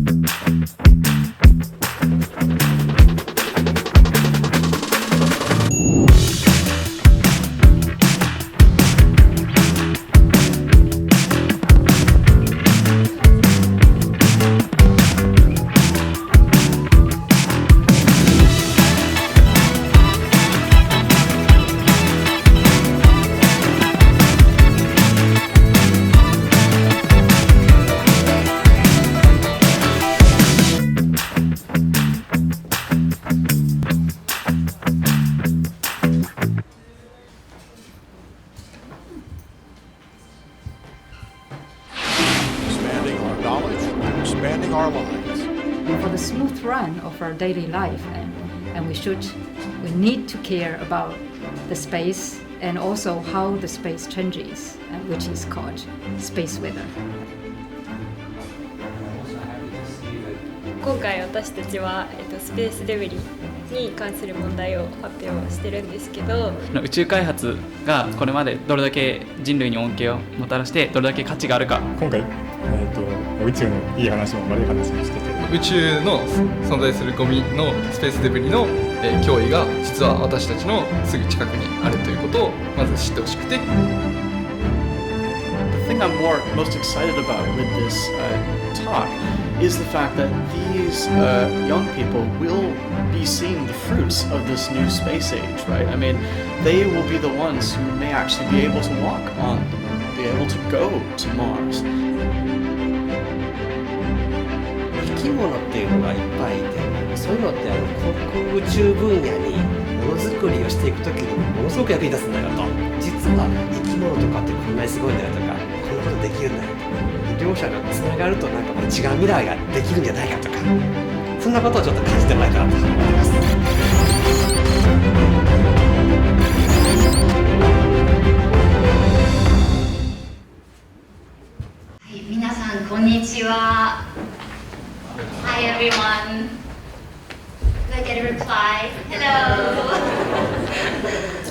For the smooth run of our daily life, and we need to care about the space and also how the space changes, which is called space weather. 今回私たちは、スペースデブリに関する問題を発表してるんですけど、宇宙開発がこれまでどれだけ人類に恩恵をもたらしてどれだけ価値があるか。今回、宇宙のいい話も悪い話もしてて、宇宙の存在するゴミのスペースデブリの、脅威が実は私たちのすぐ近くにあるということをまず知ってほしくて。 The thing I'm most excited about with this talk is the fact that these young people will be seeing the fruits of this new space age, right? I mean, they will be the ones who may actually be able to walk on the moon, be able to go to Mars. 生き物っていうのがいっぱいいて、そういうのって航空宇宙分野にものづくりをしていくときにものすごく役に立つんだよと。実は生き物とかってこんなにすごいんだよとか、こんなことできるんだよと。両者がつながるとなんか違う未来ができるんじゃないかとか、そんなことをちょっと感じてもらえたらと思います。はい、皆さんこんにちは。Hi everyone. Did I get a reply? Hello.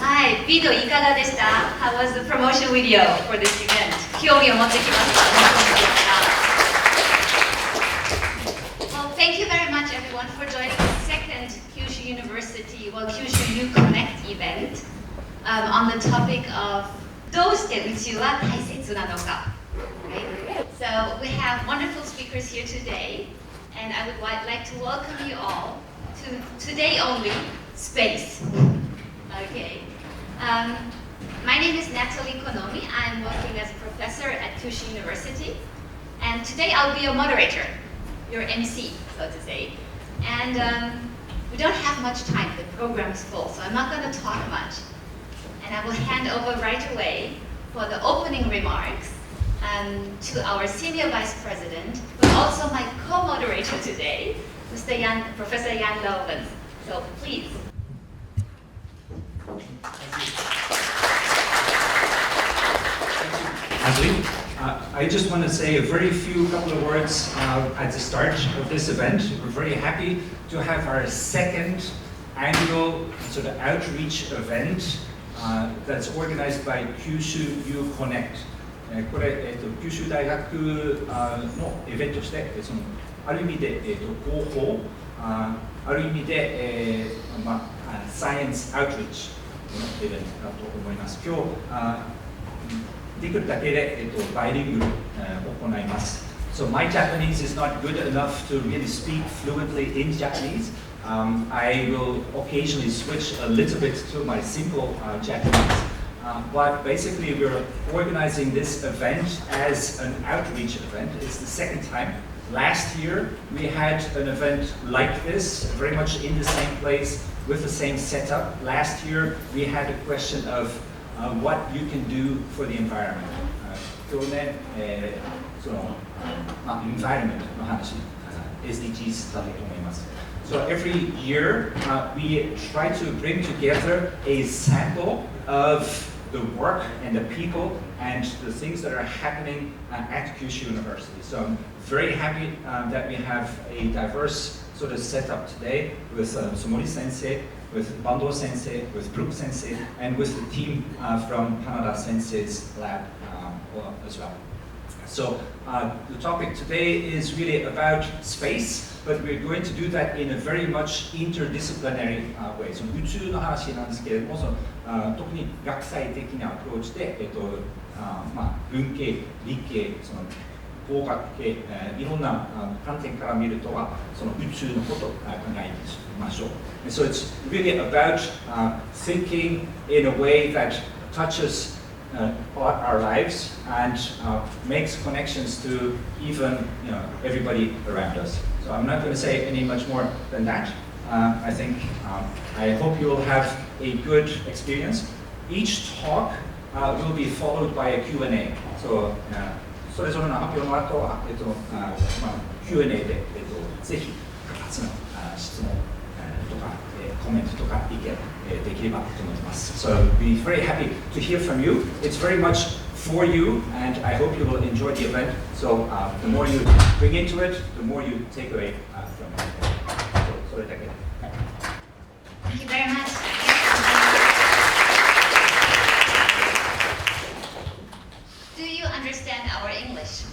はい、ビデオいかがでした？ How was the promotion video for this event? 興味を持ってきました。Well, thank you very much everyone for joining the second Kyushu University, Kyushu U Connect event on the topic of どうして宇宙は大切なのか。Right? So we have wonderful speakers here today, and I would like to welcome you all to today only space. Okay. My name is Natalie Konomi. I'm working as a professor at Kyushu University, and today I'll be a moderator, your MC, so to say. And we don't have much time. The program is full, so I'm not going to talk much. And I will hand over right away for the opening remarks to our senior vice president, but also my co-moderator today, Professor Jan Lovens. So please. I just want to say a very couple of words at the start of this event. We're very happy to have our second annual sort of outreach event that's organized by Kyushu U Connect. これ、九州大学のイベントとして、ある意味で、広報、ある意味で、サイエンスアウトリーチのイベントだと思います。今日できるだけで、バイリングルを行います。So my Japanese is not good enough to really speak fluently in Japanese. I will occasionally switch a little bit to my simple Japanese. But basically we're organizing this event as an outreach event. It's the second time. Last year we had an event like this, very much in the same place with the same setup. Last year we had a question of what you can do for the environment. 去年、そのenvironment の話、SDGs だと思います。So every year we try to bring together a sample of the work and the people and the things that are happening at Kyushu University. So I'm very happy that we have a diverse sort of setup today with Sumori Sensei, with Bando Sensei, with Brook Sensei, and with the team from Hanada Sensei's lab as well. So the topic today is really about space, but we're going to do that in a very much interdisciplinary way. その宇宙の話なんですけれども、特に学際的なアプローチで、文系、理系、その工学系、いろんな観点から見るとは、その宇宙のことを考えましょう。So it's really about thinking in a way that touches our lives and makes connections to even everybody around us. So I'm not going to say any much more than that. I think I hope you will have a good experience. Each talk will be followed by a Q&A. So それぞれの発表の後はQ&A でぜひ2つの質問とかコメントとか意見できればと思います。So I'll be very happy to hear from you. It's very much for you, and I hope you will enjoy the event. So the more you bring into it, the more you take away from it. それだけで。Thank you very much. Do you understand our English?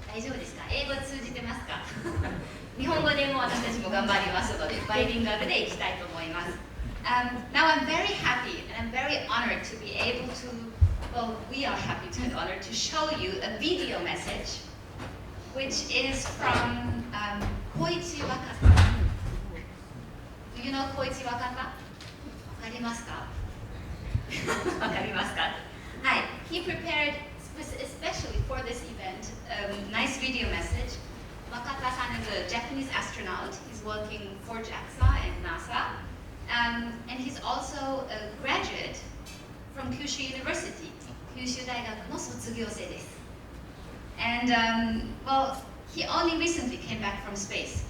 大丈夫ですか？英語通じてますか？日本語でも私たちも頑張りますので、バイリンガルでいきたいと思います。Now I'm very happy and I'm very honored to be able to, well, we are happy and honored to show you a video message, which is from Koichi Wakata. Do you know Koichi Wakata? わかりますか？わかりますか？はい。He prepared especially for this event a nice video message. Wakata-san is a Japanese astronaut. He's working for JAXA and NASA. And he's also a graduate from Kyushu University. Kyushu 大学の卒業生です。And well, he only recently came back from space.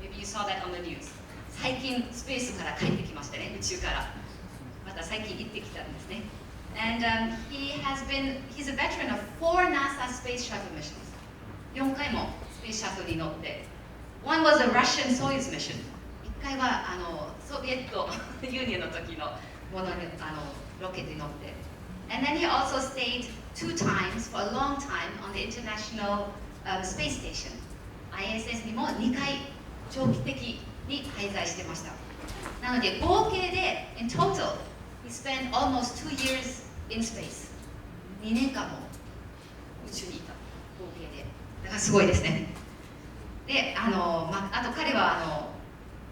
Maybe you saw that on the news. 最近スペースから帰ってきましたね、宇宙から。また最近行ってきたんですね。And he's a veteran of 4 NASA space shuttle missions. 4回もスペースシャトルに乗って。One was a Russian Soyuz mission. 1回はソビエトユニオンの時のものにロケットに乗って。And then he also stayed 2 times for a long time on the International Space Station. ISS にも2回長期的に滞在してました。なので合計で in total he spent almost 2 years in space. 2年間も宇宙にいた合計で。だからすごいですね。で、あと彼は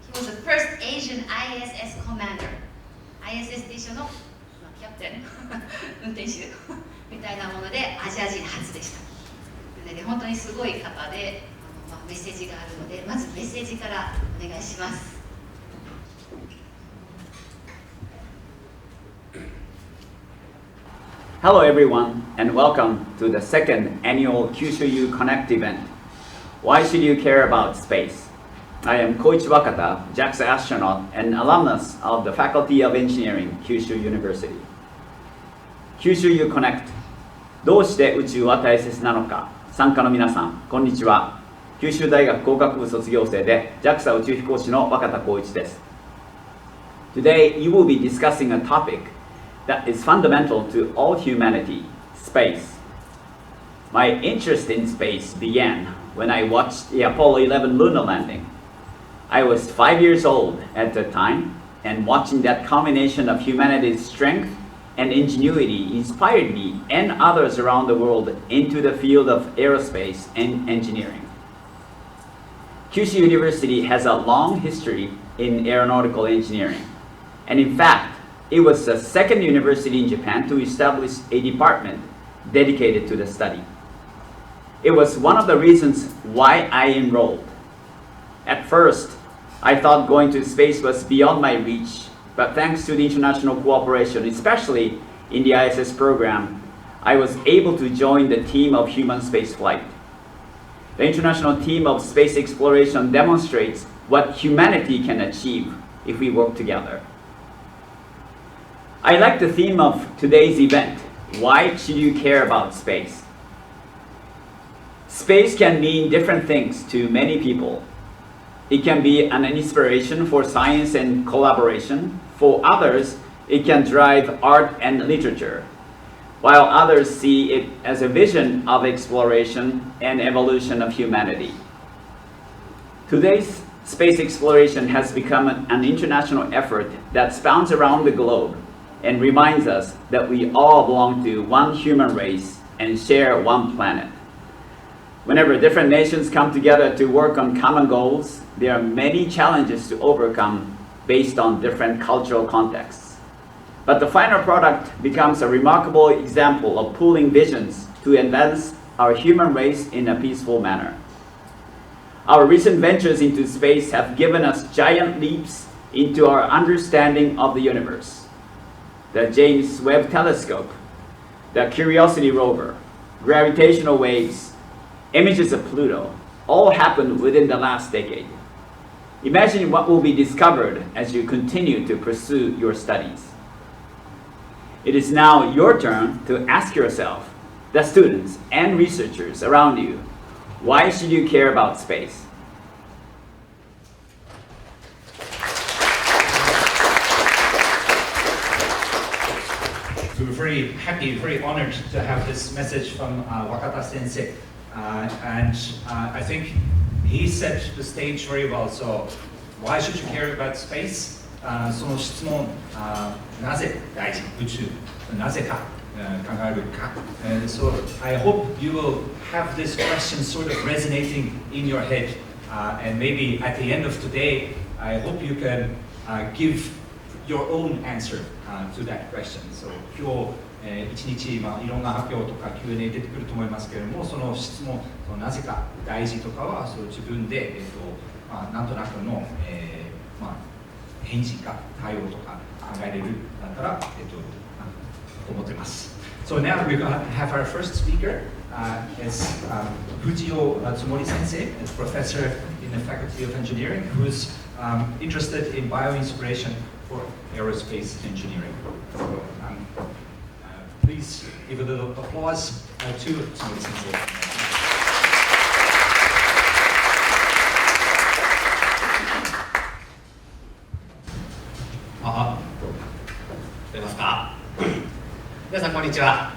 he was the first Asian ISS commander. ISS ステーションのキャプテン運転手みたいなものでアジア人初でした。なので本当にすごい方でメッセージがあるので、まずメッセージからお願いします。Hello everyone, and welcome to the second annual Kyushu U Connect event. Why should you care about space? I am Koichi Wakata, JAXA astronaut and alumnus of the Faculty of Engineering, Kyushu University. Kyushu U Connect. どうして宇宙は大切なのか。参加の皆さん、こんにちは。九州大学工学部卒業生で JAXA 宇宙飛行士の若田光一です。Today, you will be discussing a topic that is fundamental to all humanity, space. My interest in space began when I watched the Apollo 11 lunar landing. I was 5 years old at the time, and watching that combination of humanity's strength and ingenuity inspired me and others around the world into the field of aerospace and engineering. Kyushu University has a long history in aeronautical engineering, and in fact, it was the second university in Japan to establish a department dedicated to the study. It was one of the reasons why I enrolled. At first, I thought going to space was beyond my reach, but thanks to the international cooperation, especially in the ISS program, I was able to join the team of human spaceflight. The international team of space exploration demonstrates what humanity can achieve if we work together. I like the theme of today's event. Why should you care about space? Space can mean different things to many people. It can be an inspiration for science and collaboration. For others, it can drive art and literature. while others see it as a vision of exploration and evolution of humanity. Today's space exploration has become an international effort that spans around the globe and reminds us that we all belong to one human race and share one planet. Whenever different nations come together to work on common goals, there are many challenges to overcome based on different cultural contexts. But the final product becomes a remarkable example of pooling visions to advance our human race in a peaceful manner. Our recent ventures into space have given us giant leaps into our understanding of the universe. The James Webb Telescope, the Curiosity rover, gravitational waves, images of Pluto, all happened within the last decade. Imagine what will be discovered as you continue to pursue your studies. It is now your turn to ask yourself, the students and researchers around you, why should you care about space? We're very happy, very honored to have this message from Wakata Sensei. And I think he set the stage very well. So, why should you care about space? その質問、なぜ大事、宇宙、なぜか、考えるか。So, I hope you will have this question sort of resonating in your head. And maybe at the end of today, I hope you can give your own answer to that question. So, 今日、一日、いろんな発表とか Q&A 出てくると思いますけれども、その質問、なぜか大事とかはそう自分で、なんとなくの、返事か対応とか考えれるだったら、と思ってます。So now we're going to have our first speaker. It's Fujio Tsumori Sensei, a professor in the Faculty of Engineering, who's interested in bioinspiration for aerospace engineering. So, please give a little applause to Tsumori Sensei. 出ますか。皆さんこんにちは。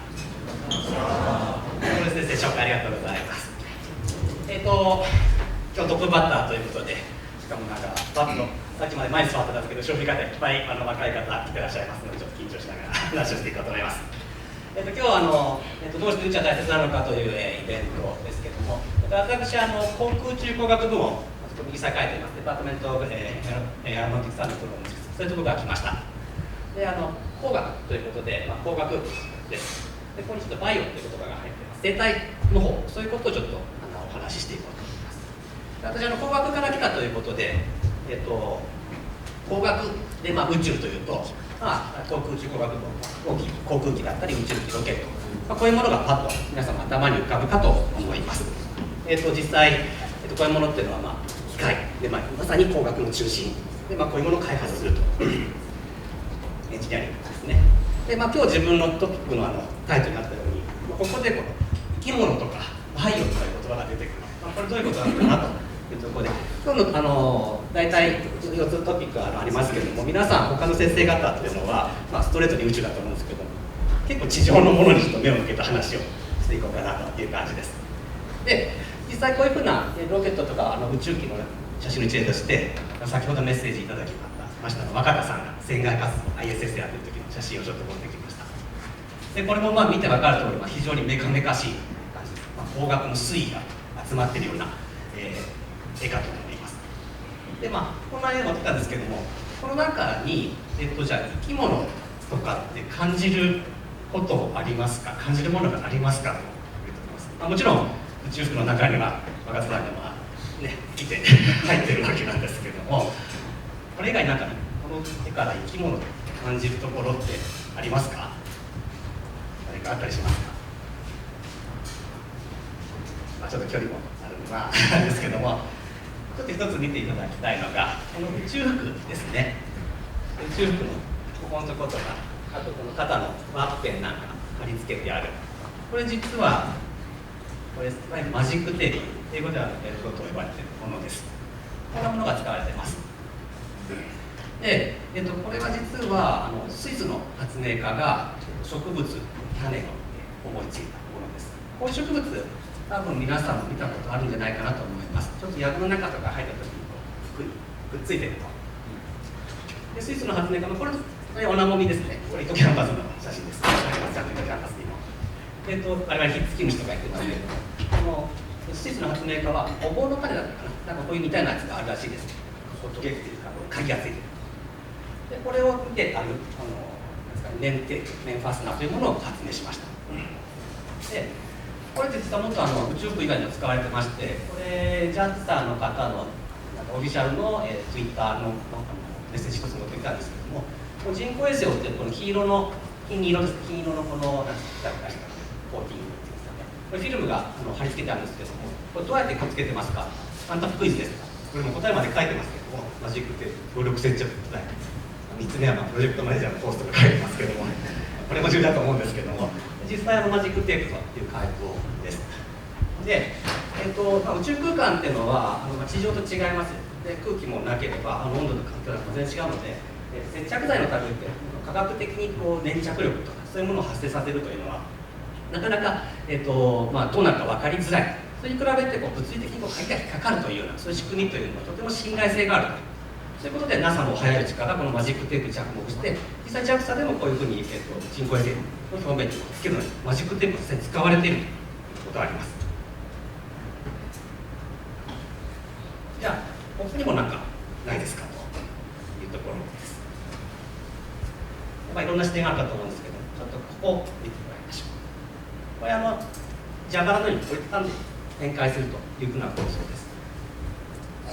先生紹介ありがとうございます。今日トップバッターということで、しかもなんかバッとさっきまで前に座ってたんですけど、商品方いっぱい若い方来てらっしゃいますので、ちょっと緊張しながら話をしていこうと思います。今日はどうして宇宙は大切なのかという、イベントですけども、私航空宇宙工学部門、右下書いています。Department of Aerospace Engineering、そういうところから来ました。で工学ということで、工学です。でここにちょっとバイオという言葉が入っています。生態の方、そういうことをちょっとお話ししていこうと思います。私工学から来たということで、工学で、宇宙というと、航空宇宙工学の大きい航空機だったり宇宙機、ロケット、こういうものがパッと皆様頭に浮かぶかと思います。実際、こういうものっていうのは、機械で、まさに工学の中心で、こういうものを開発するとエンジニアリングですね。で、今日自分のトピックのタイトルになったように、ここでこの生き物とかバイオとかいう言葉が出てくる。これどういうことなのかなというところで、今日の大体4つトピックがありますけれども、皆さん他の先生方というのは、ストレートに宇宙だと思うんですけども、結構地上のものにちょっと目を向けた話をしていこうかなという感じです。で、実際こういうふうなロケットとか宇宙機の写真の一例として、先ほどメッセージいただきました若田さんが船外活動 ISS やってる時の写真をちょっと持ってきました。でこれも見て分かる通り、非常にメカメカしい感じです。工学の水位が集まっているような、絵かと思います。でこんな絵を持ってきたんですけども、この中に、じゃあ生き物とかって感じることありますか、感じるものがありますかというところです。もちろん宇宙服の中には若田さんが生きて入ってるわけなんですけども、これ以外なんかこの絵から生き物って感じるところってありますか？何かあったりしますか？ちょっと距離もあるのはあれですけども、ちょっと一つ見ていただきたいのがこの宇宙服ですね。宇宙服のここのところとか、あとこの肩のワッペンなんか貼り付けてある。これ実はこれマジックテープ、英語ではベルトと呼ばれているものです。こんなものが使われています。で、これは実はスイスの発明家が植物種を思いついたものです。こういう植物、多分皆さんも見たことあるんじゃないかなと思います。ちょっと藪の中とか入った時に服にくっついてると。でスイスの発明家のこれオナモミですね。これ糸キャンパスの写真です。ちゃんと糸キャンパスにも。我々ひっつき虫とか言ってますけども、スイスの発明家はお盆の種だったかな。なんかこういう似たようなやつがあるらしいです。トゲっていうか鍵がついてる。でこれを見て粘ファスナーというものを発明しました。でこれ実はもっと宇宙服以外にも使われてまして、これJAXAの方のオフィシャルの、Twitter のメッセージ一つ持ってきたんですけども、人工衛星を追ってこの金色のこのコーティングっていうんですかね、これフィルムが貼り付けてあるんですけども、これどうやってくっつけてますか、簡単クイズです。これも答えまで書いてますけども、マジックテープ協力接着答え、3つ目はプロジェクトマネージャーのポストが書いてますけども、これも重要だと思うんですけども、実際マジックテープという回答です。で、宇宙空間っていうのは地上と違います。で空気もなければ温度の環境が全然違うので、接着剤の類って科学的に粘着力とかそういうものを発生させるというのはなかなか、どうなるか分かりづらい。それに比べて物理的に鍵が引っかかるというようなそういう仕組みというのはとても信頼性があると。そういうことで NASA も早いうちからこのマジックテープに着目して、実際 JAXA でもこういうふうに、人工衛星の表面につけるのにマジックテープが実際に使われているということがあります。じゃあ他にも何かないですかというところです。いろんな視点があるかと思うんですけど、ちょっとここ見てもらいましょう。これ蛇腹のようにこういったんで展開するというふうな構想です。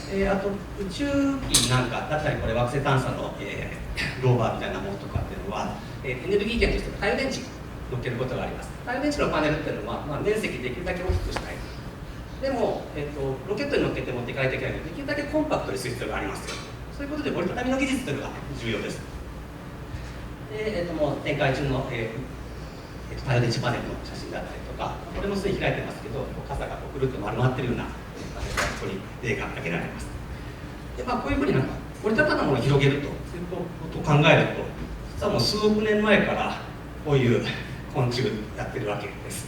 あと宇宙機なんかだったり、これ惑星探査の、ローバーみたいなものとかっていうのは、エネルギー源として太陽電池を乗っけることがあります。太陽電池のパネルっていうのは、面積できるだけ大きくしたい。でも、ロケットに乗っけて持っていかないといけないので、できるだけコンパクトにする必要がありますよ。そういうことで折りたたみの技術というのが重要です。で、もう展開中の、太陽電池パネルの写真だったりとか、これもすでに開いてますけど、傘がくるっと丸まってるような例が挙げられます。で、こういうふうに折りたたんだものを広げるということを考えると、実はもう数億年前からこういう昆虫やってるわけです。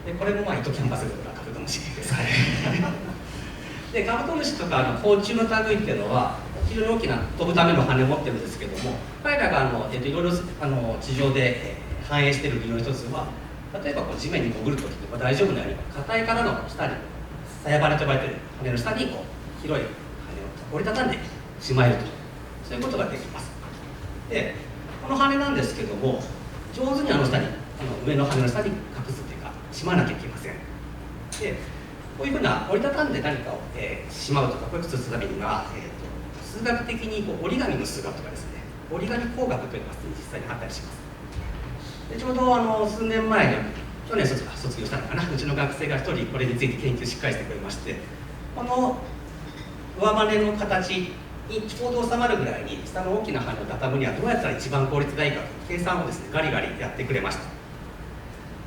でこれも糸キャンパスとかカブトムシですかね。でカブトムシとか甲虫の類っていうのは非常に大きな飛ぶための羽を持ってるんですけども、彼らがいろいろ地上で反映している理由の一つは、例えば地面に潜るときとか大丈夫なように硬い殻の下にさや羽と呼ばれている羽の下に広い羽を折りたたんでしまえると、そういうことができます。でこの羽なんですけども、上手に下に上の羽の下に隠すっていうかしまわなきゃいけません。でこういうふうな折りたたんで何かを、しまうとかこういうことをするためには、数学的に折り紙の数学とかですね、折り紙工学というのが実際にあったりします。でちょうど数年前に去年卒業したのかな、うちの学生が一人これについて研究しっかりしてくれまして、この上羽の形にちょうど収まるぐらいに下の大きな羽を畳むにはどうやったら一番効率がいいかという計算をですねガリガリやってくれました。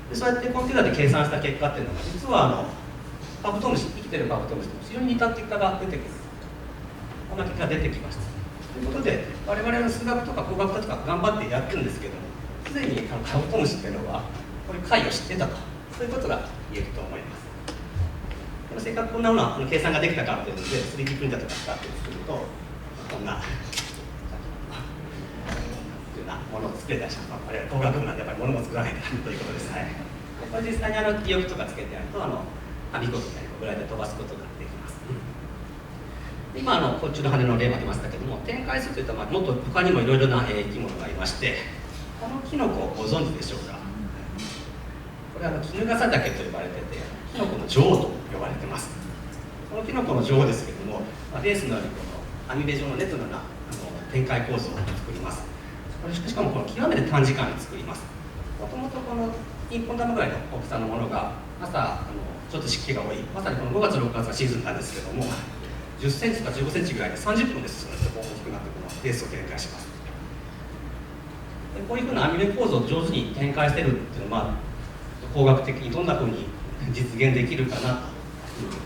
でそうやってコンピューターで計算した結果っていうのが、実はカブトムシ、生きてるカブトムシと非常に似た結果が出てくる、こんな結果が出てきました。ということで我々の数学とか工学とか頑張ってやってるんですけども、すでにカブトムシっていうのはこういう解を知ってたと、そういうことが言えると思います。でもせっかくこんなような計算ができたからというので 3D プリンターとか使って作るとこんなようなものを作れたりします。これは工学部なんでやっぱり物も作らないということです。はい、これ実際に記憶とかつけてやると紙飛行機ぐらいで飛ばすことができます。今昆虫の羽の例も出ましたけども、展開するといったらもっと他にもいろいろな生き物がいまして、このキノコをご存知でしょうか。これはキヌガサタケと呼ばれてて、キノコの女王と呼ばれてます。このキノコの女王ですけども、レースのようにこの網目状のネットのような展開構造を作ります。これしかもこの極めて短時間に作ります。もともとこの1本玉ぐらいの大きさのものが朝ちょっと湿気が多い、まさにこの5月6月がシーズンなんですけども、10センチか15センチぐらいで30分で進むんですよ。大きくなってこのレースを展開します。でこういうふうな網目構造を上手に展開しているっていうのは、工学的にどんなふうに実現できるかなと、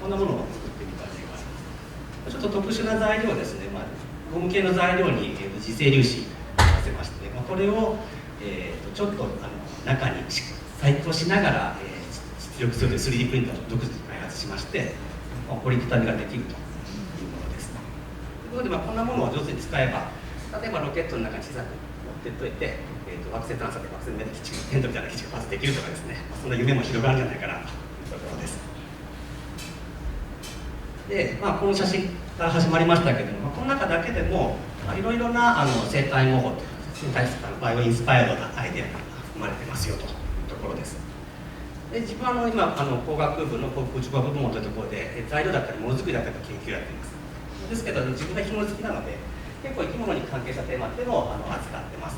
こんなものを作ってみた例があります。ちょっと特殊な材料ですね、ゴム系の材料に、磁性粒子をさせまして、これを、ちょっと中に細工をしながら、出力するという 3D プリンターを独自に開発しまして、折りたたみができるというものです。ということで、こんなものを上手に使えば、例えばロケットの中に小さく持ってっといて、惑星探査で惑星の上で基地テントみたいな基地がパスできるとかですね、そんな夢も広がるんじゃないかなというところです。で、この写真から始まりましたけれども、この中だけでもいろいろな生態模倣というか、生態バイオインスパイアドなアイデアが含まれてますよというところです。で、自分は今工学部の航空宇宙学部門というところで材料だったりものづくりだったりの研究をやっています。ですけど、自分が生き物好きなので、結構生き物に関係したテーマっていうのを扱ってます。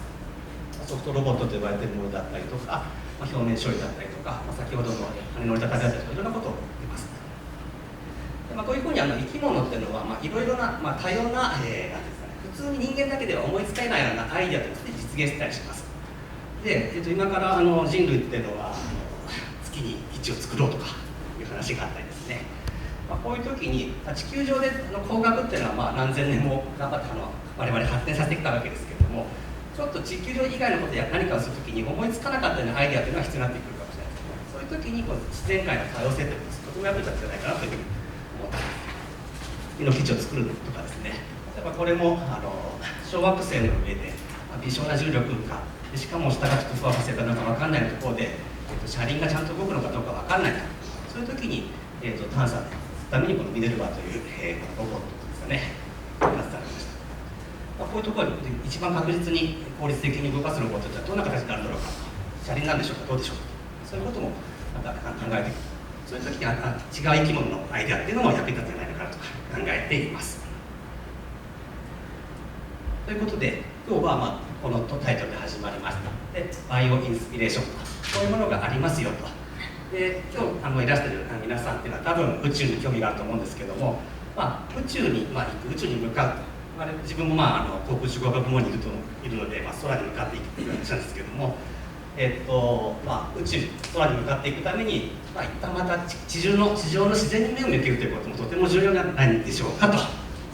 ソフトロボットと呼ばれているものだったりとか、表面処理だったりとか、先ほどの羽の折りたたみだったりとか、いろんなことをやっています。で、こういうふうに生き物っていうのは、いろいろな、多様な、なんですかね、普通に人間だけでは思いつかないようなアイデアとして実現したりします。で、今から人類っていうのは月に基地を作ろうとかいう話があったりですね、こういう時に地球上で工学っていうのは何千年も頑張って我々発展させてきたわけですけれども、ちょっと地球上以外のことや何かをする時に思いつかなかったようなアイデアというのが必要になってくるかもしれないですね。そういう時に自然界の多様性というのがとても役に立つんじゃないかなというふうに思っています。月の基地を作るとかですね、これも小惑星の上で微小な重力下で、しかも下がちょっとふわふわしてたのか分かんないところで、車輪がちゃんと動くのかどうか分かんないと、そういう時に、探査のためにこのミネルヴァという、ロボットですかね、開発されました。こういうところで一番確実に効率的に動かすロボットとはどんな形になるんだろうか、車輪なんでしょうか、どうでしょうか、そういうこともまた考えていく。そういう時には違う生き物のアイデアっていうのも役に立つんじゃないのかなとか考えています。ということで、今日はこのタイトルで始まりました。で、バイオインスピレーションとか、こういうものがありますよと。で、今日いらしている皆さんっていうのは多分宇宙に興味があると思うんですけども、宇宙に行く、宇宙に向かうと。自分も航空宇宙学部門にいるので、空に向かっていくという話なんですけども、宇宙、空に向かっていくために、一旦また地上の自然に目を向けるということもとても重要なんじゃないでしょうかと、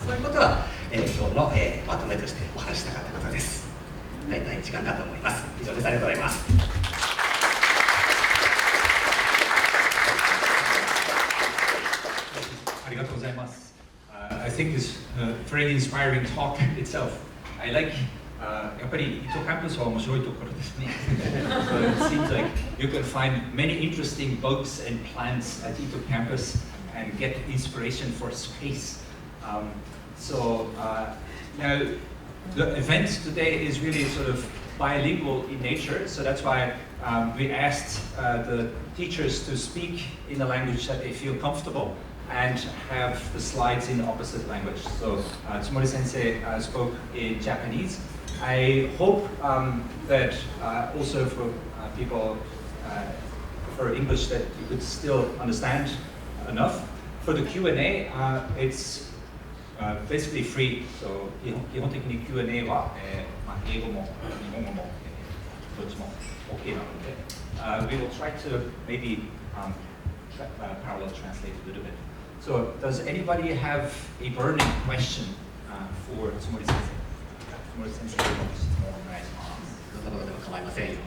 そういうことは、今日の、まとめとしてお話ししたかったことです。大体時間かと思います。以上です。ありがとうございます。ありがとうございます。I think it's a very inspiring talk itself. I like やっぱり伊藤キャンパスは面白いところですね。So it seems like you can find many interesting bugs and plants at Ito campus and get inspiration for space. Now the event today is really sort of bilingual in nature, so that's why we asked the teachers to speak in a language that they feel comfortable and have the slides in opposite language. So Tsumori Sensei spoke in Japanese. I hope that also for people for English that you could still understand enough. For the Q&A, it's basically free. So 基本的に Q&A は、英語も日本語もどっちも OK なので、we will try to maybe parallel translate a little bit. So does anybody have a burning question for Tsumori Sensei? Tsumori Sensei の質問をお願いします。どんなことでも構いませんよ。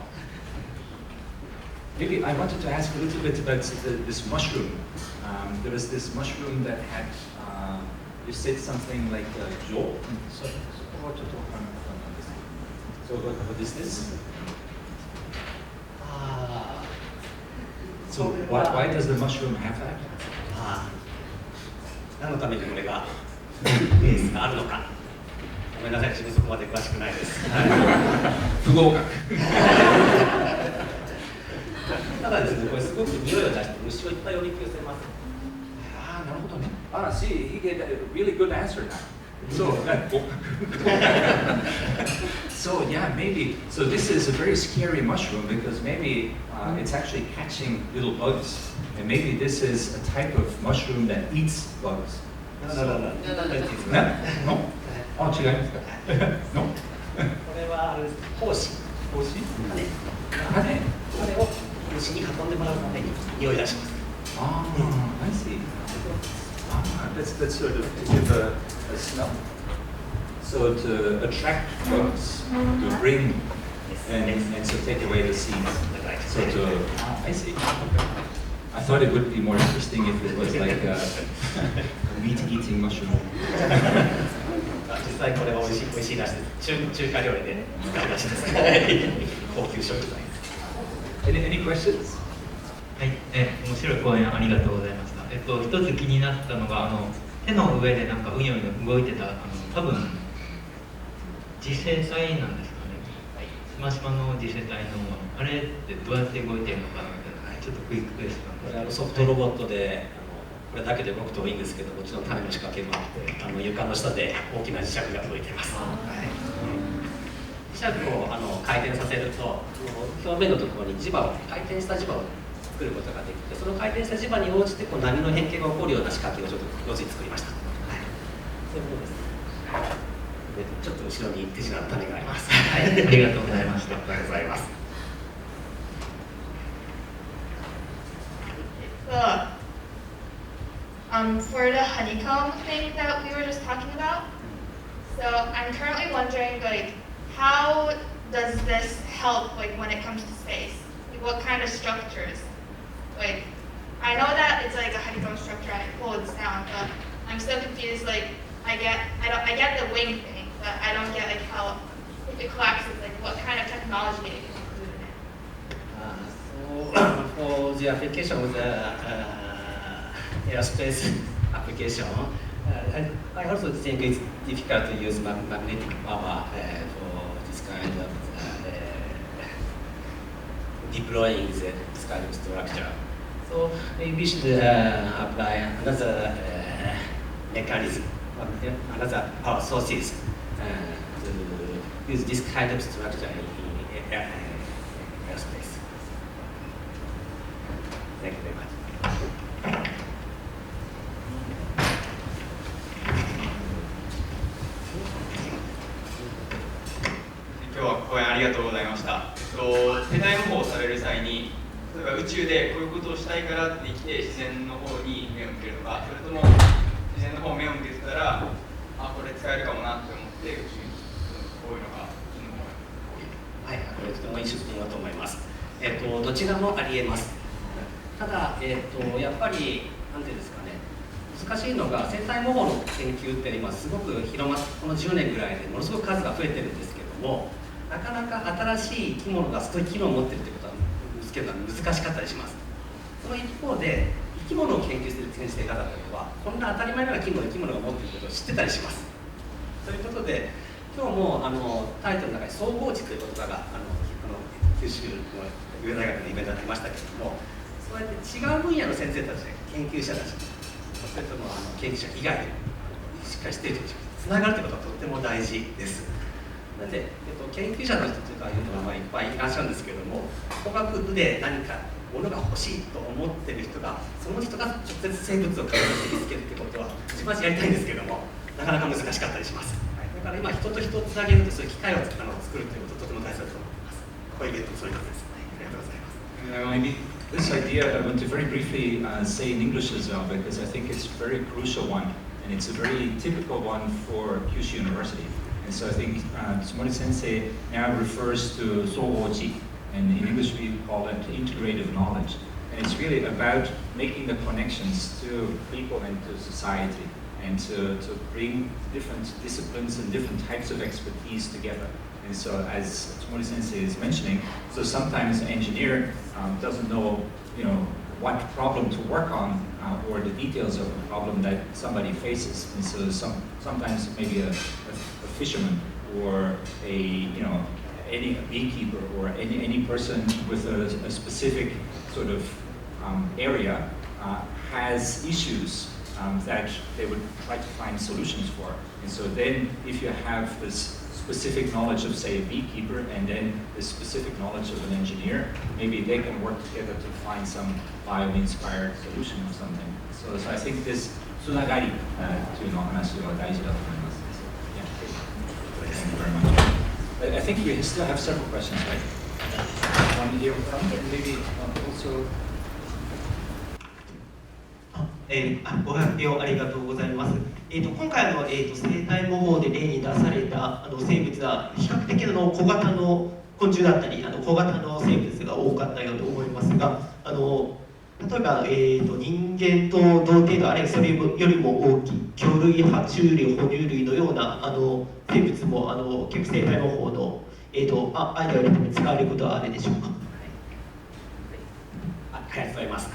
Maybe I wanted to ask a little bit about this mushroom. There was this mushroom that had, you said something like jaw. So what is this? So why does the mushroom have that? 何のためにこれがベースがあるのか。ごめんなさい、自分そこまで詳しくないです。不合格。ただですね、これすごく匂いを出して虫をいっぱいおびき寄せます。なるほどね。See, he gave a really good answer now. So, so yeah, maybe. So this is a very scary mushroom because maybe it's actually catching little bugs, and maybe this is a type of mushroom that eats bugs. No. あ、違いますか。No? これは胞子。羽を虫に運んでもらうために匂い出します。I see. That's sort of to give a smell. so to attract boats, to bring and so take away the seeds. So to, I see. I thought it would be more interesting if it was like a meat-eating mushroom. 実際これは美味しいらしいです。中華料理で使うらしいです。高級食材。Any questions? はい、面白い講演ありがとうございました。一つ気になったのが手の上でなんかうにょうにょ動いてた多分磁性体なんですかね。しましまの磁性体のあれってどうやって動いてるのかなってちょっとクイッククエスチョン。これソフトロボットでこれだけで動くといいんですけど、もちろん種の仕掛けもあって床の下で大きな磁石が動いています。磁石を回転させると表面のところに回転した磁場を作ることができて、その回転した磁場に応じて波の変形が起こるような仕掛けをちょっと要するに作りました。そういうことです。ちょっと後ろに手品の種があります。はい、ありがとうございました。ありがとうございます。For the honeycomb thing that we were just talking about, so I'm currently wondering, like, how does this help, like, when it comes to space? Like, what kind of structures? Like, I know that it's like a honeycomb structure and it folds down, but I'm still confused. Like, I get the wing thing, but I don't get like how if it collapses. Like, what kind of technology it can include in it? So for the application of the aerospace application, I also think it's difficult to use magnetic power for this kind of deploying this kind of structure. So maybe we should apply another mechanism, another power sources to use this kind of structure in aerospace. Thank you very much. 今日は講演ありがとうございました。世代模倣される際に、例えば宇宙でこういうことをしたいからって言って自然の方に目を向けるのか、それとも自然の方を目を向けてたら、これ使えるかもなって思って宇宙にこういうのがはい、これとてもいい出品だと思います。どちらもありえます。ただ、やっぱりなんていうんですかね、難しいのが生体模倣の研究って今すごく広まってこの10年ぐらいでものすごく数が増えてるんですけども、なかなか新しい生き物がそういう機能を持ってるということは見つけるのは難しかったりします。その一方で生き物を研究する先生方というのはこんな当たり前のような生き物が持っていることを知ってたりします。ということで今日もタイトルの中に総合値という言葉が九州の上大学のイベントでありましたけれども、そうやって違う分野の先生たち研究者たちそれとも研究者以外でしっかりしている人たちつながるということはとっても大事です。なので、研究者の人とかいうのはいっぱいいらっしゃるんですけれども、工学部で何か物が欲しいと思っている人がその人が直接生物を観察して見つけるということは自分はやりたいんですけれども、なかなか難しかったりします。だから今人と人をつなげるとそういう機会を作るということとても大切だと思います。こういうイベントもそういうことです。ありがとうございます。Maybe this idea I want to very briefly say in English as well, because I think it's a very crucial one and it's a very typical one for Kyushu University. And so I think Tsumori Sensei now refers to Sohoji, and in English we call it integrative knowledge. And it's really about making the connections to people and to society, and to bring different disciplines and different types of expertise together. And so, as Tsumori Sensei is mentioning, so sometimes an engineer doesn't know, what problem to work on or the details of the problem that somebody faces. And so, sometimes maybe a fisherman or any beekeeper or any person with a specific sort of area has issues that they would try to find solutions for. And so then if you have this specific knowledge of, say, a beekeeper and then the specific knowledge of an engineer, maybe they can work together to find some bio-inspired solution or something. So I think this つながりというの話は大事だと思います。Thank you very much. I think we still have several questions, right? One here from maybe also. ご発表ありがとうございます。今回生態模倣で例に出された生物は比較的小型の昆虫だったり小型の生物が多かったように思いますが例えば、人間と同程度あるいはそれよりも大きい魚類爬虫類哺乳類のような生物も結構生態模倣の、アイデアを入れるために使われることはあるでしょうか。ありがとうございます。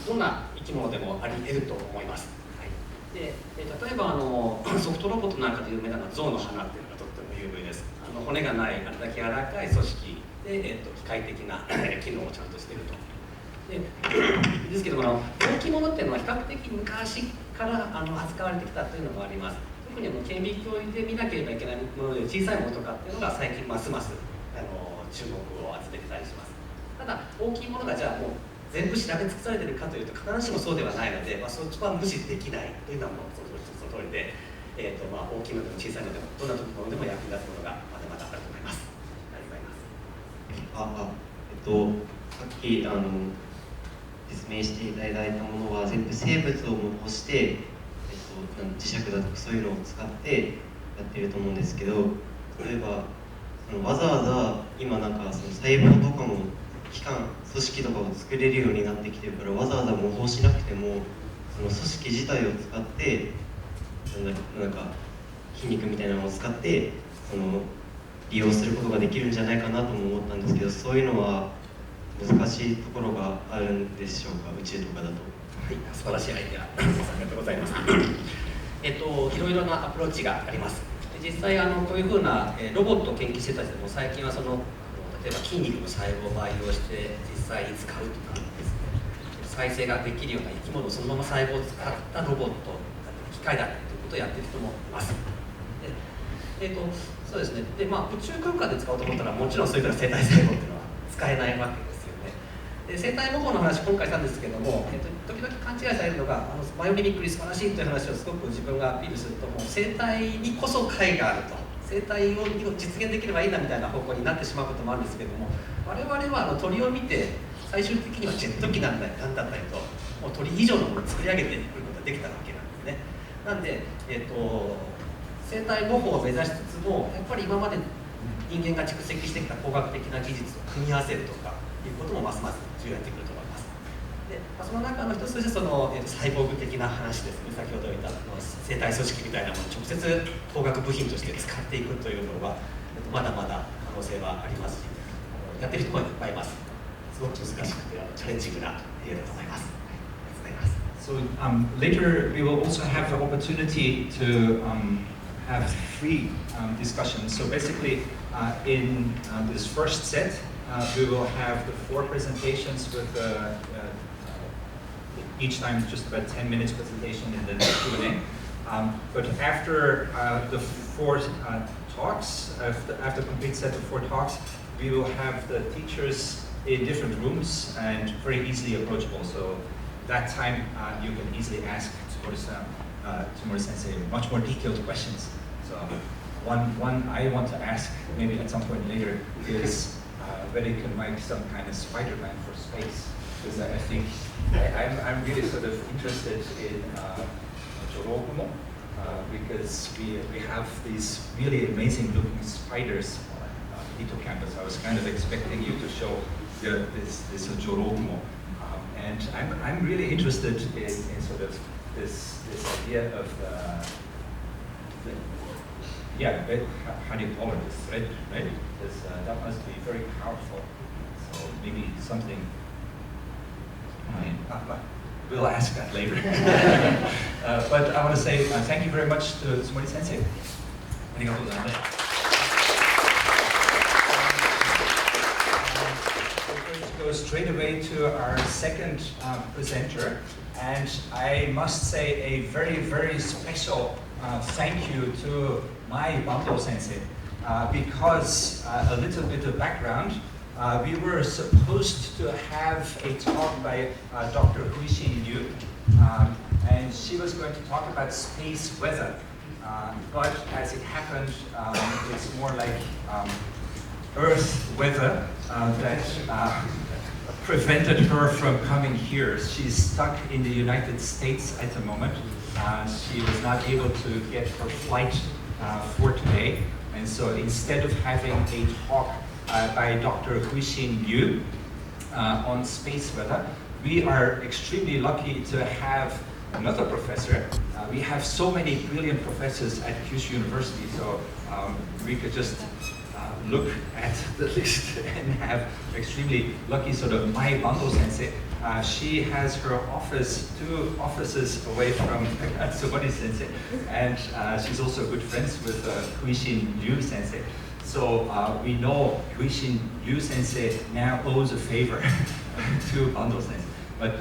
どんな生き物でもあり得ると思います。で例えばソフトロボットなんかで有名なのは象の鼻っていうのがとっても有名です。骨がないあれだけ柔らかい組織で、機械的な機能をちゃんとしていると。ですけども大きいものっていうのは比較的昔から扱われてきたというのもあります。特に顕微鏡で見なければいけないもので小さいものとかっていうのが最近ますます注目を集めてたりします。ただ大きいものがじゃあもう全部調べ尽くされているかというと必ずしもそうではないので、そっちは無視できないというのはもうその通りで、大きいのでも小さいのでもどんなものでも役立つものがまだまだあると思います。ありがとうございます。さっき説明していただいたものは全部生物を模倣して、磁石だとかそういうのを使ってやってると思うんですけど、例えばわざわざ今その細胞とかも器官組織とかを作れるようになってきてるからわざわざ模倣しなくてもその組織自体を使って筋肉みたいなのを使って利用することができるんじゃないかなとも思ったんですけど、そういうのは難しいところがあるんでしょうか、宇宙とかだと。素晴らしいアイデア、ありがとうございます。いろいろなアプローチがあります。実際こういうふうなロボットを研究してた人でも最近は例えば筋肉の細胞を培養して実際に使うとかですね、再生ができるような生き物そのまま細胞を使ったロボット機械だったりということをやってる人もいます。そうですね。で宇宙空間で使おうと思ったらもちろんそういうふうな生体細胞っていうのは使えないわけですよね。で生体模倣の話今回したんですけども、時々勘違いされるのがバイオミミクリー素晴らしいという話をすごく自分がアピールするともう生体にこそ解があると生体を実現できればいいなみたいな方向になってしまうこともあるんですけども、我々は鳥を見て最終的にはジェット機なんだったりともう鳥以上のものを作り上げてくることができたわけなんですね。なんで、生体模倣を目指しつつもやっぱり今まで人間が蓄積してきた工学的な技術を組み合わせるとかいうこともますます重要になってくると思います。でその中の一つとしてサイボーグ的な話ですね。先ほど言った生体組織みたいなものを直接工学部品として使っていくというのはまだまだ可能性はありますし、やってる人もいっぱいいます。すごく難しくてチャレンジングなエリアだと思います。So later we will also have the opportunity to have three discussions. So basically in this first set we will have the 4 presentations with each time just about 10 minutes presentation and then Q&A. But after the 4 talks, after the complete set of 4 talks, we will have the teachers in different rooms and very easily approachable. So that time you can easily ask Tsumori-sensei much more detailed questions. So one I want to ask maybe at some point later is whether you can make some kind of Spider-Man for space, because I think I'm really sort of interested in Jorogumo, because we have these really amazing looking spiders on Ito campus. I was kind of expecting you to show this Jorogumo. And I'm really interested in sort of this idea of how do you call it, this thread, right? Because that must be very powerful. So maybe something. We'll ask that later. But I want to say thank you very much to Tsumori-sensei. ありがとうございます。Go straight away to our second presenter, and I must say a very, very special thank you to my Bando sensei, because a little bit of background, we were supposed to have a talk by Dr. Kyushu U, and she was going to talk about space weather, but as it happened, it's more like Earth weather that prevented her from coming here. She's stuck in the United States at the moment. she was not able to get her flight for today. And so instead of having a talk by Dr. Kyushu U on space weather, we are extremely lucky to have another professor. We have so many brilliant professors at Kyushu University, so we could just look at the list and have extremely lucky sort of Mai Bando sensei. She has her office 2 offices away from Tsubari sensei, and she's also good friends with Kyushu U sensei. So we know Kyushu U sensei now owes a favor to Bando sensei. But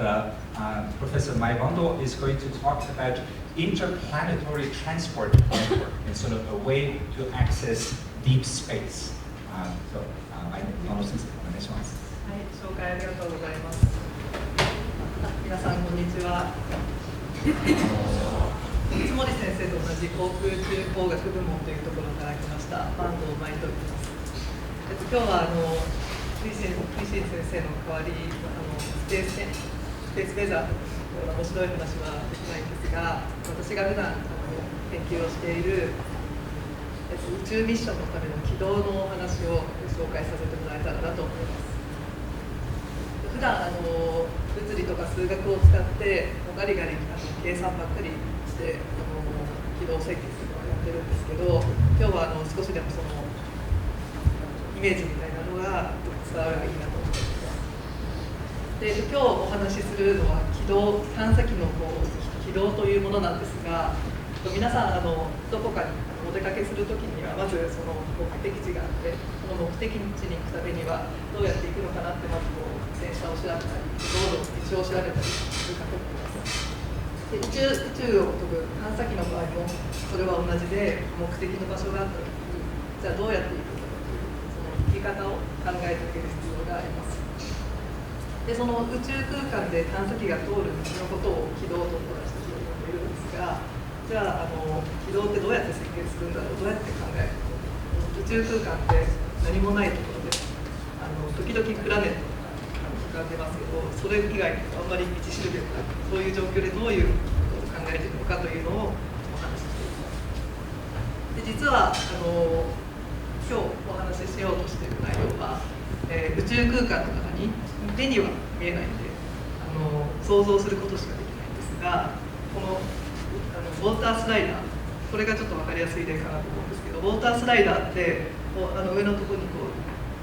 Professor Mai Bando is going to talk about interplanetary transport network and sort of a way to access deep space. So, Mai Bando sensei, お願いします。はい、紹介ありがとうございます。皆さんこんにちは。津森先生と同じ航空宇宙工学部門というところから来ました坂東舞と言います。今日はクイシン先生の代わりスペースウェザーというような面白い話はできないんですが、私が普段研究をしている宇宙ミッションのための軌道のお話を紹介させてもらえたらなと思います。普段物理とか数学を使ってガリガリ計算ばっかりして軌道設計するのをやってるんですけど、今日は少しでもそのイメージみたいなのが伝わればいいなと思っています。で、今日お話しするのは探査機の軌道というものなんですが、皆さんどこかにお出かけするときにはまずその目的地があって、その目的地に行くためにはどうやって行くのかなってまず電車を調べたり道を調べたりするかと思います。で宇宙を飛ぶ探査機の場合もそれは同じで、目的の場所があったときにじゃあどうやって行くのかというその行き方を考えていく必要があります。でその宇宙空間で探査機が通る道のことを軌道と私たちは呼んでいるんですが、じゃあ軌道ってどうやって設計するんだろう、どうやって考えるの。宇宙空間って何もないところで時々プラネット浮かんでますけど、それ以外にあんまり道しるべがない、そういう状況でどういうことを考えているのかというのをお話ししています。で実は今日お話ししようとしている内容は、宇宙空間の中に目には見えないんで想像することしかできないんですが、このウォータースライダー、これがちょっと分かりやすい例かなと思うんですけど、ウォータースライダーって上のところに乗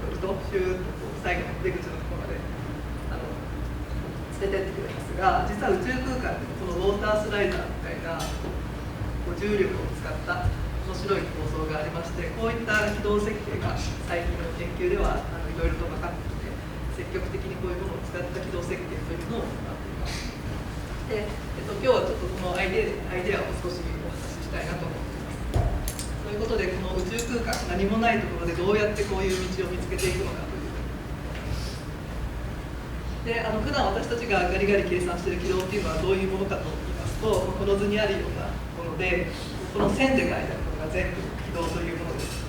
るとシューッと最後の出口のところまで連れてってくれますが、実は宇宙空間でこのウォータースライダーみたいな重力を使った面白い構造がありまして、こういった軌道設計が最近の研究ではいろいろと分かってきて、積極的にこういうものを使った軌道設計というのを行っています。で今日はちょっとこのアイデアを少しお話ししたいなと思っています。ということで、この宇宙空間、何もないところでどうやってこういう道を見つけていくのかという。で普段私たちがガリガリ計算している軌道っていうのはどういうものかと言いますと、この図にあるようなもので、この線で書いてあるのが全部軌道というものです。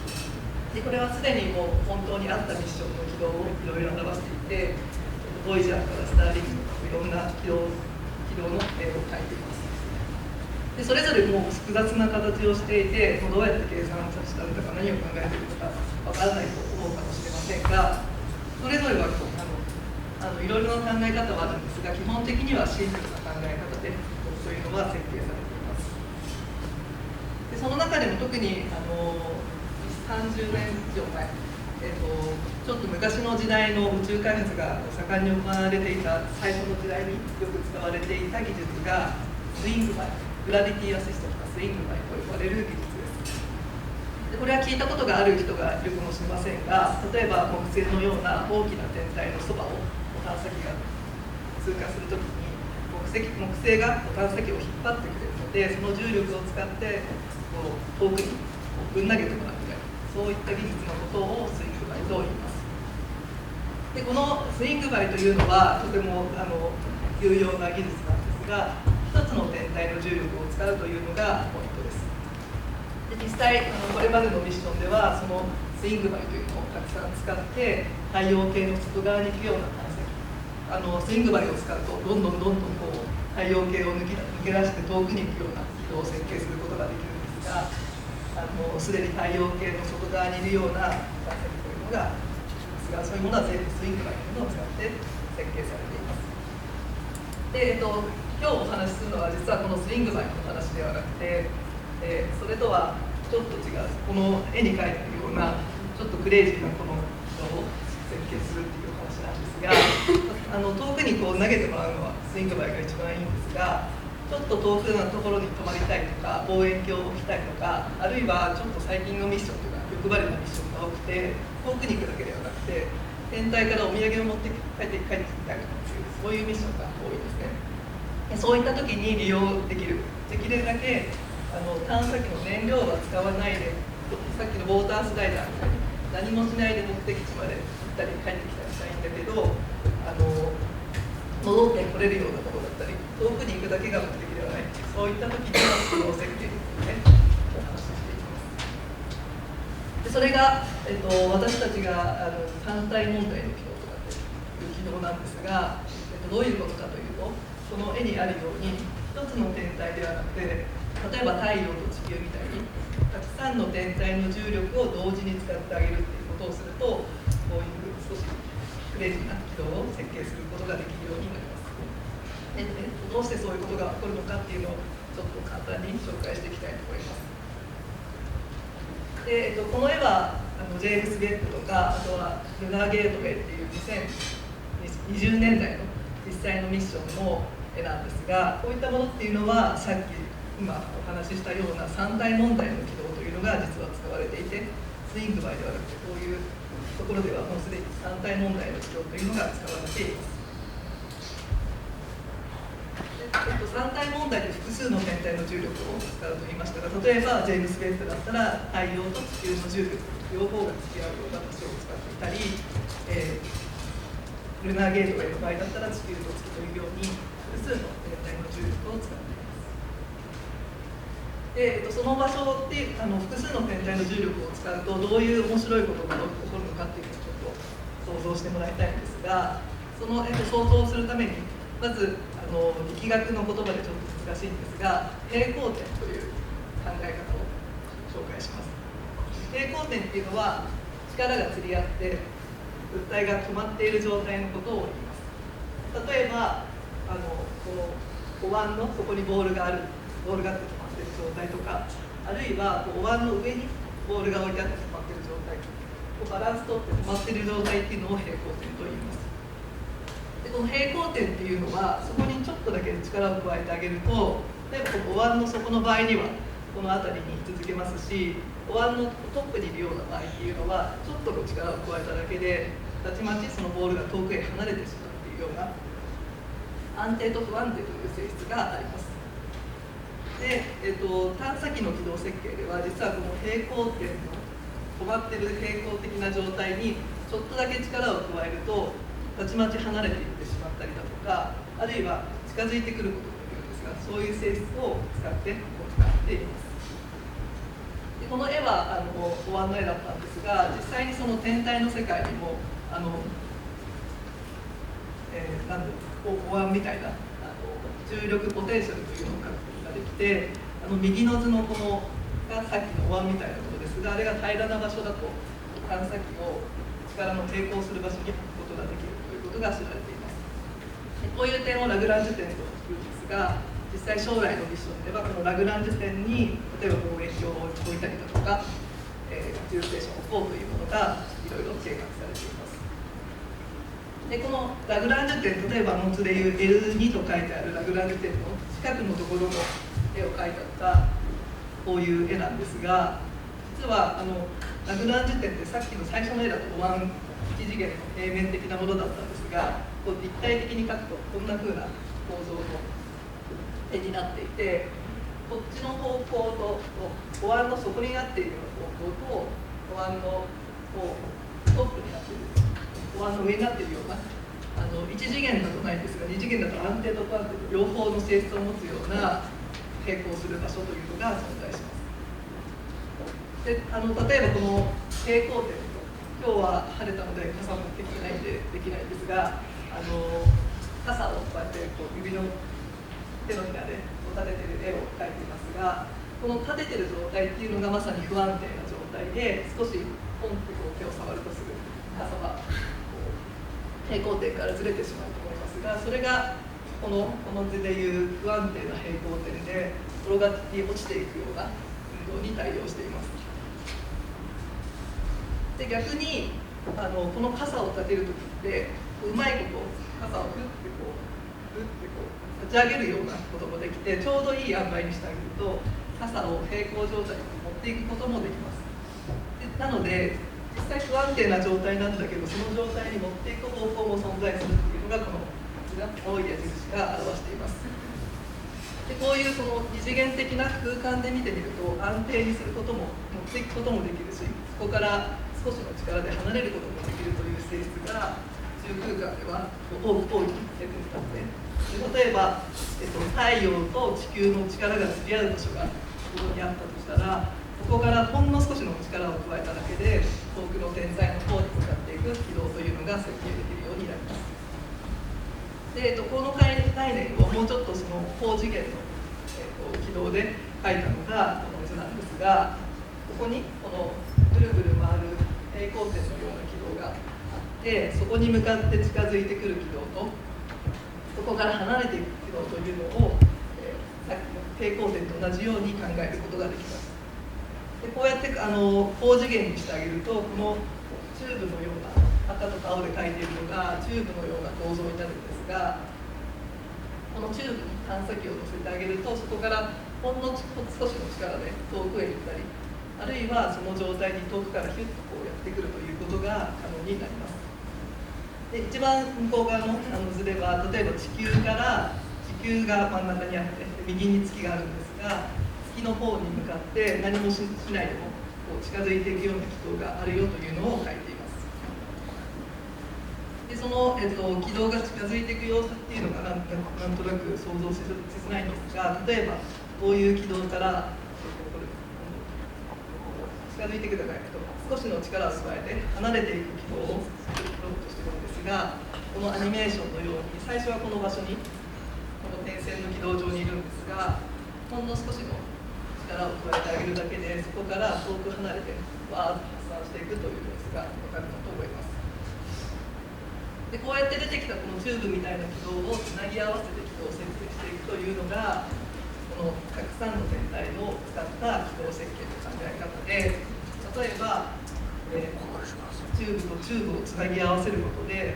でこれはすでにもう本当にあったミッションの軌道をいろいろ表していて、ボイジャーからスターリングとかいろんな軌道の絵を描いています。でそれぞれもう複雑な形をしていて、どうやって計算したのか何を考えているのかわからないと思うかもしれませんが、それぞれはいろいろな考え方はあるんですが、基本的にはシンプルな考え方でそういうのは設計されています。でその中でも特に30年以上前、ちょっと昔の時代の宇宙開発が盛んに行われていた最初の時代によく使われていた技術がスイングバイ、グラビティアシストとかスイングバイと呼ばれる技術です。でこれは聞いたことがある人がいるかもしれませんが、例えば木星のような大きな天体のそばを探査機が通過するときに木星が探査機を引っ張ってくれるので、その重力を使って遠くにぶん投げてもらうみたいな、そういった技術のことをスイングバイと言います。でこのスイングバイというのはとても有用な技術なんですが、一つの天体の重力を使うというのがポイントです。で実際これまでのミッションではそのスイングバイというのをたくさん使って太陽系の外側に行くような探査機、スイングバイを使うとどんどんこう太陽系を抜け出して遠くに行くような軌道を設計することができるんですが、すでに太陽系の外側にいるような探査機というのがありますが、そういうものは全部スイングバイというものを使って設計されています。で、今日お話しするのは実はこのスイングバイの話ではなくて、それとはちょっと違う、この絵に描いてあるようなちょっとクレイジーなこの軌道を設計するっていうお話なんですが、遠くにこう投げてもらうのはスイングバイが一番いいんですが、ちょっと遠くのところに止まりたいとか望遠鏡を置きたいとか、あるいはちょっと最近のミッションというか欲張りなミッションが多くて、遠くに行くだけではなくて天体からお土産を持って帰ってきたいとかっていう、そういうミッションが多いですね。そういった時に利用できる、できるだけ探査機の燃料は使わないで、さっきのウォータースライダーみたいに何もしないで目的地まで行ったり帰ってきたりしたいんだけど、戻ってこれるようなところだったり、遠くに行くだけが目的ではない、そういった時にはこの設計についてお話ししていきます。でそれが、私たちが単体問題の軌道とかっていう軌道なんですが、どういうことかというと、この絵にあるように一つの天体ではなくて、例えば太陽と地球みたいにたくさんの天体の重力を同時に使ってあげるっていうことをすると、こういう少しクレイジーな軌道を設計することができるようになります。どうしてそういうことが起こるのかっていうのをちょっと簡単に紹介していきたいと思います。で、この絵はジェームス・ウェッブとか、あとはルナーゲートウェイっていう2020年代の実際のミッションの絵なんですが、こういったものっていうのはさっき今お話ししたような三体問題の軌道というのが実は使われていて、スイングバイではなくてこういうところではもうすでに三体問題の軌道というのが使われています。三体問題で複数の天体の重力を使うと言いましたが、例えばジェームス・ウェッブだったら太陽と地球の重力両方が付き合うような場所を使っていたり、ルナーゲートウェイの場合だったら地球と月というように複数の天体の重力を使っています。で、その場所って複数の天体の重力を使うとどういう面白いことが起こるのかっていうのをちょっと想像してもらいたいんですが、その、想像するためにまず力学の言葉でちょっと難しいんですが、平行点という考え方を紹介します。平行点っていうのは力が釣り合って物体が止まっている状態のことを言います。例えばこのお椀の底にボールがあって止まっている状態とか、あるいはお椀の上にボールが置いてあって止まっている状態、バランス取って止まっている状態っていうのを平行点と言います。でこの平行点っていうのはそこにちょっとだけ力を加えてあげると、例えばこのお椀の底の場合にはこの辺りに居続けますし、お椀のトップにいるような場合っていうのはちょっと力を加えただけでたちまちそのボールが遠くへ離れてしまうっていうような安定と不安定という性質があります。で、探査機の軌道設計では実はこの平行点の止まっている平行的な状態にちょっとだけ力を加えるとたちまち離れていってしまったりだとか、あるいは近づいてくることというんですが、そういう性質を使って行っています。でこの絵はお椀の絵だったんですが、実際にその天体の世界にもお椀みたいな重力ポテンシャルというのを書くことができて、右の図のこのがさっきのお椀みたいなものですが、あれが平らな場所だと探査機を力の抵抗する場所に置くことができるということが知られています。こういう点をラグランジュ点というんですが、実際将来のミッションではこのラグランジュ点に例えば望遠鏡を置いたりだとか、宇宙ステーションを置こうというものがいろいろ計画されています。でこのラグランジュ点、例えばの図でいう L2 と書いてあるラグランジュ点の近くのところの絵を描いてあったこういう絵なんですが、実はラグランジュ点ってさっきの最初の絵だとお椀一次元の平面的なものだったんですが、こう立体的に描くとこんな風な構造の絵になっていて、こっちの方向とお椀の底になっているような方向とお椀のトップになっているお椀の上になっているような1次元だとないんですが、2次元だと安定と不安定両方の性質を持つような並行する場所というのが存在します。で例えばこの平行点、今日は晴れたので傘持ってきてないんでできないんですが、傘をこうやって指の手のひらで立ててる絵を描いていますが、この立ててる状態っていうのがまさに不安定な状態で、少しポンって手を触るとすぐ傘が平行点からずれてしまうと思いますが、それがこの図でいう不安定な平行点で転がって落ちていくような運動に対応しています。で逆にこの傘を立てるときってうまいこと傘をふって立ち上げるようなこともできて、ちょうどいい塩梅にしてあげると傘を平行状態に持っていくこともできます。なので実際不安定な状態なんだけど、その状態に持っていく方法も存在するっていうのがこの青い矢印が表しています。でこういうその二次元的な空間で見てみると安定にすることも持っていくこともできるし、そこから少しの力で離れることもできるという性質が宇宙空間では大きく出てきたので、例えば、太陽と地球の力が釣り合う場所がここにあったとしたら、ここからほんの少しの力を加えただけで遠くの天体の方に向かっていく軌道というのが設計できるようになります。で、この概念をもうちょっとその高次元の、軌道で書いたのがこの図なんですが、ここにこのぐるぐる回る平行点のような軌道があって、そこに向かって近づいてくる軌道とそこから離れていく軌道というのを、さっきの平行点と同じように考えることができます。でこうやって高次元にしてあげると、このチューブのような赤とか青で描いているのがチューブのような構造になるんですが、このチューブに探査機を乗せてあげると、そこからほんの少しの力で遠くへ行ったり、あるいはその状態に遠くからヒュッとこうやってくるということが可能になります。で一番向こう側の図では、例えば地球が真ん中にあって右に月があるんですが、月の方に向かって何もしないでもこう近づいていくような軌道があるよというのを書いています。でその、軌道が近づいていく様子っていうのがなんとなく想像しづらいんですが、例えばこういう軌道から近づいていくじゃなくと、少しの力を加えて離れていく軌道を作ろうとしているんですが、このアニメーションのように最初はこの場所にこの点線の軌道上にいるんですが、ほんの少しの力を加えてあげるだけで、そこから遠く離れてわーっと発散していくという様子が分かるかと思います。でこうやって出てきたこのチューブみたいな軌道をつなぎ合わせて軌道を設定していくというのが、このたくさんの天体を使った軌道設計の考え方で、例えば、チューブとチューブをつなぎ合わせることで、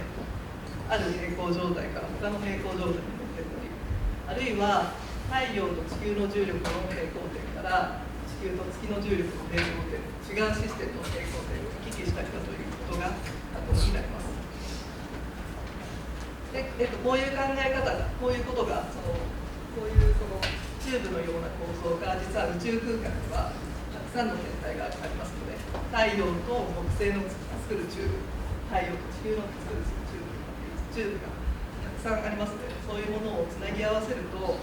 ある平行状態から他の平行状態に持っていったり、あるいは太陽と地球の重力の平行点から地球と月の重力の平行点、違うシステムの平行点を行き来したりだということが可能になります。でこういう考え方が、こういうことがこういうチューブのような構造が実は宇宙空間にはたくさんの天体がありますので、太陽と木星の作るチューブ、太陽と地球の作るチューブがたくさんありますので、そういうものをつなぎ合わせると、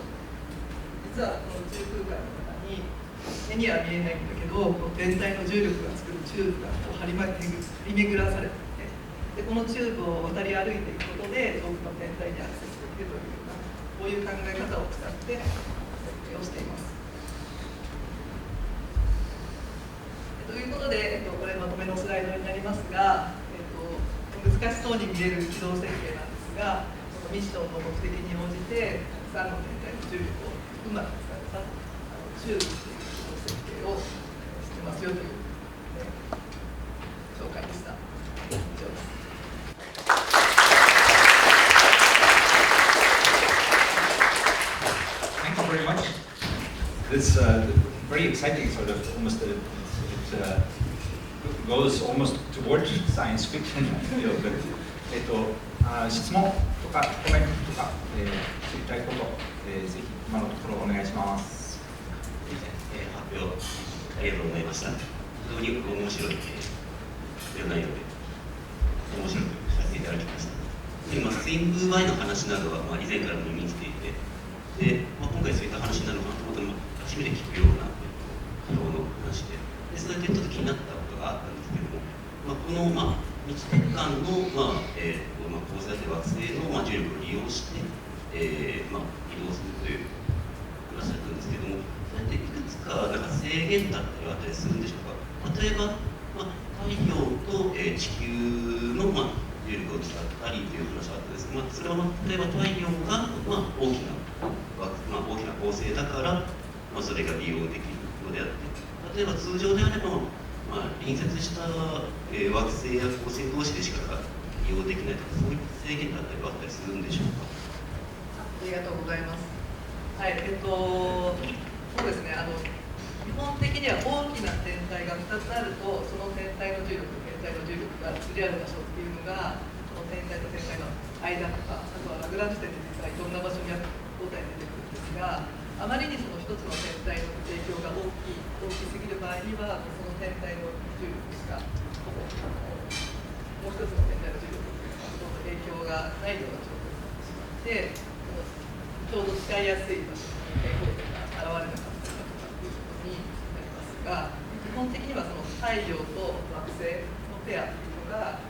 実はこの宇宙空間の中に目には見えないんだけど、この天体の重力が作るチューブがこう張り巡らされていて、でこのチューブを渡り歩いていくことで遠くの天体にアクセスできるというような、こういう考え方を使って設計をしています。ということで、これまとめのスライドになりますが、難しそうに見える軌道設計なんですが、ミッションの目的に応じてたくさんの天体の重力をうまく使ったチューブという設計をしてますよという、紹介でした。以上です。Thank you very much. This very exciting sort of almost it goes almost toward science fiction field. 質問とかコメントとか、知りたいこと、ぜひ今のところお願いします。発表ありがとうございました。非常に面白い、内容で面白くさせていただきました。スイング前の話などは、以前から耳にしていて、で今回そういった話なのかなと思って初めて聞くような軌道の話で、それでちょっと気になったことがあったんですけども、この日鉄間の構成だったり惑星の重力を利用して、移動するという制限だったりはあったりするんでしょうか。例えば、太陽と、地球の、重力を使ったりという話があってですね、それは、例えば太陽が、大きな恒星だから、それが利用できるのであって、例えば通常であれば、隣接した、惑星や恒星同士でしか利用できないとか、そういった制限だったりはあったりするんでしょうか。ありがとうございます。はい、そうですね、基本的には大きな天体が2つあると、その天体の重力が釣り合う場所っていうのが、その天体と天体の間とか、あとはラグランジュ点で実はいろんな場所にある答え出てくるんですが、あまりにその一つの天体の影響が大きすぎる場合には、その天体の重力しかほぼもう一つの天体の重力っていうのはほとんど影響がないような状況になってしまって、ちょうど使いやすい場所に平行点が現れなかったりだとかということになりますが、基本的にはその太陽と惑星のペアっていうのが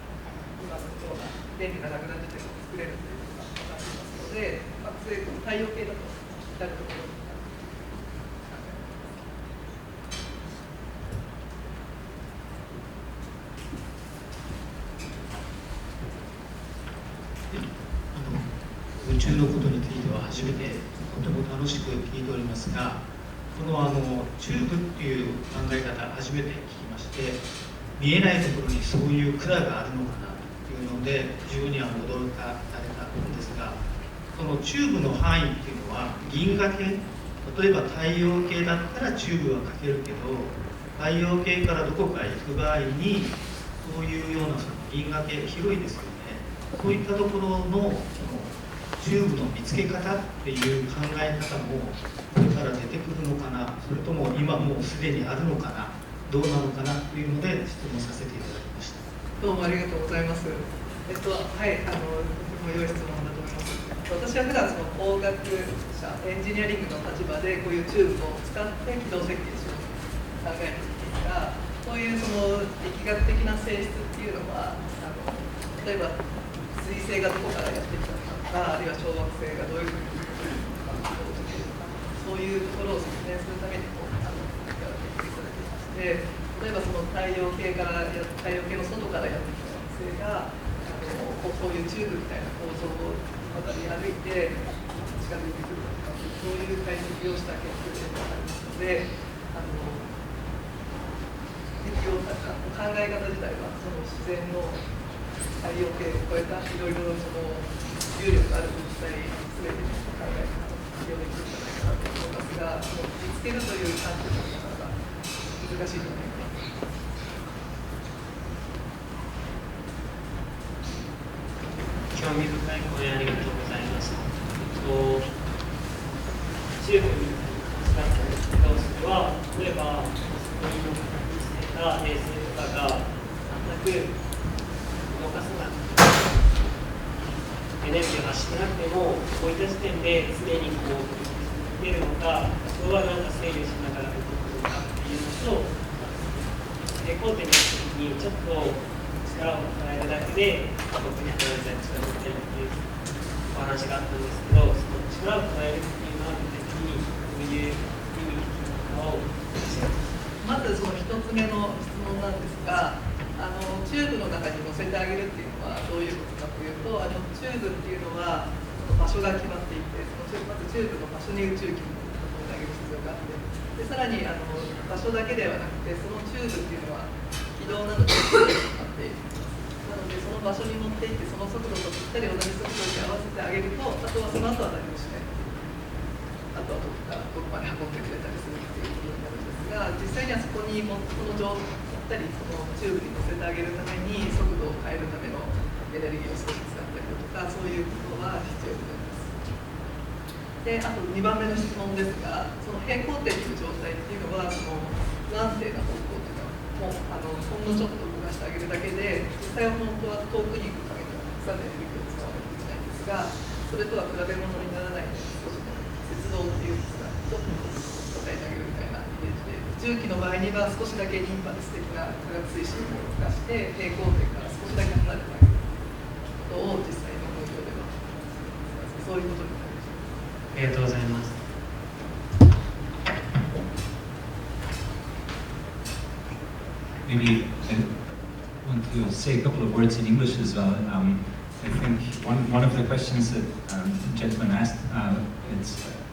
今のような便利なラグランジュ点を作れるというのが分かっていますので、太陽系だと至るところに宇宙のことについては初めてとても楽しく聞いておりますが、このチューブっていう考え方初めて聞きまして、見えないところにそういう管があるのかなというので非常に驚かされたんですが、そのチューブの範囲っていうのは銀河系、例えば太陽系だったらチューブはかけるけど、太陽系からどこか行く場合にそういうようなその銀河系広いですよね。そういったところのチューブの見つけ方っていう考え方もこれから出てくるのかな、それとも今もうすでにあるのかな、どうなのかなというので質問させていただきました。どうもありがとうございます。はい、とても良い質問だと思います。私は普段その工学者、エンジニアリングの立場でこういうチューブを使って軌道設計しようと考えているんですが、こういうその力学的な性質っていうのは、例えば水星がどこからやってきたのか、あるいは小惑星がどういうふうにそういうところを説明するために研究されていまして、例えばその太陽系の外からやってきた惑星がこういうチューブみたいな構造を渡り歩いて近づいてくるとか、そういう解析をした研究結果がありますので、考え方自体はその自然の太陽系を超えたいろいろその重力ある物体すべての考え方を利用できるんじゃないかなと思いますが、その見つけるという観点のなかなか難しいと思います。興味深い講演ありがとうございました。チューブに使ったんですけど、それは例えばそこに乗っていた衛星とかが全く動かさなくて、エネルギーを発してなくても、こういった時点ですでに出るのか、それはなんか制御しながら動くのかっていうのと、平行点になった時にちょっと力を与えるだけで僕に働いたり力を与えるっていうお話があったんですけど、その力を与えるっていうのは具体的にどういう意味なのかを教えてまずその1つ目の質問なんですが、チューブの中に乗せてあげるっていうのはどういうことかというと、チューブっていうのは場所が決まっていて、まずチューブの場所に宇宙機を乗せてあげる必要があって、でさらに場所だけではなくて、そのチューブっていうのは軌道などで決まっている。なのでその場所に乗っていって、その速度とぴったり同じ速度に合わせてあげると、あとはその後は何もしない。あとはどこまで運んでくれたりするっていうことになるんですが、実際にはそこにこの状態そのチューブに乗せてあげるために速度を変えるためのエネルギーを少し使ったりだとか、そういうことは必要になります。で、あと2番目の質問ですが、その平行点にいる状態っていうのはその不安定な方向というのはもうほんのちょっと動かしてあげるだけで、実際は本当は遠くに行くためにはたくさんのエネルギーを使わないといけないんですが、それとは比べ物にならないので、少し鉄道っていうやつがちょっと与えてあげるみたいなイメージで、重機の場合には少しだけインパルス的な化学推進を動かして平行点から少しだけ離れてあげることを実際の運用ではそういうことになります。ありがとうございます。maybe I want to say a couple of words in English as well. I think one of the questions that the gentleman asked,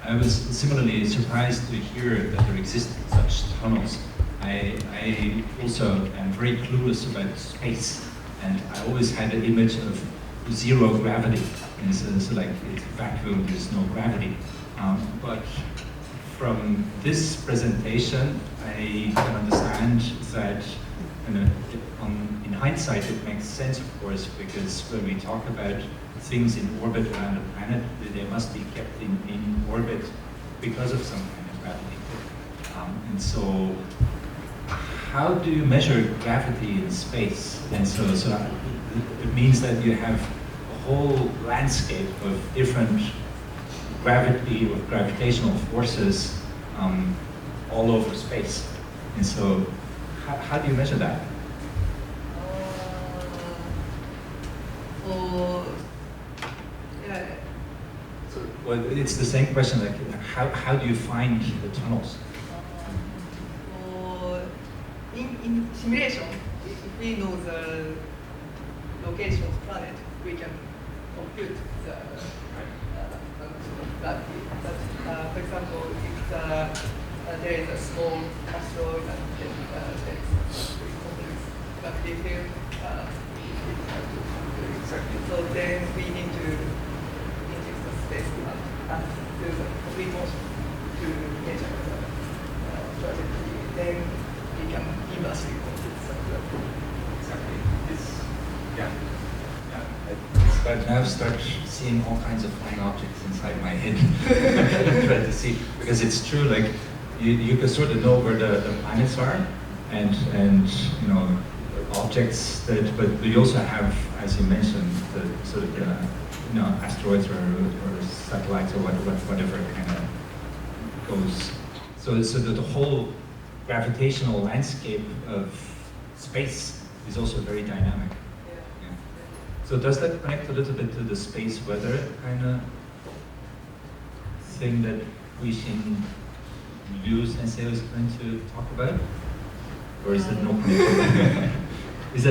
I was similarly surprised to hear that there exist such tunnels. I also am very clueless about space, and I always had an image of zero gravity. And so like it's vacuum, there's no gravity. But from this presentation, I can understand that in hindsight it makes sense, of course, because when we talk about things in orbit around a planet, they must be kept in orbit because of some kind of gravity. And so how do you measure gravity in space? And so it means that you have a whole landscape of different gravity or gravitational forces all over space. And so how do you measure that? Well, it's the same question, like how do you find the tunnels? In simulation, if we know the location of the planet, we can compute the gravity. But, for example, if there is a small asteroid and then takes very complex gravity field, so then we need to inject the spacecraft and do the complete motion to measure the trajectory. Then we can inversely compute the gravity. Exactly. But now I start seeing all kinds of flying objects inside my head. Trying to see, because it's true, like you can sort of know where the planets are, and you know objects that, but you also have, as you mentioned, the sort of asteroids or satellites or whatever kind of goes. So the whole gravitational landscape of space is also very dynamic. Yeah. So does that connect a little bit to the space weather kind of thing that Kyushu U Sensei was going to talk about? Or is it no connection? Is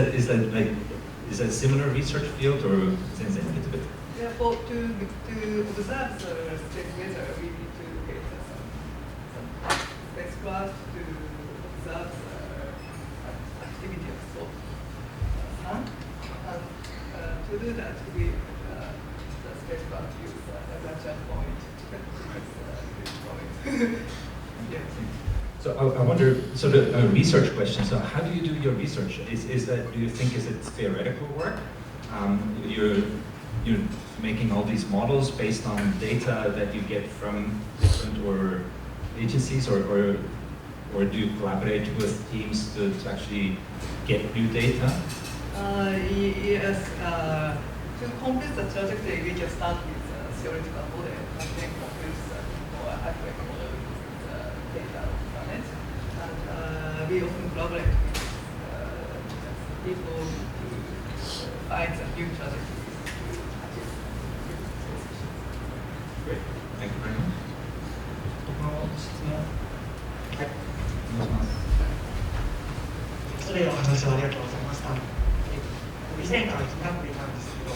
that similar research field, or Sensei a little bit? Yeah, to observe the space weather, we need to get some spacecraft to observe the activity of the sun. And to do that, the spacecraft use a Lagrangian point. Yeah. So I wonder, so a research question, so how do you do your research? Is that, do you think, is it theoretical work? You're making all these models based on data that you get from different agencies, or do you collaborate with teams to actually get new data? Yes, to compute the trajectory, we can start with a theoretical model and then compute the more accurate model with the data of the planet. And we often collaborate with people to find the new trajectories. Great, thank you very much. 失礼なお話をありがとうございました。以前から気になっていたんですけど、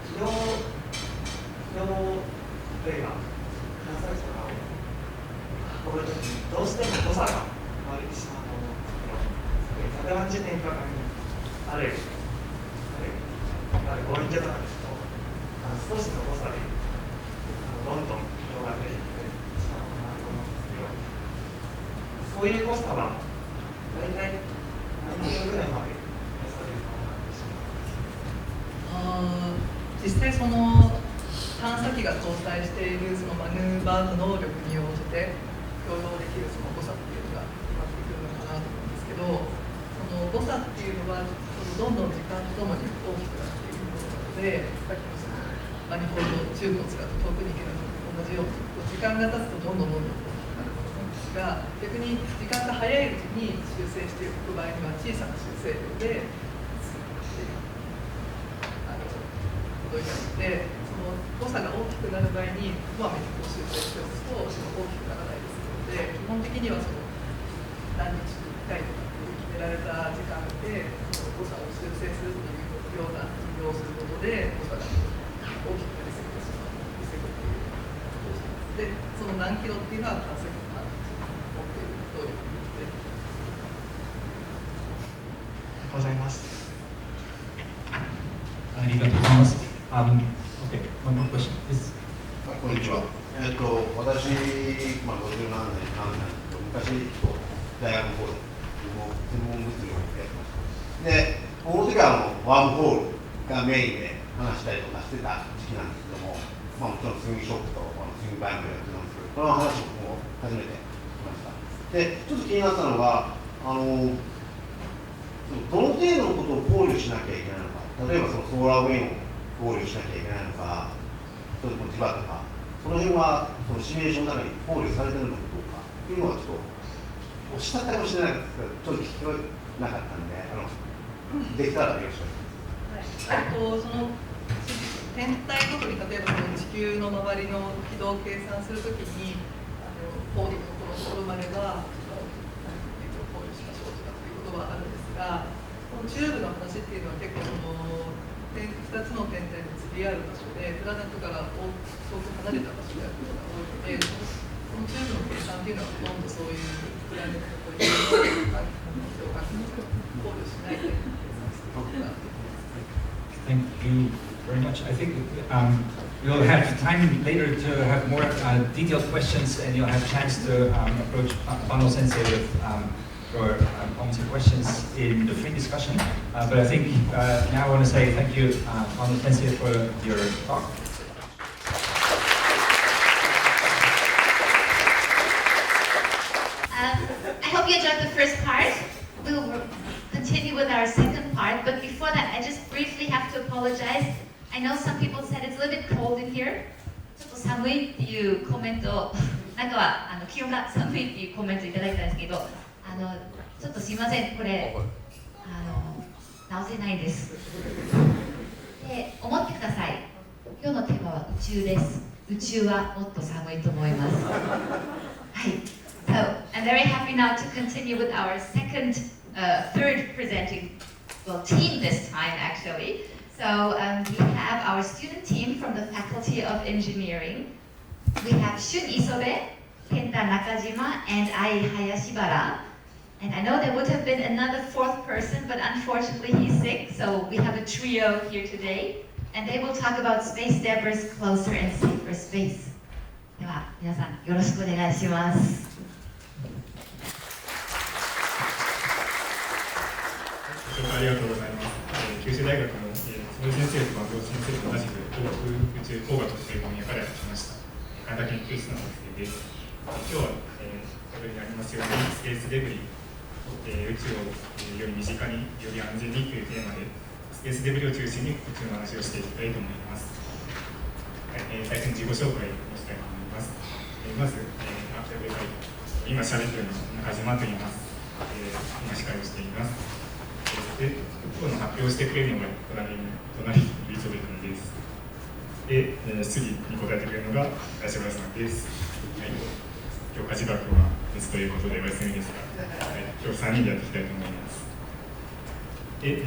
機動例が観察者がこういう時にどうしても誤差が生まれてしまうと思うんですけど、130年かかりある望遠鏡とかですと、少しの誤差でどんどん広がっていってしまうかなと思うんですけど、そういう誤差は大体何年ぐらいまで予想されるものなんでしょうか。実際その探査機が搭載しているそのマヌーバーの能力に応じて許容できるその誤差っていうのが決まってくるのかなと思うんですけど、その誤差っていうのはどんどん時間とともに大きくなっていくものなので、さっきのそのマニフォールドチューブを使って遠くに行けるのと同じように時間が経つとどんどん大きくなるものなんですが、逆に時間が早いうちに修正しておく場合には小さな修正量でことになって、その誤差が大きくなる場合にこまめに修正しておくと大きくならないですので、基本的にはその何日に1回とかっていう決められた時間で誤差を修正するっていうような運用をすることで誤差が大きくなりすぎてしまう防ぐっていうことをしています。でその何キロっていうのは観測が持っている動力で。ございます。ありがとうございます。Okay, one more question. こんにちは。私、50何年と昔大学の方で専門物理をやってました。で、この時はワームホールがメインで話したりとかしてた時期なんですけども、もちろんスイングショックとスイングバイングやってたんですけど、この話を初めてしました。で、ちょっと気になったのが、どの程度のことを考慮しなきゃいけないのか、例えばそのソーラーウェイを考慮しなきゃいけないのか、それとも磁場とか、その辺はそのシミュレーションの中に考慮されているのかどうかというのはちょっとおっしゃったかもしれないんですけど、ちょっと聞こえなかったんで、できたらよろしくお願いします。その天体ごとに例えばその地球の周りの軌道を計算するときにコーディングのところまでは考慮しましょうとかということはあるんですが、このチューブの話っていうのは結構2つの天体の釣り合う場所でプラネットから遠く離れた場所であることが多いので、このチューブの計算っていうのはほとんどそういうプラネットという軌道関係を考慮しないで計算することができます。Thank you very much. I think we'll have time later to have more detailed questions, and you'll have a chance to approach Bano Sensei with your comments and questions in the free discussion. But I think now I want to say thank you, Bano Sensei, for your talk. I hope you enjoyed the first part. We'll continue with our second part, but before that, I just briefly have to apologize. I know some people said it's a little bit cold in here. ちょっと寒いっていうコメント、中は気温が寒いっていうコメントいただいたんですけど、ちょっとすいません、これ直せないです。で、思ってください。今日のテーマは宇宙です。宇宙はもっと寒いと思います。はい。So I'm very happy now to continue with our third presenting, team this time actually. So we have our student team from the Faculty of Engineering. We have Shun Isobe, Kenta Nakajima, and Ai Hayashibara. And I know there would have been another fourth person, but unfortunately he's sick, so we have a trio here today. And they will talk about space debris, closer and safer space. では皆さんよろしくお願いします。ありがとうございます。九州大学の坪井先生と松尾先生と同じく航空宇宙工学という分野からやってきました神田研究室の学生です。今日は、それにありますようにスペースデブリ、宇宙をより身近により安全にというテーマでスペースデブリを中心に宇宙の話をしていきたいと思います。最初に自己紹介をしたいと思います。まず、今喋っているのは中島と言います。今司会をしています。で、今日の発表をしてくれるのが隣にいる磯部君です。で、質疑に答えてくれるのが林原さんです。はい、今日家事学は別ということでお休みですが、今日3人でやっていきたいと思います。で、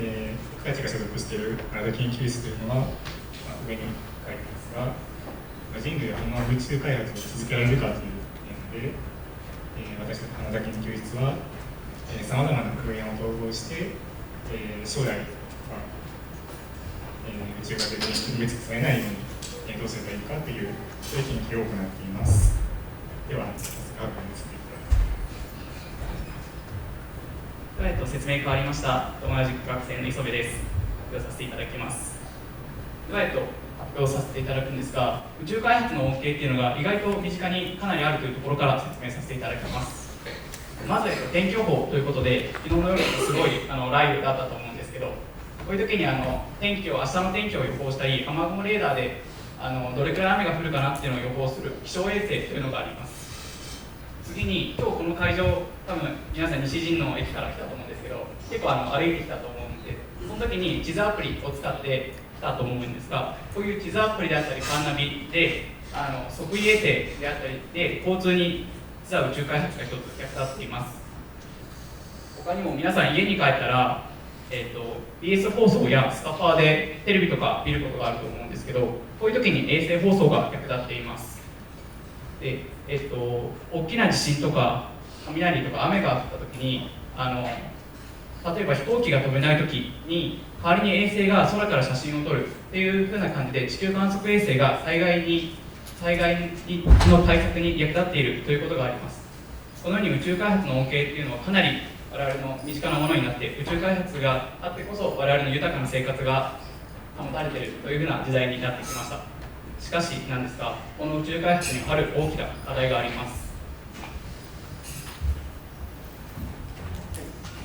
僕たちが所属しているカナダ研究室というのは、上に書いてますが、人類はこのまま宇宙開発を続けられるかという点で、私たちカナダ研究室はさまざまな分野を統合して、将来、宇宙が絶対に滅されないようにどうすればいいかというそういう研究を行っています。では、発表についていただきます。説明変わりました。同じく学生の磯部です。発表させていただきます。発表させていただくんですが、宇宙開発の恩恵っていうのが意外と身近にかなりあるというところから説明させていただきます。まず天気予報ということで、昨日の夜すごい雷雨だったと思うんですけど、こういう時に明日の天気を予報したり、雨雲レーダーでどれくらい雨が降るかなっていうのを予報する気象衛星というのがあります。次に、今日この会場、多分皆さん西陣の駅から来たと思うんですけど、結構歩いてきたと思うんで、その時に地図アプリを使ってきたと思うんですが、こういう地図アプリであったり、カーナビで測位衛星であったりで交通に実は宇宙開発が一つ役立っています。他にも皆さん家に帰ったら、BS 放送やスカパーでテレビとか見ることがあると思うんですけど、こういう時に衛星放送が役立っています。で、大きな地震とか雷とか雨が降った時に例えば飛行機が飛べない時に代わりに衛星が空から写真を撮るっていう風な感じで地球観測衛星が災害の対策に役立っているということがあります。このように宇宙開発の恩恵っていうのはかなり我々の身近なものになって、宇宙開発があってこそ我々の豊かな生活が保たれているという風な時代になってきました。しかしなんですが、この宇宙開発にはある大きな課題があります。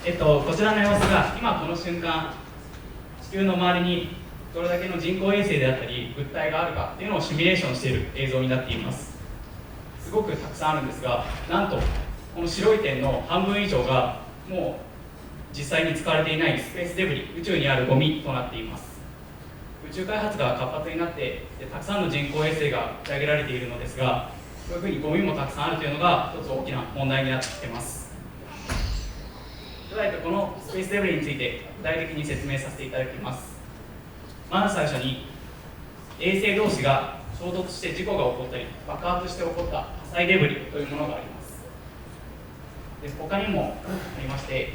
こちらの様子が今この瞬間地球の周りにどれだけの人工衛星であったり物体があるかっていうのをシミュレーションしている映像になっています。すごくたくさんあるんですが、なんとこの白い点の半分以上がもう実際に使われていないスペースデブリ、宇宙にあるゴミとなっています。宇宙開発が活発になってたくさんの人工衛星が打ち上げられているのですが、こういうふうにゴミもたくさんあるというのが一つ大きな問題になってきています。このスペースデブリについて具体的に説明させていただきます。まず最初に衛星同士が衝突して事故が起こったり爆発して起こった火災デブリというものがあります。で他にもありまして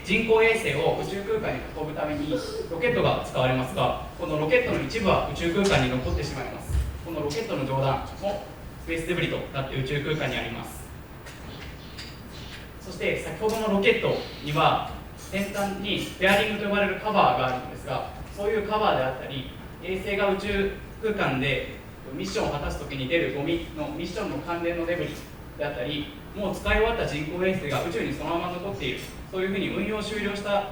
人工衛星を宇宙空間に運ぶためにロケットが使われますが、このロケットの一部は宇宙空間に残ってしまいます。このロケットの上段もスペースデブリとなって宇宙空間にあります。そして先ほどのロケットには先端にペアリングと呼ばれるカバーがあるのですが、そういうカバーであったり衛星が宇宙空間でミッションを果たすときに出るゴミのミッションの関連のデブリであったり、もう使い終わった人工衛星が宇宙にそのまま残っている、そういうふうに運用終了した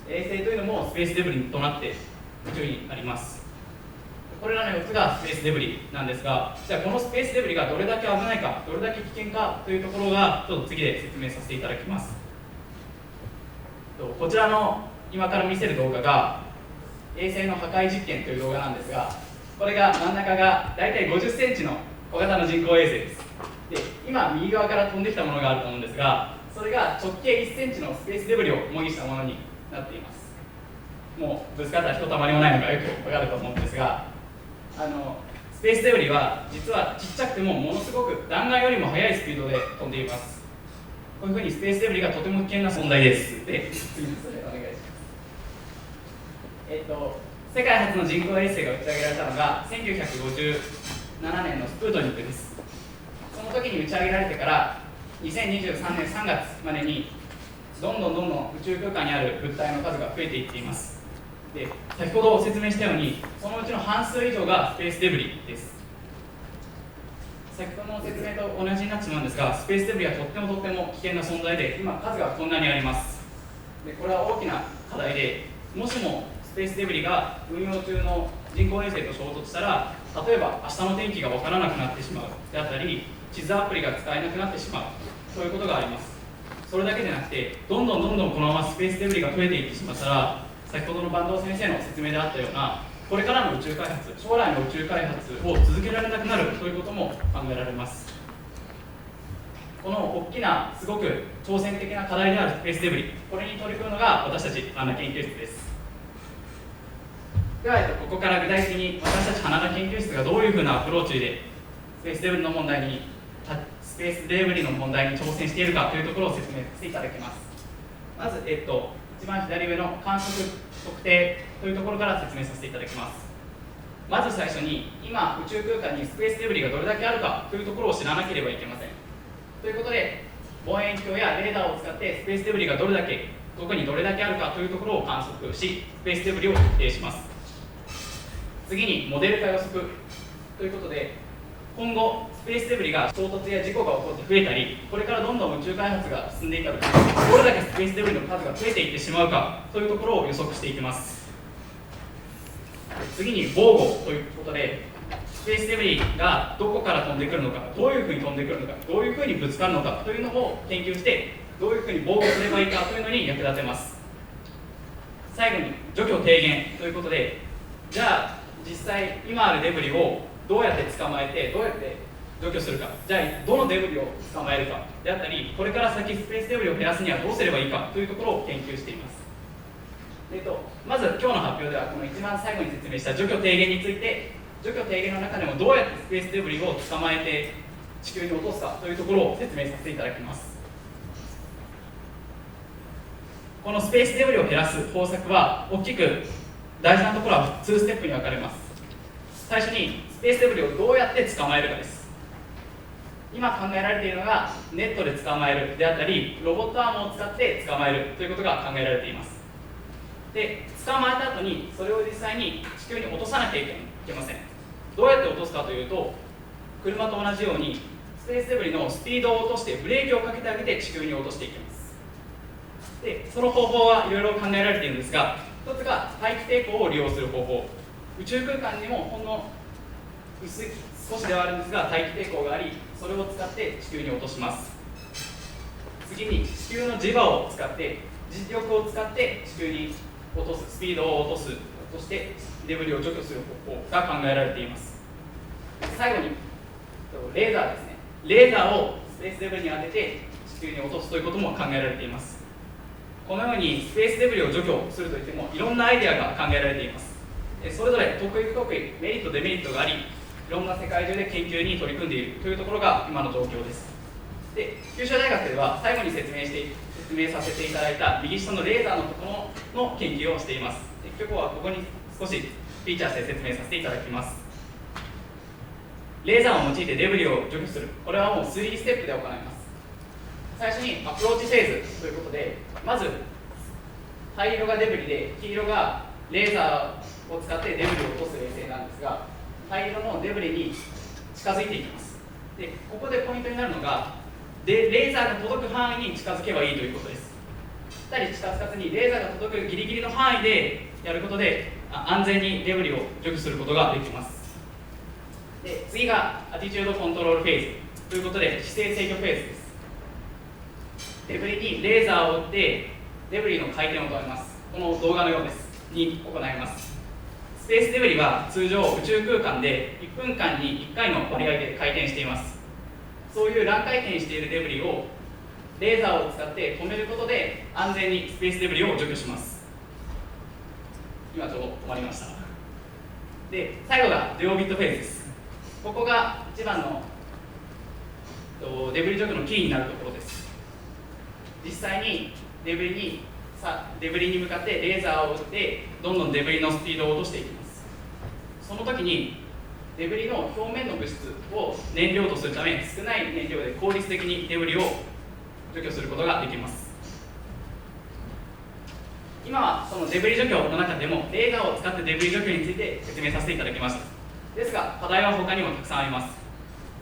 衛星というのもスペースデブリとなって宇宙にあります。これらの4つがスペースデブリなんですが、じゃあこのスペースデブリがどれだけ危ないか、どれだけ危険かというところがちょっと次で説明させていただきます。こちらの今から見せる動画が衛星の破壊実験という動画なんですが、これが真ん中がだいたい50センチの小型の人工衛星です。で今右側から飛んできたものがあると思うんですが、それが直径1センチのスペースデブリを模擬したものになっています。もうぶつかったらひとたまりもないのがよくわかると思うんですが、スペースデブリは実はちっちゃくてもものすごく弾丸よりも速いスピードで飛んでいます。こういうふうにスペースデブリがとても危険な存在です。で次のスライドお願いします。世界初の人工衛星が打ち上げられたのが1957年のスプートニクです。その時に打ち上げられてから2023年3月までにどんどん宇宙空間にある物体の数が増えていっています。で先ほど説明したようにそのうちの半数以上がスペースデブリです。先ほどの説明と同じになってしまうんですが、スペースデブリはとっても危険な存在で、今数がこんなにあります。でこれは大きな課題で、もしもスペースデブリが運用中の人工衛星と衝突したら、例えば明日の天気が分からなくなってしまうであったり、地図アプリが使えなくなってしまう、そういうことがあります。それだけでなくて、どんどんこのままスペースデブリが増えていってしまったら、先ほどの坂東先生の説明であったようなこれからの宇宙開発、将来の宇宙開発を続けられなくなるということも考えられます。この大きなすごく挑戦的な課題であるスペースデブリ、これに取り組むのが私たち研究室です。では、ここから具体的に私たち花田研究室がどういうふうなアプローチでスペースデブリの問題に挑戦しているかというところを説明させていただきます。まず、一番左上の観測測定というところから説明させていただきます。まず最初に今宇宙空間にスペースデブリがどれだけあるかというところを知らなければいけません。ということで望遠鏡やレーダーを使ってスペースデブリがどこにどれだけあるかというところを観測し、スペースデブリを特定します。次にモデル化予測ということで、今後スペースデブリが衝突や事故が起こって増えたり、これからどんどん宇宙開発が進んでいったときにどれだけスペースデブリの数が増えていってしまうかというところを予測していきます。次に防護ということで、スペースデブリがどこから飛んでくるのか、どういうふうに飛んでくるのか、どういうふうにぶつかるのかというのを研究して、どういうふうに防護すればいいかというのに役立てます。最後に除去低減ということで、じゃあ実際今あるデブリをどうやって捕まえて、どうやって除去するか、じゃあどのデブリを捕まえるかであったり、これから先スペースデブリを減らすにはどうすればいいかというところを研究しています。まず今日の発表ではこの一番最後に説明した除去低減について、除去低減の中でもどうやってスペースデブリを捕まえて地球に落とすかというところを説明させていただきます。このスペースデブリを減らす方策は大きく大事なところは2ステップに分かれます。最初にスペースデブリをどうやって捕まえるかです。今考えられているのがネットで捕まえるであったり、ロボットアームを使って捕まえるということが考えられています。で、捕まえた後にそれを実際に地球に落とさなきゃいけません。どうやって落とすかというと、車と同じようにスペースデブリのスピードを落としてブレーキをかけてあげて地球に落としていきます。で、その方法はいろいろ考えられているんですが、一つが大気抵抗を利用する方法。宇宙空間にもほんの薄い少しではあるんですが大気抵抗があり、それを使って地球に落とします。次に地球の磁場を使って磁力を使って地球に落とす、スピードを落とす、そしてデブリを除去する方法が考えられています。最後にレーザーですね。レーザーをスペースデブリに当てて地球に落とすということも考えられています。このようにスペースデブリを除去するといってもいろんなアイデアが考えられています。それぞれ得意不得意、メリットデメリットがあり、いろんな世界中で研究に取り組んでいるというところが今の状況です。で、九州大学では最後に説明させていただいた右下のレーザーのところの研究をしています。今日はここに少しフィーチャーして説明させていただきます。レーザーを用いてデブリを除去する、これはもう3ステップで行います。最初にアプローチフェーズということで、まず灰色がデブリで黄色がレーザーを使ってデブリを落とす衛星なんですが、灰色のデブリに近づいていきます。で、ここでポイントになるのが、レーザーが届く範囲に近づけばいいということです。ぴったり近づかずにレーザーが届くギリギリの範囲でやることで安全にデブリを除去することができます。で、次がアティチュードコントロールフェーズということで姿勢制御フェーズです。デブリにレーザーを打ってデブリの回転を止めます。この動画のようですに行います。スペースデブリは通常宇宙空間で1分間に1回の割合で回転しています。そういう乱回転しているデブリをレーザーを使って止めることで安全にスペースデブリを除去します。今ちょうど止まりました。で、最後がデオビットフェーズです。ここが一番のデブリ除去のキーになるところです。実際にデブリに向かってレーザーを打ってどんどんデブリのスピードを落としていきます。その時にデブリの表面の物質を燃料とするため少ない燃料で効率的にデブリを除去することができます。今はそのデブリ除去の中でもレーザーを使ってデブリ除去について説明させていただきました。ですが課題は他にもたくさんあります。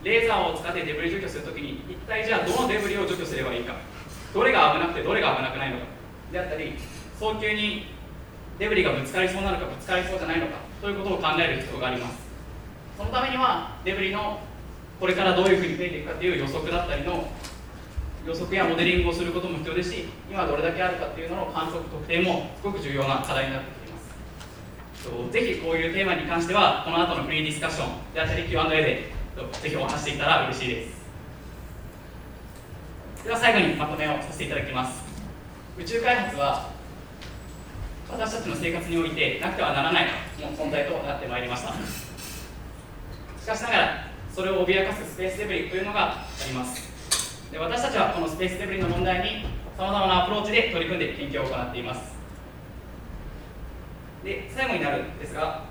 レーザーを使ってデブリ除去するときに一体じゃあどのデブリを除去すればいいか、どれが危なくてどれが危なくないのかであったり、早急にデブリがぶつかりそうなのかぶつかりそうじゃないのかということを考える必要があります。そのためにはデブリのこれからどういうふうに増えていくかという予測だったりの予測やモデリングをすることも必要ですし、今どれだけあるかというのの観測特定もすごく重要な課題になってきています。ぜひこういうテーマに関してはこの後のフリーディスカッションであったり Q&A でぜひお話していたら嬉しいです。では最後にまとめをさせていただきます。宇宙開発は私たちの生活においてなくてはならない存在となってまいりました。しかしながらそれを脅かすスペースデブリというのがあります。で、私たちはこのスペースデブリの問題にさまざまなアプローチで取り組んで研究を行っています。で、最後になるんですが、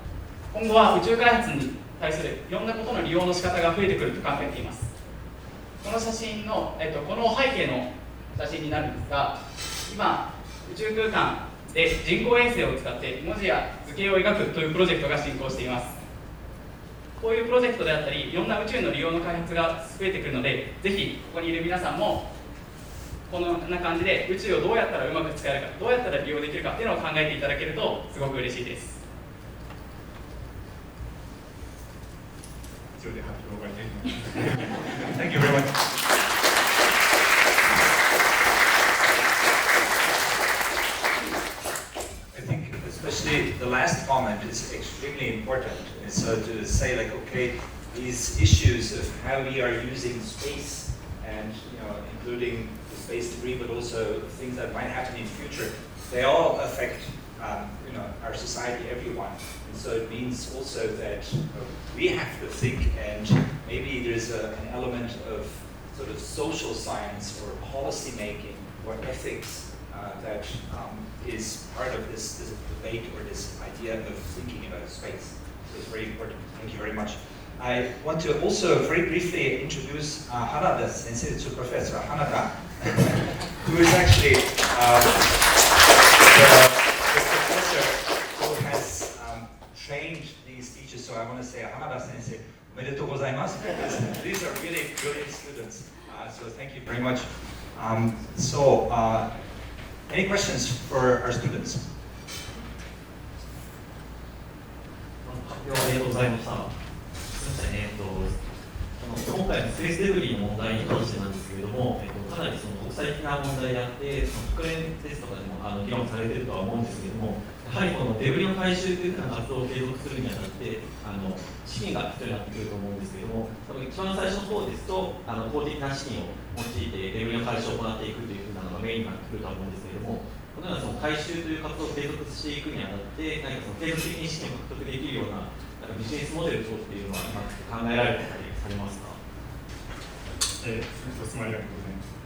今後は宇宙開発に対するいろんなことの利用の仕方が増えてくると考えています。この写真の、この背景の写真になるんですが、今宇宙空間で人工衛星を使って文字や図形を描くというプロジェクトが進行しています。こういうプロジェクトであったりいろんな宇宙の利用の開発が増えてくるので、ぜひここにいる皆さんもこんな感じで宇宙をどうやったらうまく使えるか、どうやったら利用できるかっていうのを考えていただけるとすごく嬉しいです。以上で発表が終わります。 Thank you very much. I think especially the last comment is extremely important. So to say like, okay, these issues of how we are using space, and including the space debris, but also things that might happen in the future, they all affect our society, everyone. And so it means also that we have to think, and maybe there's an element of sort of social science or policy making or ethics that is part of this debate or this idea of thinking about space. So it's very important. Thank you very much. I want to also very briefly introduce Hanada Sensei to Professor Hanada, who is actually the professor who has trained these teachers. So I want to say Hanada Sensei, omedetou gozaimasu. These are really brilliant students. So thank you very much. Any questions for our students? ありがとうございました。今回のスペースデブリの問題に関してなんですけれども、かなりその国際的な問題であって、国連ですとかでも議論されているとは思うんですけれども、やはりこのデブリの回収という活動を継続するにあたって、資金が必要になってくると思うんですけれども、多分一番最初の方ですと、公的な資金を用いてデブリの回収を行っていくというふうなのがメインになってくるとは思うんですけれども、このようなその回収という活動を継続していくにあたって、何かその継続的に資金を獲得できるようなビジネスモデル等っていうのは今考えられたりされますか？ご質問ありがとうございます。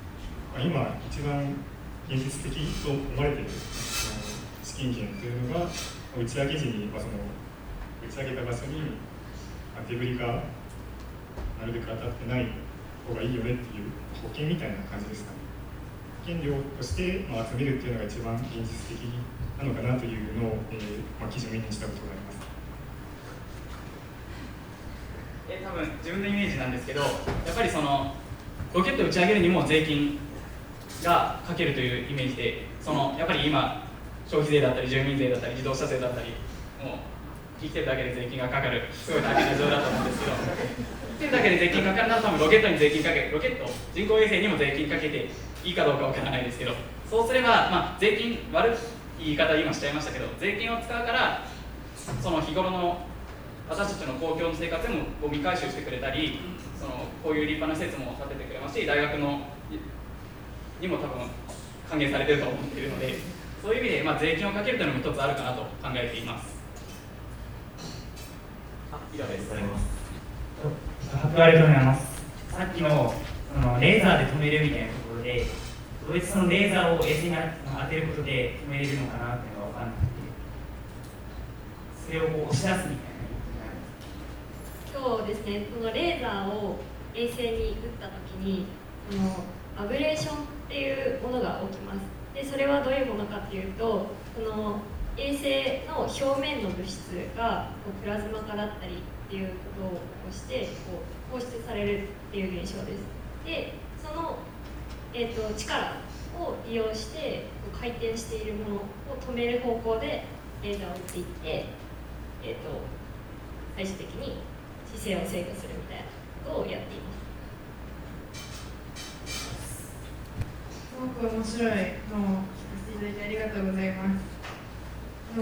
今一番現実的と思われている資金源というのが打ち上げ時に、その打ち上げた場所にデブリがなるべく当たってない方がいいよねっていう保険みたいな感じですかね。保険料として集めるっていうのが一番現実的なのかなというのを、記事を目にしたことがあります。多分自分のイメージなんですけど、やっぱりそのロケットを打ち上げるにも税金がかけるというイメージで、やっぱり今消費税だったり住民税だったり自動車税だったり、もう生きてるだけで税金がかかる、すごい大変な状況だと思うんですけど、生きてるだけで税金かかるなら多分ロケットに税金かけ、ロケット人工衛星にも税金かけていいかどうかわからないですけど、そうすれば、税金悪い言い方今しちゃいましたけど、税金を使うからその日頃の私たちの公共の生活でもゴミ回収してくれたり、こういう立派な施設も建ててくれますし、大学にも多分歓迎されていると思っているので、そういう意味で、税金をかけるというのも一つあるかなと考えています。以上です。発表ありがとうございます。さっきのレーザーで止めるみたいなところで、どうやってそのレーザーを衛星に当てることで止めれるのかなっていうのが分からなくて、それを押し出すみたいな。そうですね、そのレーザーを衛星に打ったときにアブレーションっていうものが起きます。でそれはどういうものかっていうと、衛星の表面の物質がプラズマ化だったりっていうことを起こして放出されるっていう現象です。でその、力を利用して回転しているものを止める方向でレーザーを打っていって、最終的に姿勢を制御するみたいなことをやっています。すごく面白いのを聞かせていただいてありがとうございます。ス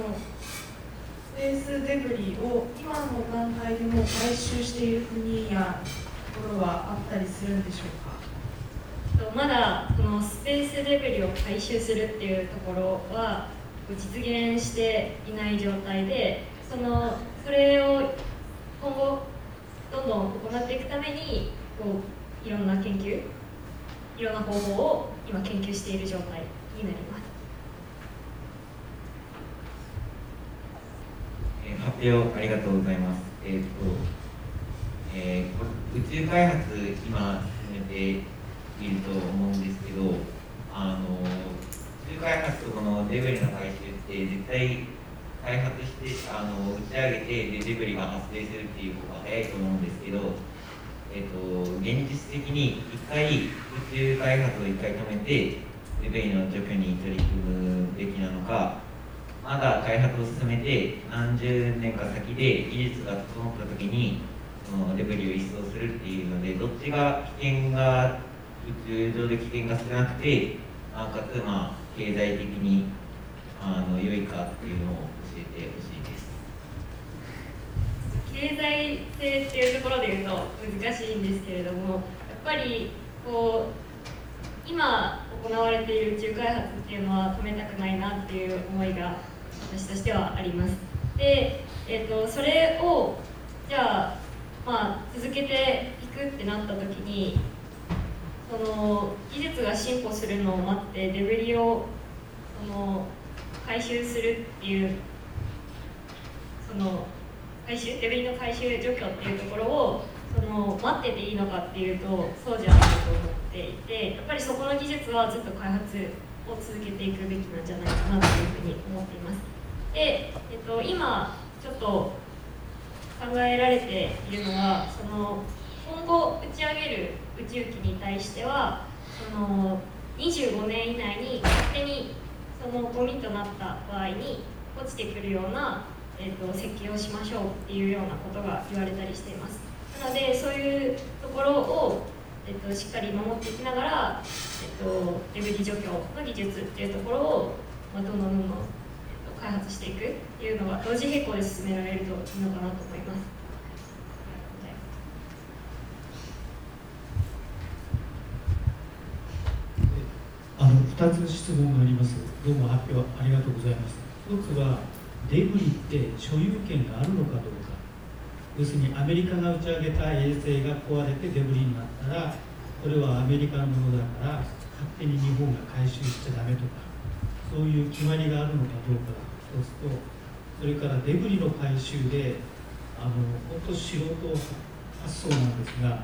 ペースデブリを今の段階でも回収している国やところはあったりするんでしょうか？まだこのスペースデブリを回収するっていうところは実現していない状態で、それを今後どんどん行っていくためにいろんな研究、いろんな方法を今研究している状態になります。発表ありがとうございます。宇宙開発今進めていると思うんですけど、宇宙開発とこのデブリの回収って絶対開発して打ち上げてデブリが発生するっていう方が早いと思うんですけど、現実的に宇宙開発を一回止めてデブリの除去に取り組むべきなのか、まだ開発を進めて何十年か先で技術が整った時にデブリを一掃するっていうので、どっちが宇宙上で危険が少なくて、なおかつ経済的に良いかっていうのを教えてほしいです。経済性っていうところで言うと難しいんですけれども、やっぱりこう今行われている宇宙開発っていうのは止めたくないなっていう思いが私としてはあります。で、それをじゃあ、続けていくってなった時に、その技術が進歩するのを待ってデブリを回収するっていうデブリの回収除去っていうところを待ってていいのかっていうとそうじゃないと思っていて、やっぱりそこの技術はずっと開発を続けていくべきなんじゃないかなというふうに思っています。で、今ちょっと考えられているのは今後打ち上げる宇宙機に対しては25年以内に勝手にゴミとなった場合に落ちてくるような、設計をしましょうっていうようなことが言われたりしています。なのでそういうところを、しっかり守っていきながら、デブリ除去の技術っていうところを、どんどん開発していくっていうのが同時並行で進められるといいのかなと思います。2つ質問があります。どうも発表ありがとうございます。1つは、デブリって所有権があるのかどうか。要するにアメリカが打ち上げた衛星が壊れてデブリになったら、これはアメリカのものだから勝手に日本が回収しちゃダメとか、そういう決まりがあるのかどうかが1つと、それからデブリの回収で本当素人発想なんですが、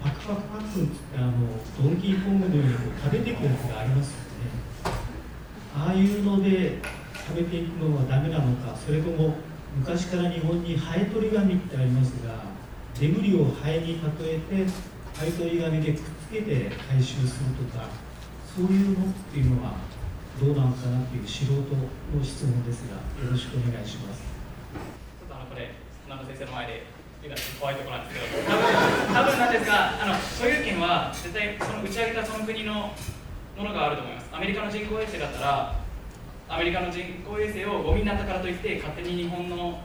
パクパクパクってドンキーコングのように食べていくやつがありますよね。ああいうので食べていくのはダメなのか、それとも昔から日本にハエ取り紙ってありますが、デブリをハエに例えてハエ取り紙でくっつけて回収するとか、そういうのっていうのはどうなのかなっていう素人の質問ですが、よろしくお願いします。ちょっとこれ花先生の前で言うのは怖いところなんですけど、多分なんですが、所有権は絶対その打ち上げたその国のものがあると思います。アメリカの人工衛星だったら、アメリカの人工衛星をゴミになったからといって勝手に日本の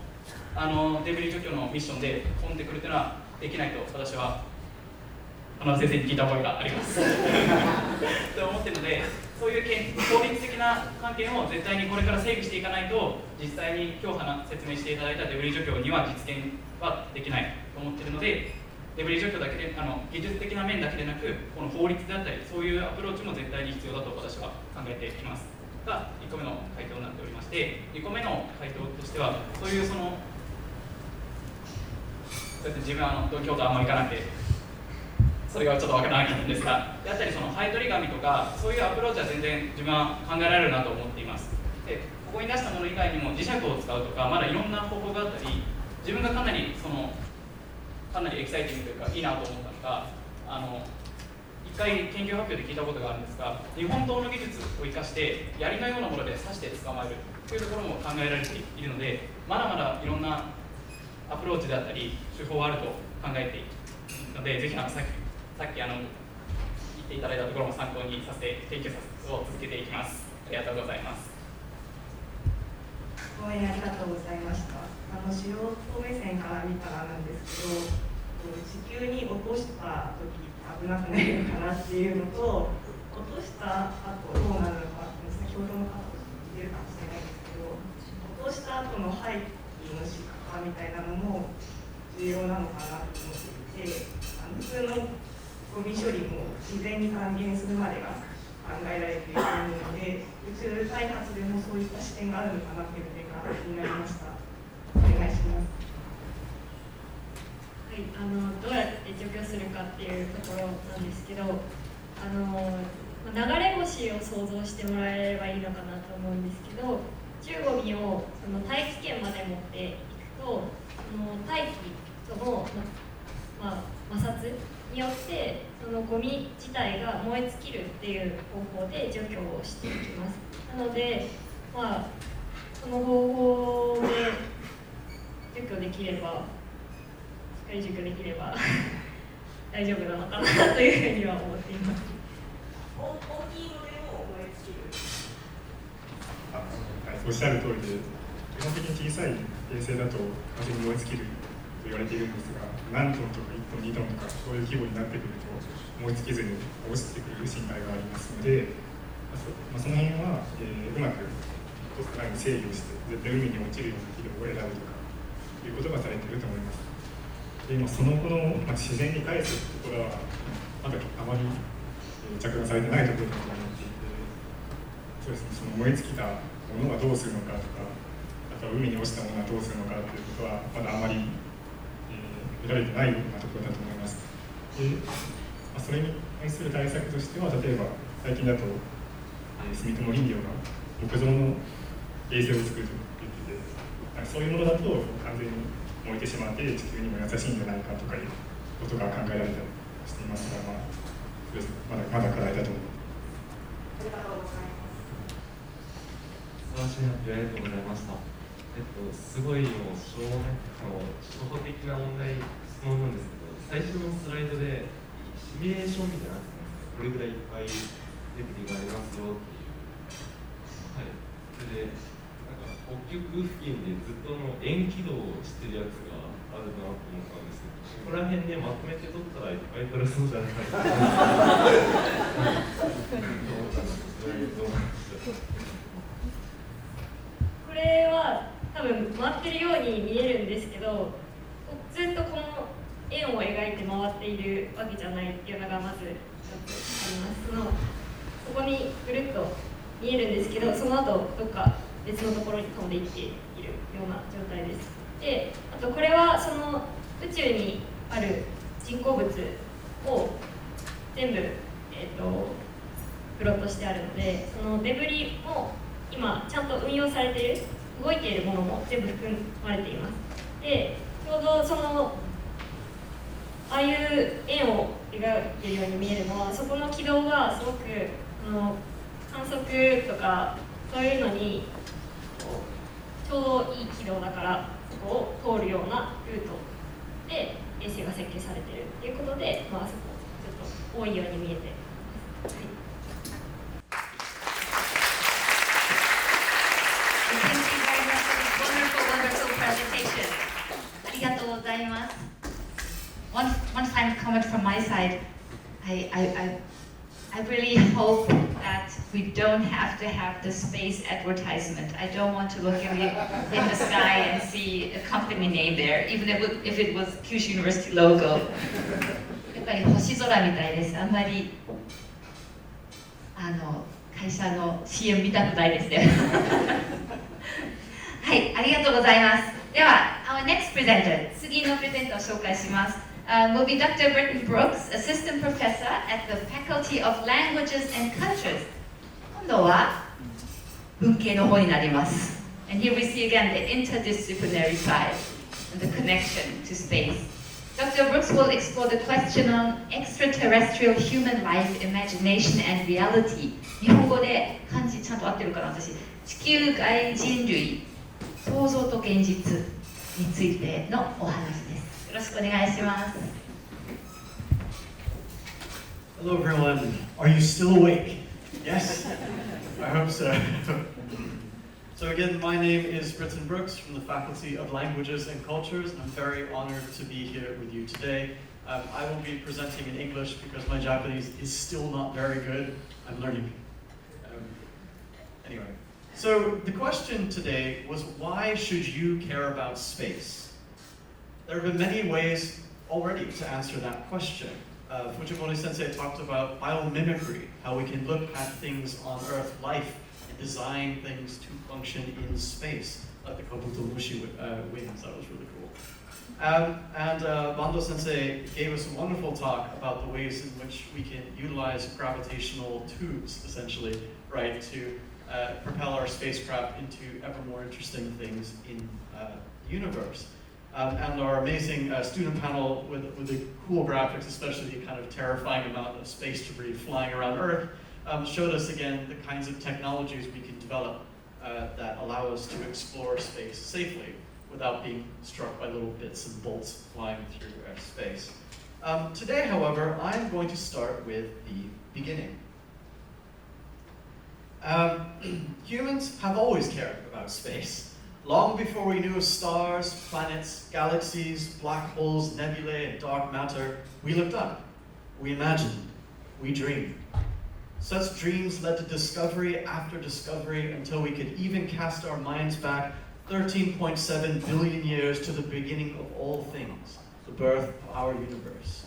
デブリ除去のミッションで飛んでくるというのはできないと私は花先生に聞いた覚えがありますと思ってるので、そういう法律的な関係を絶対にこれから整備していかないと、実際に今日説明していただいたデブリ除去には実現はできないと思っているので、デブリ除去だけで技術的な面だけでなく、この法律であったりそういうアプローチも絶対に必要だと私は考えていますが、1個目の回答になっておりまして、2個目の回答としては、そういう自分は京都あんまり行かなくてそれがちょっとわからないんですが、であったりハエ取り紙とかそういうアプローチは全然自分は考えられるなと思っています。でここに出したもの以外にも磁石を使うとか、まだいろんな方法があったり、自分がかなりエキサイティングというかいいなと思ったのが、一回研究発表で聞いたことがあるんですが、日本刀の技術を生かして槍のようなもので刺して捕まえるというところも考えられているので、まだまだいろんなアプローチであったり手法はあると考えているので、ぜひさっき言っていただいたところも参考にさせて研究を続けていきます。ありがとうございます。応援ありがとうございました。素人目線から見たらなんですけど、地球に落とした時危なくないのかなっていうのと、落とした後どうなるのか、先ほどの方も言ってるかもしれないですけど、落とした後の廃棄の仕方みたいなのも重要なのかなと思っていて、普通のゴミ処理も自然に還元するまでが考えられているので、宇宙開発でもそういった視点があるのかなという点が気になりました。お願いします。はい、どうやって除去するかっていうところなんですけど、流れ星を想像してもらえればいいのかなと思うんですけど、宇宙ゴミを大気圏まで持っていくと、大気との、摩擦によってそのゴミ自体が燃え尽きるっていう方法で除去をしていきます。なので、その方法で除去できれば、しっかり除去できれば大丈夫なのかなというふうには思っています。大きいのでも燃え尽きる。おっしゃる通りで、基本的に小さい衛星だと完全に燃え尽きる言われているんですが、何トンとか1トン、2トンとかそういう規模になってくると思いつきずに落ちてくる心配がありますので、その辺は、うまくコストライン制御して、絶対海に落ちるような軌道を選ぶとかいうことがされていると思います。でその後の、自然に返すところはまだあまり着眼されてないところだと思っていて、そうですね、その燃え尽きたものはどうするのかとか、あとは海に落ちたものはどうするのかということはまだあまり、見られてないようなところだと思います。でそれに対する対策としては、例えば最近だと、住友林業が木造の衛星を作ると言ってて、そういうものだと完全に燃えてしまって地球にも優しいんじゃないかとかいうことが考えられたりしていますが、まだ課題だと思います。素晴らしい発表ありがとうございました。すごい初歩的な問題、質問なんですけど、最初のスライドでシミュレーションみたいなのあってますね。これぐらいいっぱいデブリがありますよっていう。はい。それで、北極付近でずっと円軌道をしてるやつがあるなと思ったんですけど、ここら辺でまとめて取ったらいっぱい取れそうじゃないかなと思ったんですけど、どうなんですか？これは多分回ってるように見えるんですけど、ずっとこの円を描いて回っているわけじゃないっていうのがまず一つあります。そこにぐるっと見えるんですけど、その後どっか別のところに飛んでいっているような状態です。で、あとこれはその宇宙にある人工物を全部、プロットしてあるので、そのデブリも今ちゃんと運用されている、動いているものも全部含まれています。で、ちょうどそのああいう円を描いているように見えるのは、そこの軌道がすごく観測とかそういうのにちょうどいい軌道だから、そこを通るようなルートで衛星が設計されているということで、そこちょっと多いように見えています。ありがとうございます。One final comment from my side. I really hope that we don't have to have the space advertisement. I don't want to look in the sky and see a company name there, even if it was Kyushu University logo. やっぱり星空みたいです。あんまり会社の CM 見たくないですね。はい、ありがとうございます。では、our next presenter、次のプレゼンターを紹介します。will be Dr. Britton Brooks, Assistant Professor at the Faculty of Languages and Cultures. 今度は文系の方になります。And here we see again the interdisciplinary side and the connection to space. Dr. Brooks will explore the question on extraterrestrial human life, imagination and reality. 日本語で漢字ちゃんと合ってるかな、私。地球外人類、想像と現実についてのお話です。よろしくお願いします。Hello everyone. Are you still awake? Yes? I hope so. So again, my name is Britton Brooks from the Faculty of Languages and Cultures, and I'm very honored to be here with you today. I will be presenting in English because my Japanese is still not very good. I'm learning. Anyway, so the question today was, why should you care about space? There have been many ways already to answer that question. Fujimori Sensei talked about biomimicry, how we can look at things on Earth, life, and design things to function in space, like the Kabutomushi wings. That was really cool. And Bando Sensei gave us a wonderful talk about the ways in which we can utilize gravitational tubes, essentially, right, to propel our spacecraft into ever more interesting things in the universe. And our amazing student panel with the cool graphics, especially the kind of terrifying amount of space debris flying around Earth, showed us again the kinds of technologies we can develop that allow us to explore space safely without being struck by little bits and bolts flying through space. Today, however, I'm going to start with the beginning. Humans have always cared about space. Long before we knew of stars, planets, galaxies, black holes, nebulae, and dark matter, we looked up, we imagined, we dreamed. Such dreams led to discovery after discovery until we could even cast our minds back 13.7 billion years to the beginning of all things, the birth of our universe.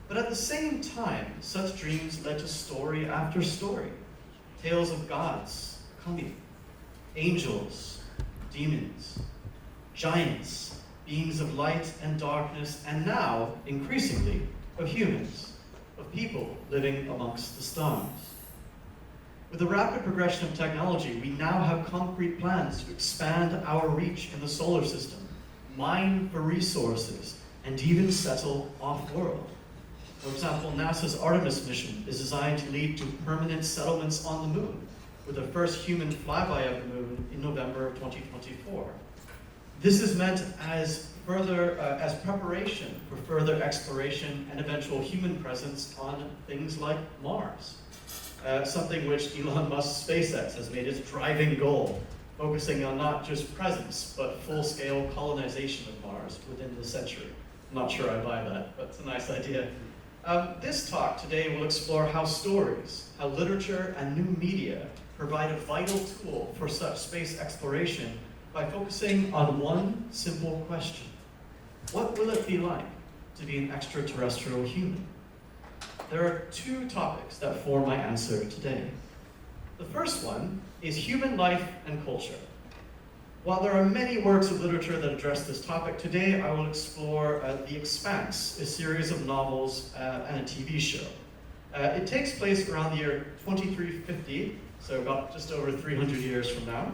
But at the same time, such dreams led to story after story. Tales of gods, kami, angels, demons, giants, beings of light and darkness, and now, increasingly, of humans, of people living amongst the stars. With the rapid progression of technology, we now have concrete plans to expand our reach in the solar system, mine for resources, and even settle off-world. For example, NASA's Artemis mission is designed to lead to permanent settlements on the moon, with the first human flyby of the moon in November of 2024. This is meant as preparation for further exploration and eventual human presence on things like Mars, something which Elon Musk's SpaceX has made its driving goal, focusing on not just presence, but full-scale colonization of Mars within the century. I'm not sure I buy that, but it's a nice idea. This talk today will explore how stories, how literature and new media provide a vital tool for such space exploration by focusing on one simple question. What will it be like to be an extraterrestrial human? There are two topics that form my answer today. The first one is human life and culture. While there are many works of literature that address this topic, today I will explore The Expanse, a series of novels and a TV show. It takes place around the year 2350, so about just over 300 years from now.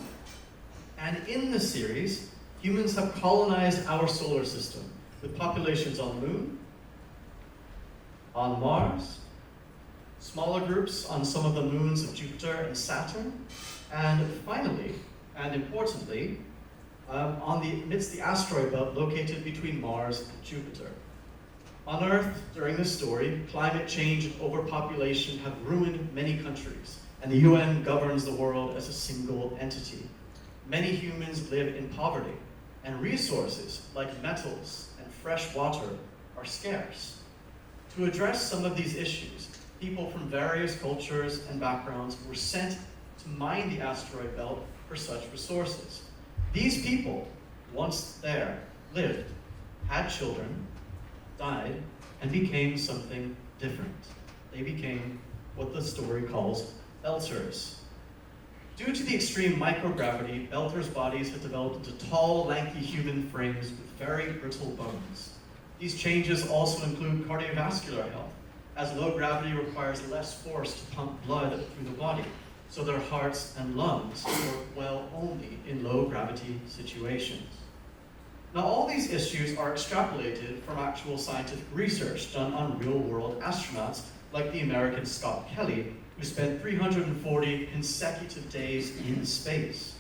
And in the series, humans have colonized our solar system with populations on the moon, on Mars, smaller groups on some of the moons of Jupiter and Saturn, and finally, and importantly, amidst the asteroid belt located between Mars and Jupiter. On Earth, during this story, climate change and overpopulation have ruined many countries, and the UN governs the world as a single entity. Many humans live in poverty, and resources like metals and fresh water are scarce. To address some of these issues, people from various cultures and backgrounds were sent to mine the asteroid belt for such resources. These people, once there, lived, had children, died, and became something different. They became what the story calls belters. Due to the extreme microgravity, belters' bodies had developed into tall, lanky human frames with very brittle bones. These changes also include cardiovascular health, as low gravity requires less force to pump blood through the body, so their hearts and lungs work well only in low gravity situations. Now, all these issues are extrapolated from actual scientific research done on real-world astronauts like the American Scott Kelly, who spent 340 consecutive days in space.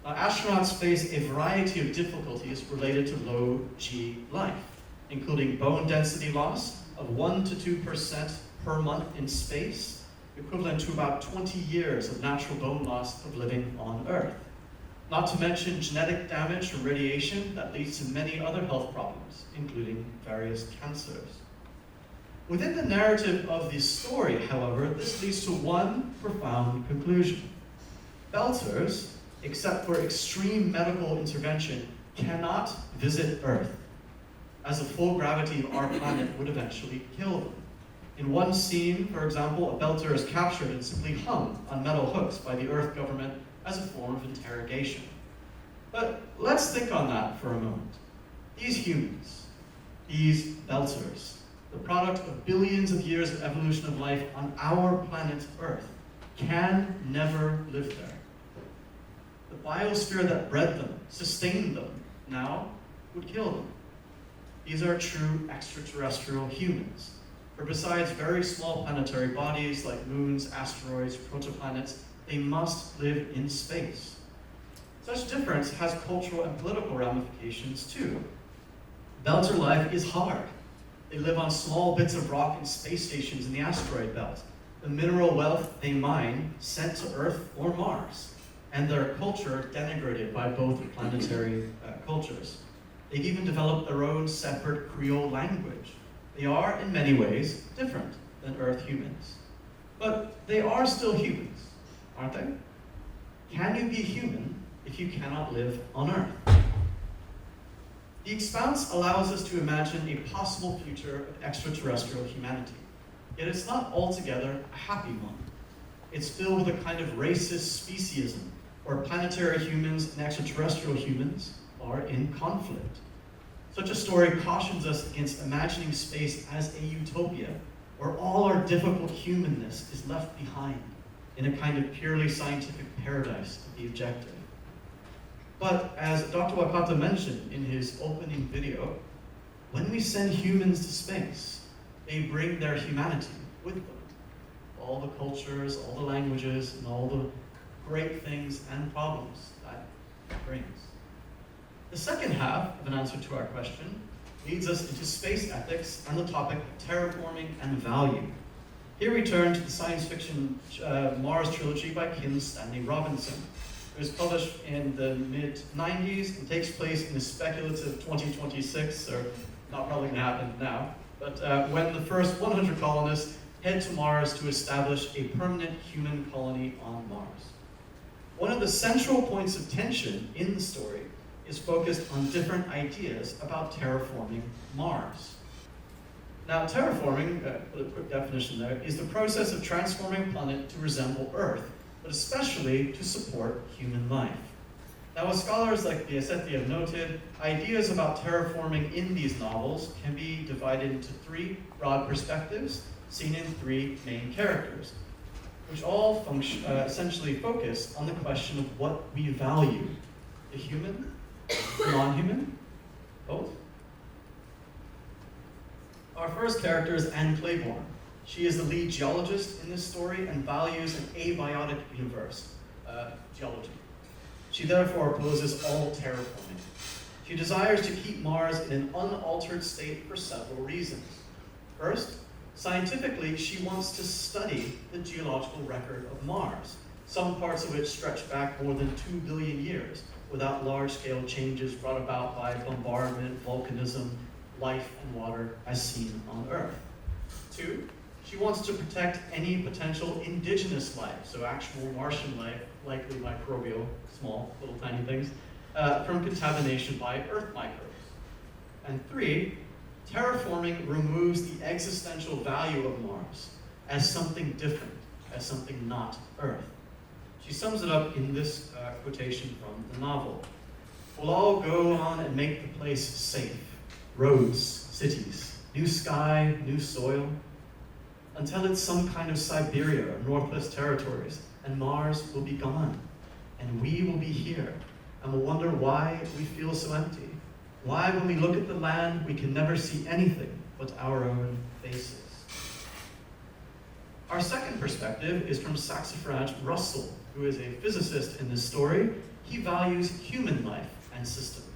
Now, astronauts face a variety of difficulties related to low-G life, including bone density loss of 1 to 2% per month in space, equivalent to about 20 years of natural bone loss of living on Earth. Not to mention genetic damage from radiation that leads to many other health problems, including various cancers. Within the narrative of the story, however, this leads to one profound conclusion. Belters, except for extreme medical intervention, cannot visit Earth, as the full gravity of our planet would eventually kill them. In one scene, for example, a belter is captured and simply hung on metal hooks by the Earth government as a form of interrogation. But let's think on that for a moment. These humans, these belters, the product of billions of years of evolution of life on our planet Earth, can never live there. The biosphere that bred them, sustained them, now would kill them. These are true extraterrestrial humans. For besides very small planetary bodies like moons, asteroids, protoplanets, they must live in space. Such difference has cultural and political ramifications too. Belter life is hard. They live on small bits of rock in space stations in the asteroid belt, the mineral wealth they mine sent to Earth or Mars, and their culture denigrated by both planetary cultures. They've even developed their own separate Creole language. They are, in many ways, different than Earth humans. But they are still humans, aren't they? Can you be human if you cannot live on Earth? The expanse allows us to imagine a possible future of extraterrestrial humanity. Yet it's not altogether a happy one. It's filled with a kind of racist speciesism, where planetary humans and extraterrestrial humans are in conflict. Such a story cautions us against imagining space as a utopia, where all our difficult humanness is left behind in a kind of purely scientific paradise to the objective. But as Dr. Wakata mentioned in his opening video, when we send humans to space, they bring their humanity with them. All the cultures, all the languages, and all the great things and problems that brings. The second half of an answer to our question leads us into space ethics and the topic of terraforming and value. Here we turn to the science fiction Mars trilogy by Kim Stanley Robinson. It was published in the mid-90s and takes place in a speculative 2026, or not probably going to happen now, but when the first 100 colonists head to Mars to establish a permanent human colony on Mars. One of the central points of tension in the story is focused on different ideas about terraforming Mars. Now, terraforming, a quick definition there, is the process of transforming a planet to resemble Earth, but especially to support human life. Now, as scholars like Biasetti have noted, ideas about terraforming in these novels can be divided into three broad perspectives, seen in three main characters, which all essentially focus on the question of what we value: the human, the non-human, both. Our first character is Anne Claiborne. She is the lead geologist in this story and values an abiotic universe, geology. She therefore opposes all terraforming. She desires to keep Mars in an unaltered state for several reasons. First, scientifically, she wants to study the geological record of Mars, some parts of which stretch back more than 2 billion years, without large-scale changes brought about by bombardment, volcanism, life, and water as seen on Earth. Two, she wants to protect any potential indigenous life, so actual Martian life, likely microbial, small, little tiny things, from contamination by Earth microbes. And three, terraforming removes the existential value of Mars as something different, as something not Earth. She sums it up in this quotation from the novel. We'll all go on and make the place safe. Roads, cities, new sky, new soil, until it's some kind of Siberia or Northwest Territories, and Mars will be gone, and we will be here, and we'll wonder why we feel so empty. Why, when we look at the land, we can never see anything but our own faces. Our second perspective is from Saxifrage Russell, who is a physicist in this story. He values human life and systems.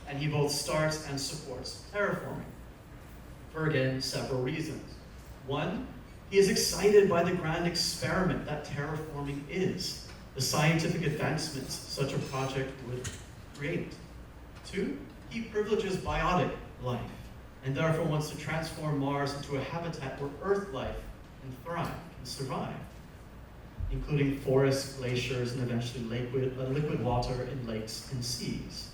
And he both starts and supports terraforming, for again, several reasons. One, he is excited by the grand experiment that terraforming is, the scientific advancements such a project would create. Two, he privileges biotic life, and therefore wants to transform Mars into a habitat where Earth life can thrive, can survive, including forests, glaciers, and eventually liquid water in lakes and seas.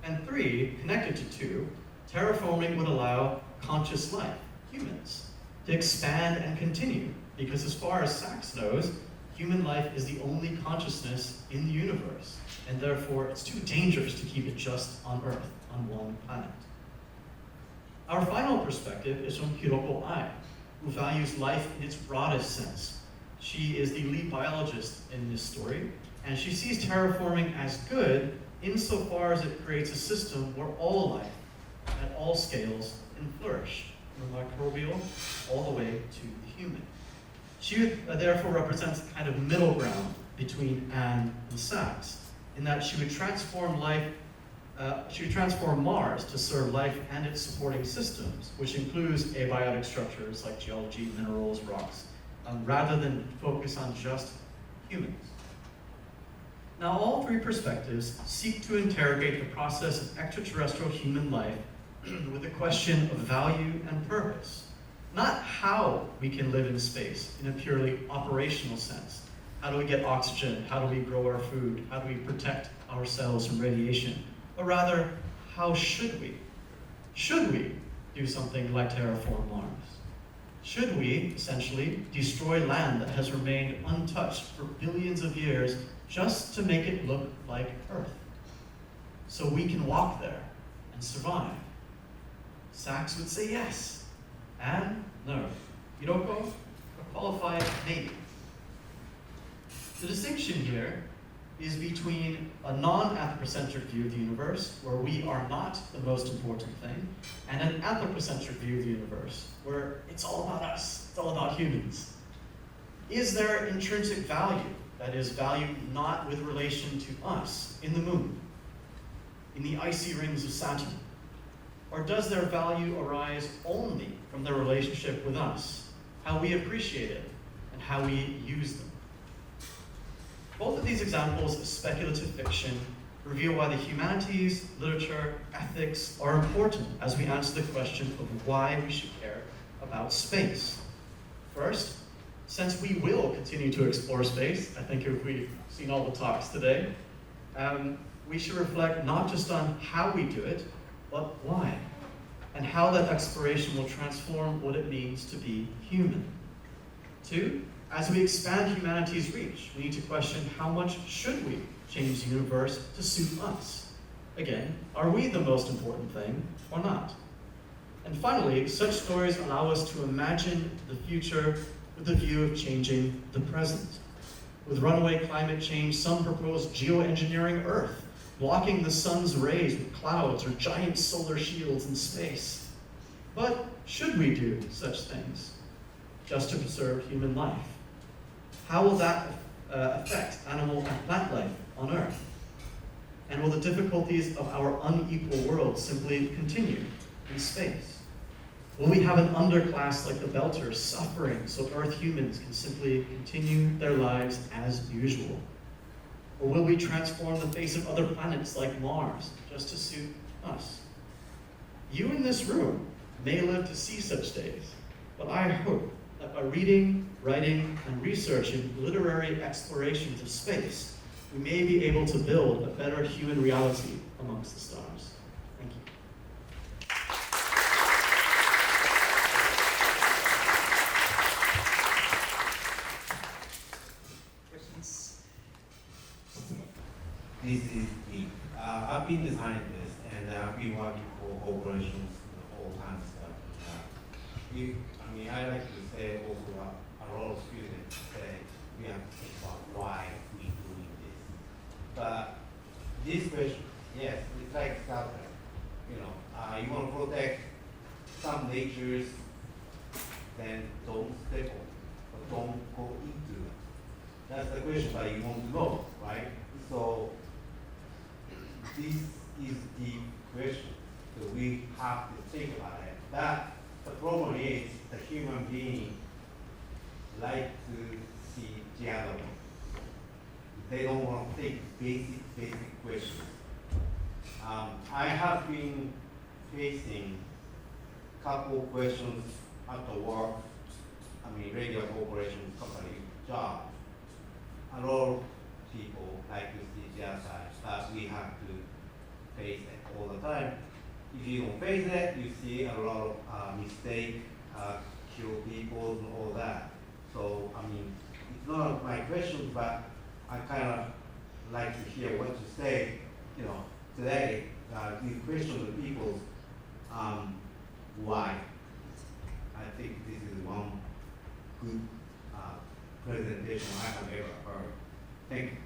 And three, connected to two, terraforming would allow conscious life, humans, to expand and continue, because as far as Sachs knows, human life is the only consciousness in the universe, and therefore it's too dangerous to keep it just on Earth, on one planet. Our final perspective is from Hiroko Ai, who values life in its broadest sense. She is the lead biologist in this story, and she sees terraforming as good insofar as it creates a system where all life, at all scales, can flourish, from the microbial all the way to the human. She therefore represents a kind of middle ground between Anne and Sachs, in that she would transform Mars to serve life and its supporting systems, which includes abiotic structures like geology, minerals, rocks, rather than focus on just humans. Now, all three perspectives seek to interrogate the process of extraterrestrial human life with the question of value and purpose. Not how we can live in space in a purely operational sense. How do we get oxygen? How do we grow our food? How do we protect ourselves from radiation? But rather, how should we? Should we do something like terraform Mars? Should we, essentially, destroy land that has remained untouched for billions of years just to make it look like Earth? So we can walk there and survive? Sachs would say yes, and no. Hiroko, a qualified maybe. The distinction here is between a non-anthropocentric view of the universe, where we are not the most important thing, and an anthropocentric view of the universe, where it's all about us, it's all about humans. Is there intrinsic value, that is, value not with relation to us, in the moon, in the icy rings of Saturn? Or does their value arise only from their relationship with us, how we appreciate it, and how we use them? Both of these examples of speculative fiction reveal why the humanities, literature, ethics are important as we answer the question of why we should care about space. First, since we will continue to explore space, I think if we've seen all the talks today, we should reflect not just on how we do it, but why, and how that exploration will transform what it means to be human. Two, as we expand humanity's reach, we need to question how much should we change the universe to suit us? Again, are we the most important thing or not? And finally, such stories allow us to imagine the future with the view of changing the present. With runaway climate change, some propose geoengineering Earth, blocking the sun's rays with clouds or giant solar shields in space. But should we do such things just to preserve human life? How will that affect animal and plant life on Earth? And will the difficulties of our unequal world simply continue in space? Will we have an underclass like the Belters suffering so Earth humans can simply continue their lives as usual? Or will we transform the face of other planets like Mars just to suit us? You in this room may live to see such days, but I hope that by reading, writing, and researching literary explorations of space, we may be able to build a better human reality amongst the stars. Thank you. Questions? This is me. I've been a scientist and I've been working for corporations the whole time stuff. I like to say also a lot of students say we have to think about why we're doing this. But this question, yes, it's like Star Trek. You want to protect some natures, then don't step on, but don't go into it. That's the question that you want to know, right? So this is the question. So we have to think about it. That the problem is the human being like to see the other one. They don't want to take basic questions. I have been facing a couple questions at the work, regular corporation company job. A lot of people like to see the other side, but we have to face it all the time. If you don't face it, you see a lot of mistakes, kill people and all that. So, it's not my question, but I kind of like to hear what you say, today. You question the people, why. I think this is one good presentation I have ever heard. Thank you.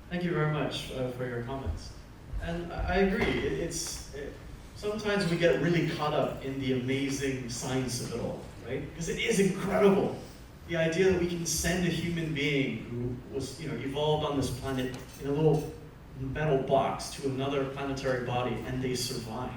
Thank you very much for your comments. And I agree, sometimes we get really caught up in the amazing science of it all, right? Because it is incredible. The idea that we can send a human being who was, evolved on this planet in a little metal box to another planetary body and they survive.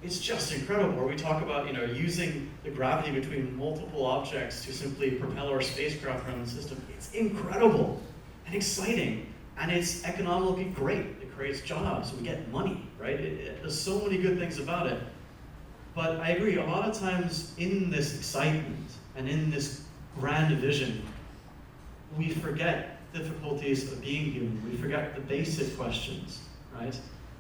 It's just incredible. Where we talk about, using the gravity between multiple objects to simply propel our spacecraft around the system. It's incredible and exciting and it's economically great. It creates jobs, we get money, right? There's so many good things about it. But I agree, a lot of times in this excitement and in this grand vision, we forget difficulties of being human. We forget the basic questions, right?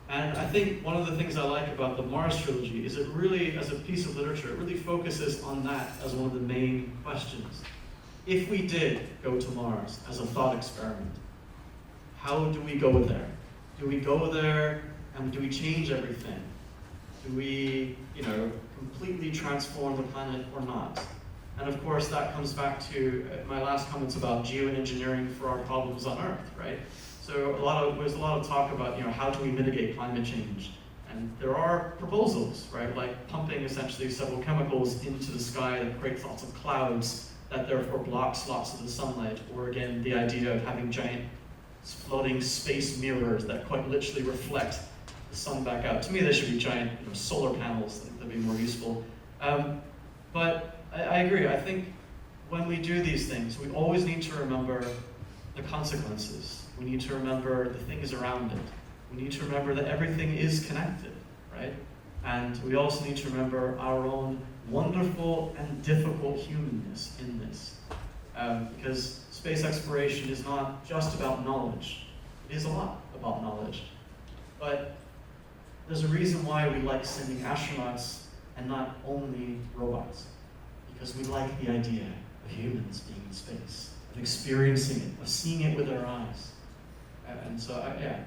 And I think one of the things I like about the Mars trilogy is it really, as a piece of literature, it really focuses on that as one of the main questions. If we did go to Mars as a thought experiment, how do we go there? Do we go there and do we change everything? Do we, completely transform the planet or not? And of course, that comes back to my last comments about geoengineering for our problems on Earth, right? So there's a lot of talk about, how do we mitigate climate change? And there are proposals, right? Like pumping essentially several chemicals into the sky that creates lots of clouds that therefore blocks lots of the sunlight. Or again, the idea of having giant floating space mirrors that quite literally reflect the sun back out. To me, there should be giant solar panels. I think that'd be more useful. But I agree. I think when we do these things, we always need to remember the consequences. We need to remember the things around it. We need to remember that everything is connected, right? And we also need to remember our own wonderful and difficult humanness in this. Because space exploration is not just about knowledge. It is a lot about knowledge. But there's a reason why we like sending astronauts and not only robots. Because we like the idea of humans being in space, of experiencing it, of seeing it with our eyes. And so,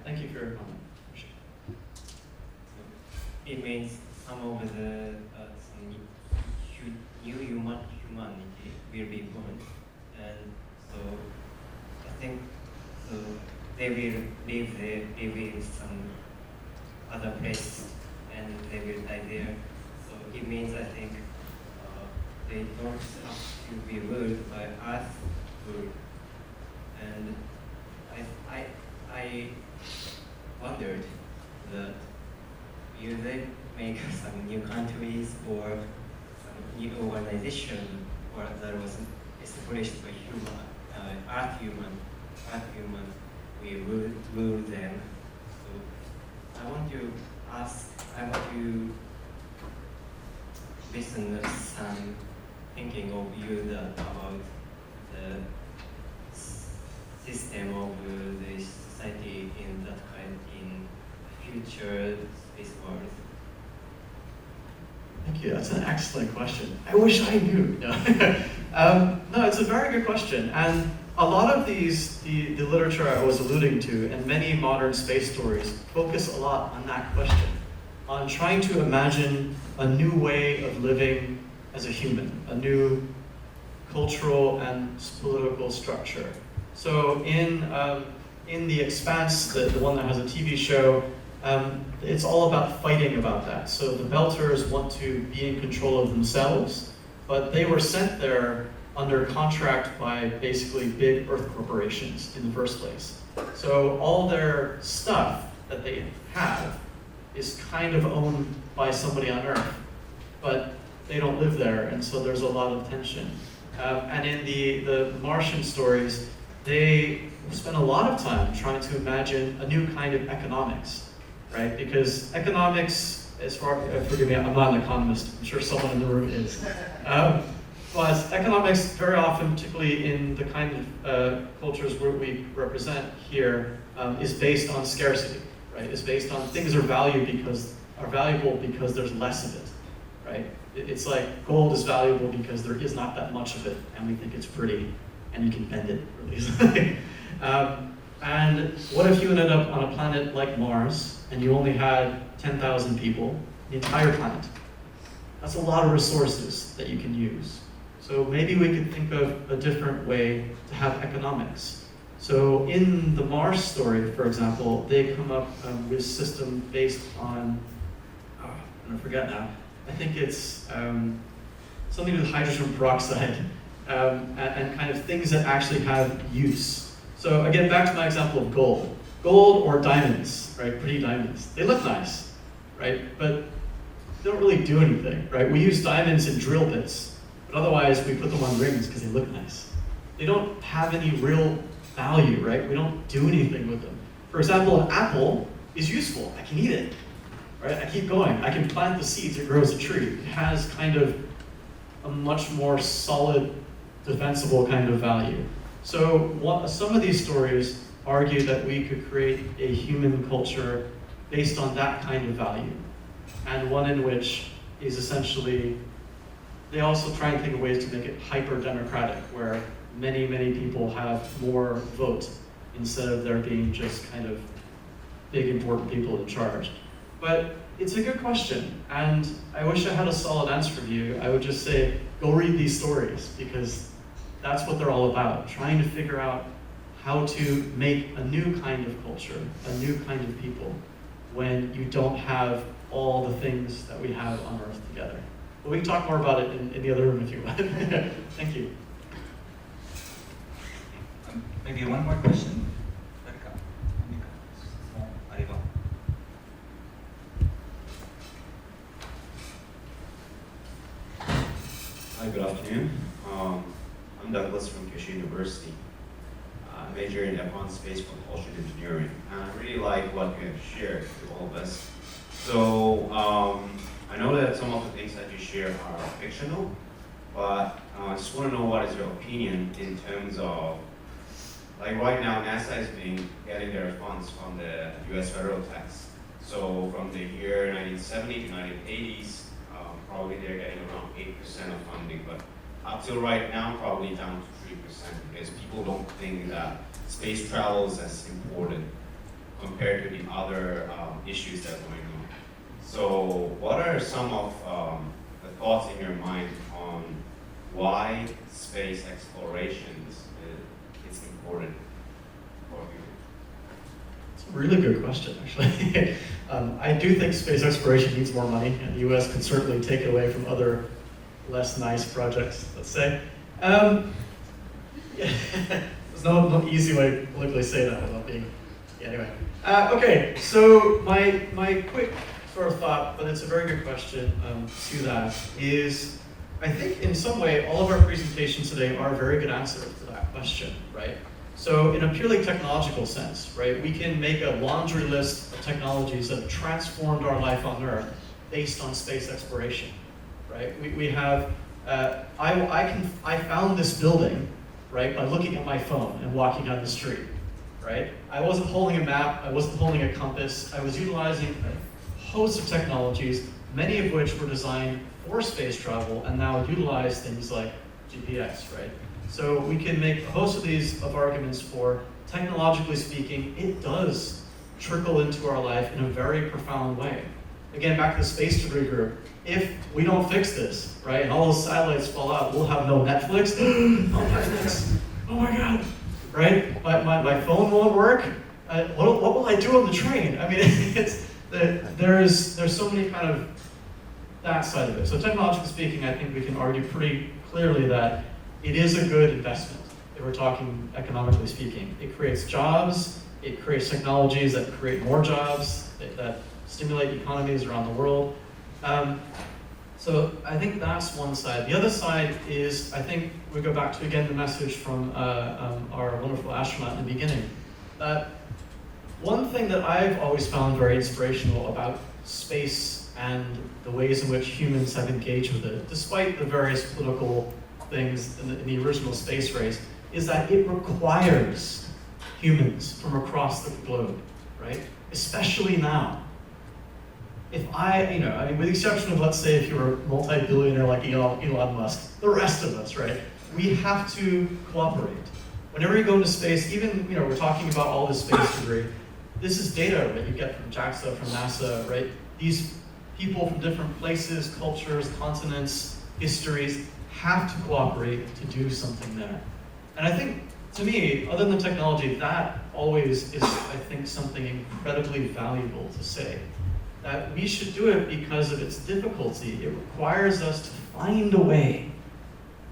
thank you for your comment. It means some of the new humanity will be born, and so I think so they will live in some other place, and they will die there. So it means I think they don't have to be ruled by Earth rule. And I wondered that will they make some new countries or some new organization or that was established by Earth human will rule them. So I want to listen to some thinking of you about the system of the society in that kind in future space world. Thank you. That's an excellent question. I wish I knew. No, no, it's a very good question. And a lot of the literature I was alluding to and many modern space stories focus a lot on that question, on trying to imagine a new way of living as a human, a new cultural and political structure. So in The Expanse, the one that has a TV show, it's all about fighting about that. So the Belters want to be in control of themselves, but they were sent there under contract by basically big Earth corporations in the first place. So all their stuff that they have is kind of owned by somebody on Earth, but they don't live there, and so there's a lot of tension. And in the Martian stories, they spend a lot of time trying to imagine a new kind of economics, right? Because economics, forgive me, I'm not an economist, I'm sure someone in the room is. But economics, very often, particularly in the kind of cultures where we represent here, is based on scarcity, right? It's based on things are valuable because there's less of it, right? It's like gold is valuable because there is not that much of it, and we think it's pretty, and you can bend it really easily. And what if you ended up on a planet like Mars, and you only had 10,000 people, the entire planet? That's a lot of resources that you can use. So maybe we could think of a different way to have economics. So in the Mars story, for example, they come up with a system based on, I'm gonna forget now, I think it's something with hydrogen peroxide and kind of things that actually have use. So again, back to my example of gold. Gold or diamonds, right, pretty diamonds. They look nice, right, but they don't really do anything, right? We use diamonds in drill bits, but otherwise we put them on rings because they look nice. They don't have any real value, right? We don't do anything with them. For example, an apple is useful. I can eat it, right? I keep going. I can plant the seeds, it grows a tree. It has kind of a much more solid, defensible kind of value. So some of these stories argue that we could create a human culture based on that kind of value, and one in which is essentially, they also try and think of ways to make it hyper-democratic, where many, many people have more vote instead of there being just kind of big, important people in charge. But it's a good question, and I wish I had a solid answer for you. I would just say, go read these stories, because that's what they're all about, trying to figure out how to make a new kind of culture, a new kind of people, when you don't have all the things that we have on Earth together. But we can talk more about it in the other room if you want. Thank you. Maybe one more question. Hi, good afternoon. I'm Douglas from Kyushu University. I major in advanced space propulsion engineering. And I really like what you have shared with all of us. So I know that some of the things that you share are fictional, but I just want to know what is your opinion in terms of, like right now NASA is getting their funds from the US federal tax. So from the year 1970 to 1980s, probably they're getting around 8% of funding, but up till right now, probably down to 3%, because people don't think that space travel is as important compared to the other issues that are going on. So what are some of the thoughts in your mind on why space explorations is important for you? It's a really good question, actually. I do think space exploration needs more money, and the US can certainly take it away from other less nice projects, let's say. Yeah, there's no easy way to politically say that without being, yeah, anyway. Okay, so my quick sort of thought, but it's a very good question to that, is I think in some way all of our presentations today are a very good answer to that question, right? So in a purely technological sense, right, we can make a laundry list of technologies that have transformed our life on Earth based on space exploration, right? We have, I found this building, right, by looking at my phone and walking down the street, right? I wasn't holding a map, I wasn't holding a compass, I was utilizing a host of technologies, many of which were designed for space travel and now utilize things like GPS, right? So we can make a host of these arguments for, technologically speaking, it does trickle into our life in a very profound way. Again, back to the space debris group, if we don't fix this, right, and all those satellites fall out, we'll have no Netflix. No Netflix. Oh my God, right? My phone won't work. What will I do on the train? I mean, there's so many kind of that side of it. So technologically speaking, I think we can argue pretty clearly that it is a good investment if we're talking economically speaking. It creates jobs, it creates technologies that create more jobs, that stimulate economies around the world. So I think that's one side. The other side is, I think we go back to, again, the message from our wonderful astronaut in the beginning. One thing that I've always found very inspirational about space and the ways in which humans have engaged with it, despite the various political things in the original space race, is that it requires humans from across the globe, right? Especially now. If I mean, with the exception of, let's say, if you're a multi-billionaire like Elon Musk, the rest of us, right? We have to cooperate. Whenever you go into space, even, we're talking about all this space debris, this is data that you get from JAXA, from NASA, right? These people from different places, cultures, continents, histories, have to cooperate to do something there. And I think, to me, other than technology, that always is, I think, something incredibly valuable to say. That we should do it because of its difficulty. It requires us to find a way,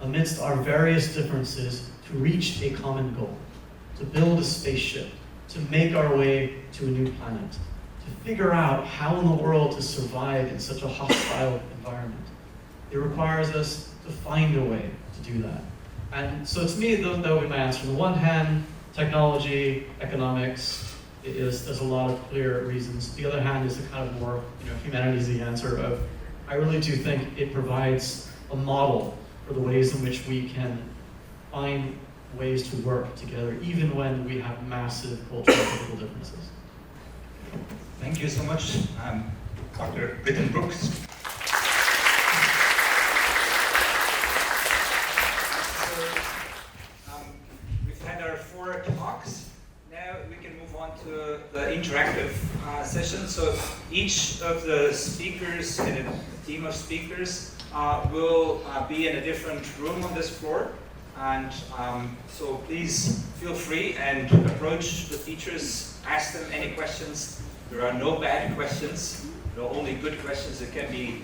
amidst our various differences, to reach a common goal, to build a spaceship, to make our way to a new planet, to figure out how in the world to survive in such a hostile environment. It requires us to find a way to do that. And so to me, that would be my answer. On the one hand, technology, economics, there's a lot of clear reasons. The other hand is a kind of more humanities answer of, I really do think it provides a model for the ways in which we can find ways to work together, even when we have massive cultural and political differences. Thank you so much, Dr. Britton Brooks. We've had our 4 talks. Now we can move on to the interactive session. So each of the speakers and a team of speakers will be in a different room on this floor. And so please feel free and approach the teachers, ask them any questions. There are no bad questions, there are only good questions. It can be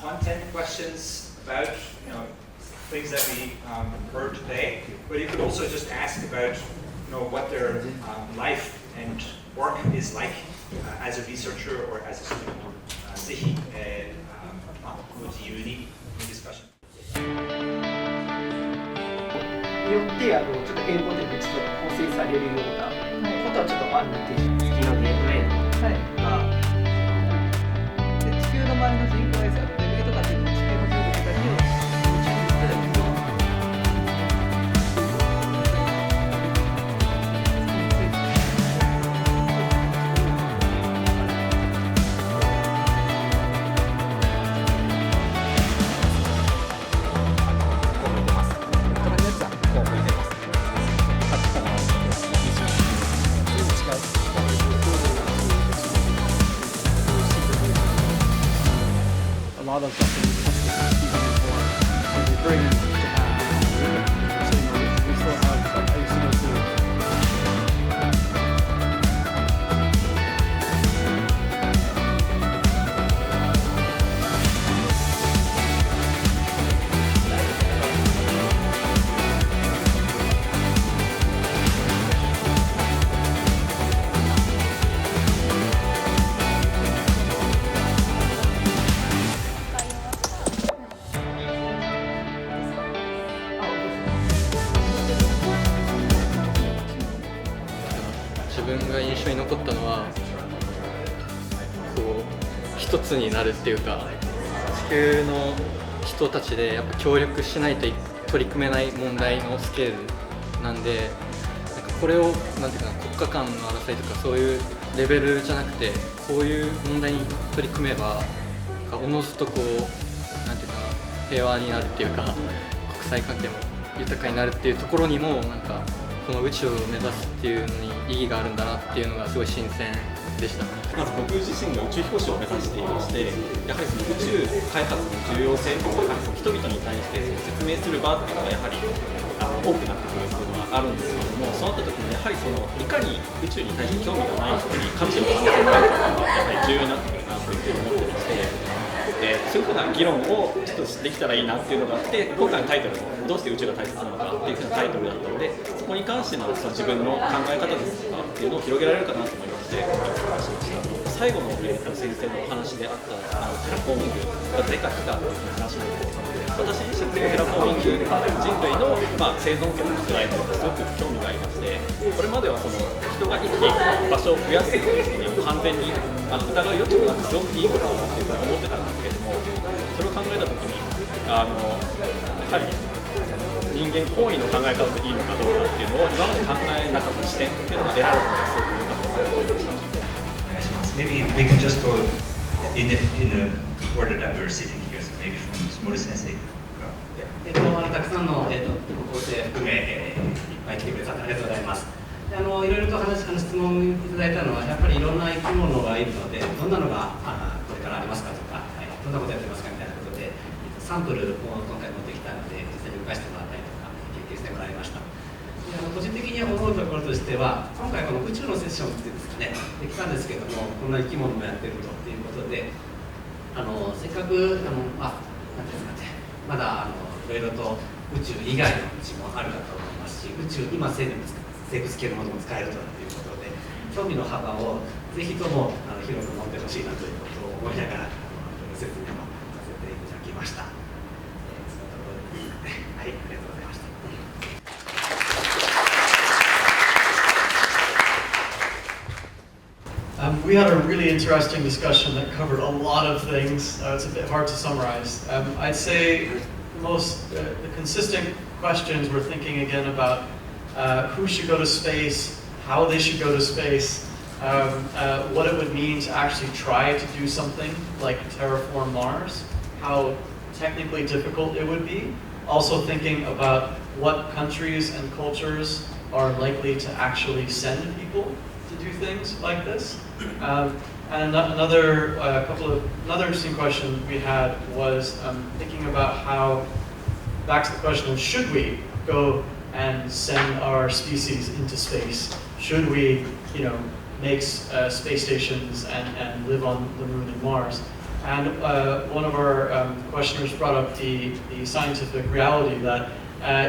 content questions about things that we heard today, but you could also just ask about what their life and work is like as a researcher or as a student. ぜひ、ご自由にディスカッション。によってちょっと英語でちょっと構成されるようなことはちょっとあるっていう月のゲートウェイが、で地球の周りの人口衛星のレベルとかっていうのも地球の重力だけを宇宙に行ったらいいの。A lot of we bring in Japan, so we still have like ICO2.印象に残ったのはこう一つになるっていうか、地球の人たちでやっぱ協力しないと取り組めない問題のスケールなんで、なんかこれをなんていうかな、国家間の争いとかそういうレベルじゃなくて、こういう問題に取り組めばおのずとこうなんていうかな、平和になるっていうか、国際関係も豊かになるっていうところにもなんかこの宇宙を目指すっていうのに意義があるんだなっていうのがすごい新鮮でした。まず僕自身が宇宙飛行士を目指していまして、やはりその宇宙開発の重要性とか人々に対して説明する場っていうのがやはり多くなってくるっていうのはあるんですけども、そうなった時にやはりいかに宇宙に対して興味がない人に価値を伝えるかというのがやはり重要になってくるなというふうに思ってまして。そういうふうな議論をちょっとできたらいいなっていうのがあって、今回のタイトルも「どうして宇宙が大切なのか」っていうふうなタイトルだったので、そこに関しての自分の考え方ですとかっていうのを広げられるかなと思いまして参加しました。最後の先生のお話であったテラフォーミングが誰か来たっていう話なんですけど、私自身テラフォーミング人類の生存権の拡大というのがすごく興味がありまして、これまでは人が生きていく場所を増やすというのに完全に疑う余地もなくすごくいいことだなっていうふうに思ってたんですけれども、それを考えたときにやはり人間行為の考え方でいいのかどうかっていうのを今まで考えなかった視点っていうのが得られるのがすごく良かったなと思いました。Maybe we can just go in the order that we're sitting here. So maybe from Mori Sensei. たくさんの高校生含めいっぱい来てくれてありがとうございます。いろいろと質問いただいたのは、やっぱりいろんな生き物がいるので、どんなのがこれからありますかとか、どんなことやってますかみたいなことで、サンプルを今回持ってきたので、実際に動かしてもらったりとか、経験してもらいました。個人的に思うところとしては、今回この宇宙のセッションっていうんですかね、できたんですけども、こんな生き物もやってるということで、せっかくなんていうんですかね、まだいろいろと宇宙以外の道もあるかと思いますし、宇宙今生物系のものも使えるということで、興味の幅をぜひとも広く持ってほしいなということを思いながら説明をさせていただきました。そのところですね。はい、ありがとうございました。we had a really interesting discussion that covered a lot of things. It's a bit hard to summarize. I'd say the consistent questions we're thinking again about who should go to space, how they should go to space, what it would mean to actually try to do something like terraform Mars, how technically difficult it would be. Also thinking about what countries and cultures are likely to actually send people to do things like this. And another interesting question we had was thinking about how, back to the question of should we go and send our species into space? Should we, make space stations and live on the moon and Mars? And one of our questioners brought up the scientific reality that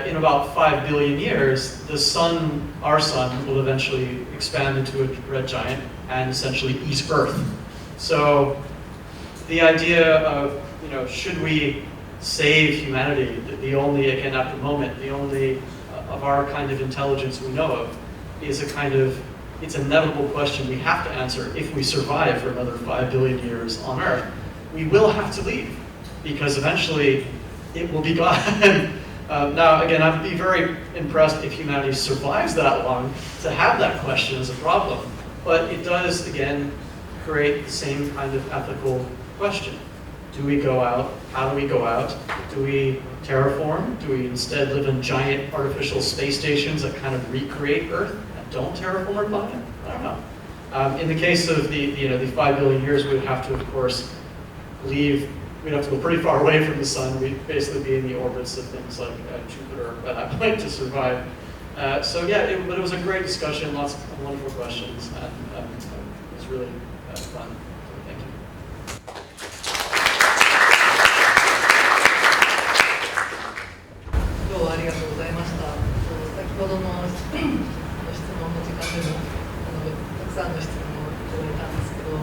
in about 5 billion years, the sun, our sun, will eventually expand into a red giant and essentially eat Earth. So the idea of, should we save humanity, the only, again at the moment, the only of our kind of intelligence we know of, is a kind of, it's an inevitable question we have to answer if we survive for another 5 billion years on Earth. We will have to leave, because eventually it will be gone. Now, again, I'd be very impressed if humanity survives that long to have that question as a problem. But it does, again, create the same kind of ethical question. Do we go out? How do we go out? Do we terraform? Do we instead live in giant artificial space stations that kind of recreate Earth and don't terraform our planet? I don't know. In the case of the 5 billion years, we'd have to, of course, leave. We'd have to go pretty far away from the sun. We'd basically be in the orbits of things like Jupiter at that point to survive. So yeah, but it was a great discussion, lots of wonderful questions, and it was really fun. So thank you. 今日はありがとうございました。先ほどの質問の時間でもたくさんの質問をいただいたんですけど、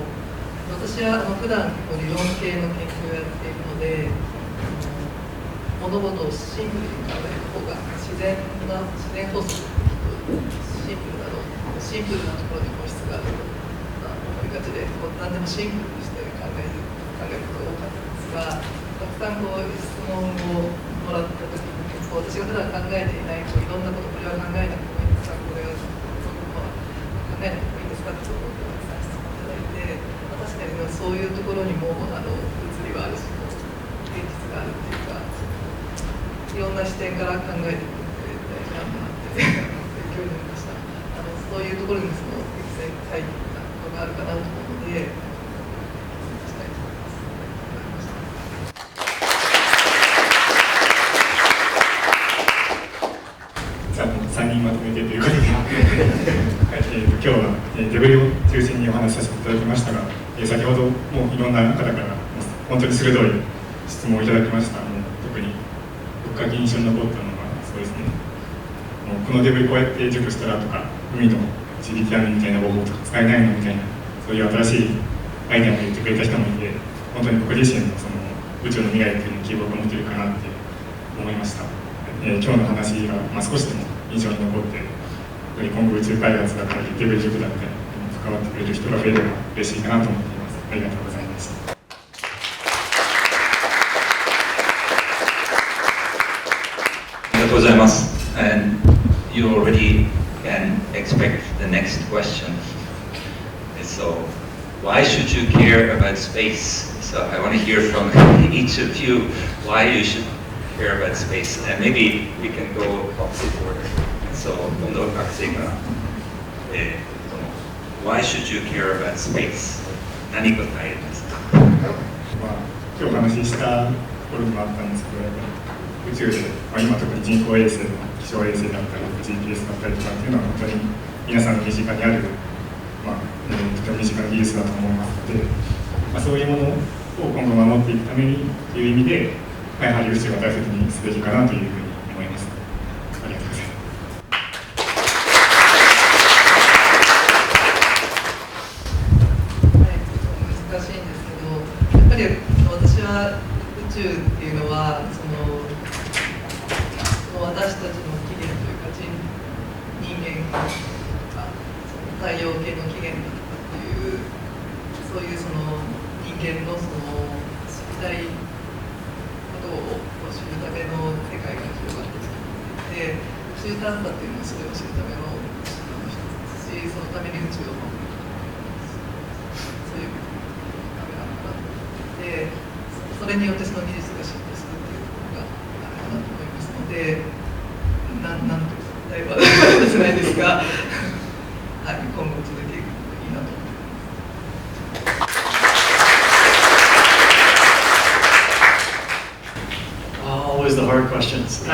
私は普段理論系の研究をやっているので、物事をシンプルに考える方が自然法則シンプルなところに本質があると思いがちで、何でもシンプルにして考えることが多かったんですが、たくさん質問をもらった時に私が普段考えていないいろんなこと、これは考えなくてもいいですか、これは考えなくてもいいですかってことをたくさん質問いただいて、確かにそういうところにも物理はあるし、現実があるっていうか、いろんな視点から考えていくって大事なんだなって勉強になりました。そういうところに適正回なことがあるかなと思うので、したいと思います。じゃあもう3人まとめてということで、今日はデブリを中心にお話しさせていただきましたが、先ほどもいろんな方から本当に鋭い質問をいただきました。特に僕が印象に残ったのはそうですね、このデブリこうやって除去したらとか、海の地力網みたいな方法とか使えないのみたいな、そういう新しいアイデアも言ってくれた人もいて、本当に僕自身の宇宙の未来っていうのに希望が持てるかなって思いました。今日の話が、少しでも印象に残って、今後宇宙開発だったりデブリ除去だったり関わってくれる人が増えれば嬉しいかなと思っています。ありがとうございました。ありがとうございます。And you already can expect the next question. So, why should you care about space? So I want to hear from each of you why you should care about space. And maybe we can go opposite order. So, 今度は学生から。Why should you care about space? 何が大変ですか？今日お話ししたところにもあったんですけど、やっぱり宇宙で、今特に人工衛星の気象衛星だったり GPS だったりとかっていうのは本当に皆さんの身近にある、とても身近な技術だと思いますので、そういうものを今後守っていくためにという意味で、やはり宇宙は大切にすべきかなというふうに思います。ありがとうございます。難しいんですけど、やっぱり私は宇宙っていうのは私たちの起源というか人間が太陽系の起源だとかっていうそういうその人間のその知りたいことを知るための世界が広がってきていて、宇宙探査っていうのはそれを知るための一つし、そのために宇宙を守るそういうためなのかなと思って、それによってその技術が進歩するっていうところがあるかなと思いますので、なんというか答えはじゃないですが、はい、今後続けていくといいなと思います。Always the hard questions.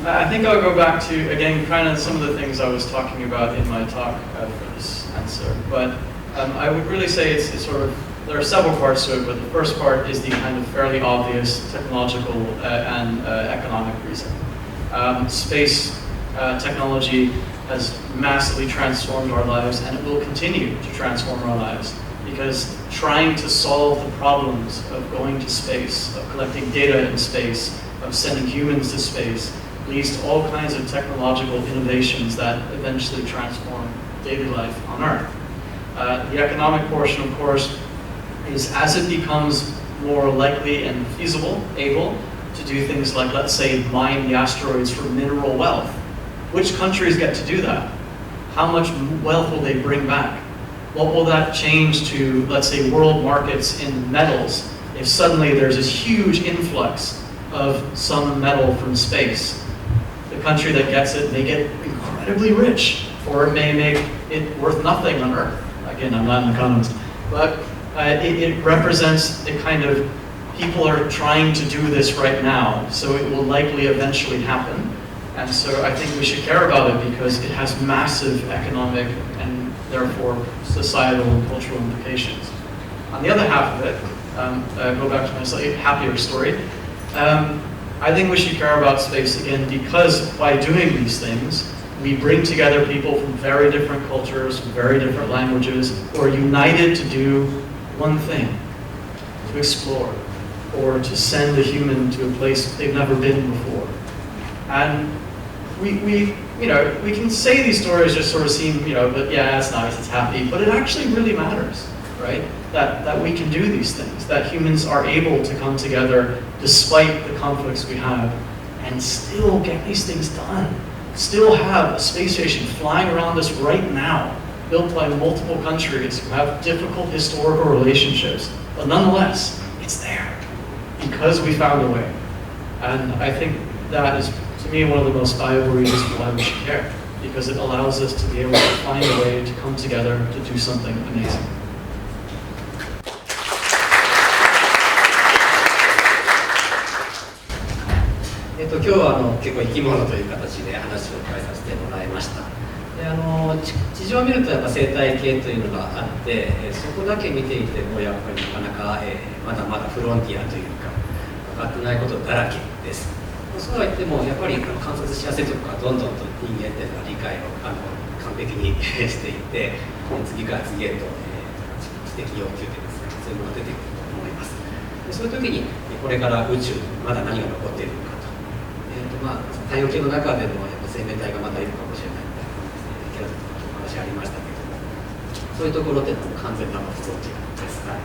I think I'll go back to, again, kind of some of the things I was talking about in my talk for this answer. But I would really say it's sort of, there are several parts to it, but the first part is the kind of fairly obvious technological and economic reason. Space technology has massively transformed our lives, and it will continue to transform our lives, because trying to solve the problems of going to space, of collecting data in space, of sending humans to space, leads to all kinds of technological innovations that eventually transform daily life on Earth. The economic portion, of course, is as it becomes more likely and feasible, able to do things like, let's say, mine the asteroids for mineral wealth. Which countries get to do that? How much wealth will they bring back? What will that change to, let's say, world markets in metals if suddenly there's this huge influx of some metal from space? The country that gets it may get incredibly rich, or it may make it worth nothing on Earth. Again, I'm not an economist, but it represents the kind of, people are trying to do this right now, so it will likely eventually happen. And so I think we should care about it because it has massive economic and therefore societal and cultural implications. On the other half of it, go back to my slightly happier story, I think we should care about space again because by doing these things, we bring together people from very different cultures, from very different languages, who are united to do one thing, to explore, or to send a human to a place they've never been before. And we can say these stories just sort of seem, but yeah, it's nice, it's happy, but it actually really matters, right? That we can do these things, that humans are able to come together despite the conflicts we have and still get these things done. Still have a space station flying around us right now, built by multiple countries who have difficult historical relationships, but nonetheless, it's there because we found a way. And I think that is, to me, one of the most valuable reasons why we should care, because it allows us to be able to find a way to come together to do something amazing. 今日は結構生き物という形で話を伺いさせてもらいました。で地上を見るとやっぱ生態系というのがあって、そこだけ見ていてもやっぱりなかなか、まだまだフロンティアというか分かってないことだらけです。そうは言ってもやっぱり観察しやすいところからどんどんと人間っていうのは理解を完璧にしていって次から次へと、知的要求というんですか、そういうものが出てくると思います。でそういう時にこれから宇宙にまだ何が残っているのかと、太陽系の中でもやっぱ生命体がまだいるかもしれないみたいな、お話ありましたけども、そういうところっていうのは完全な不当地です。はい。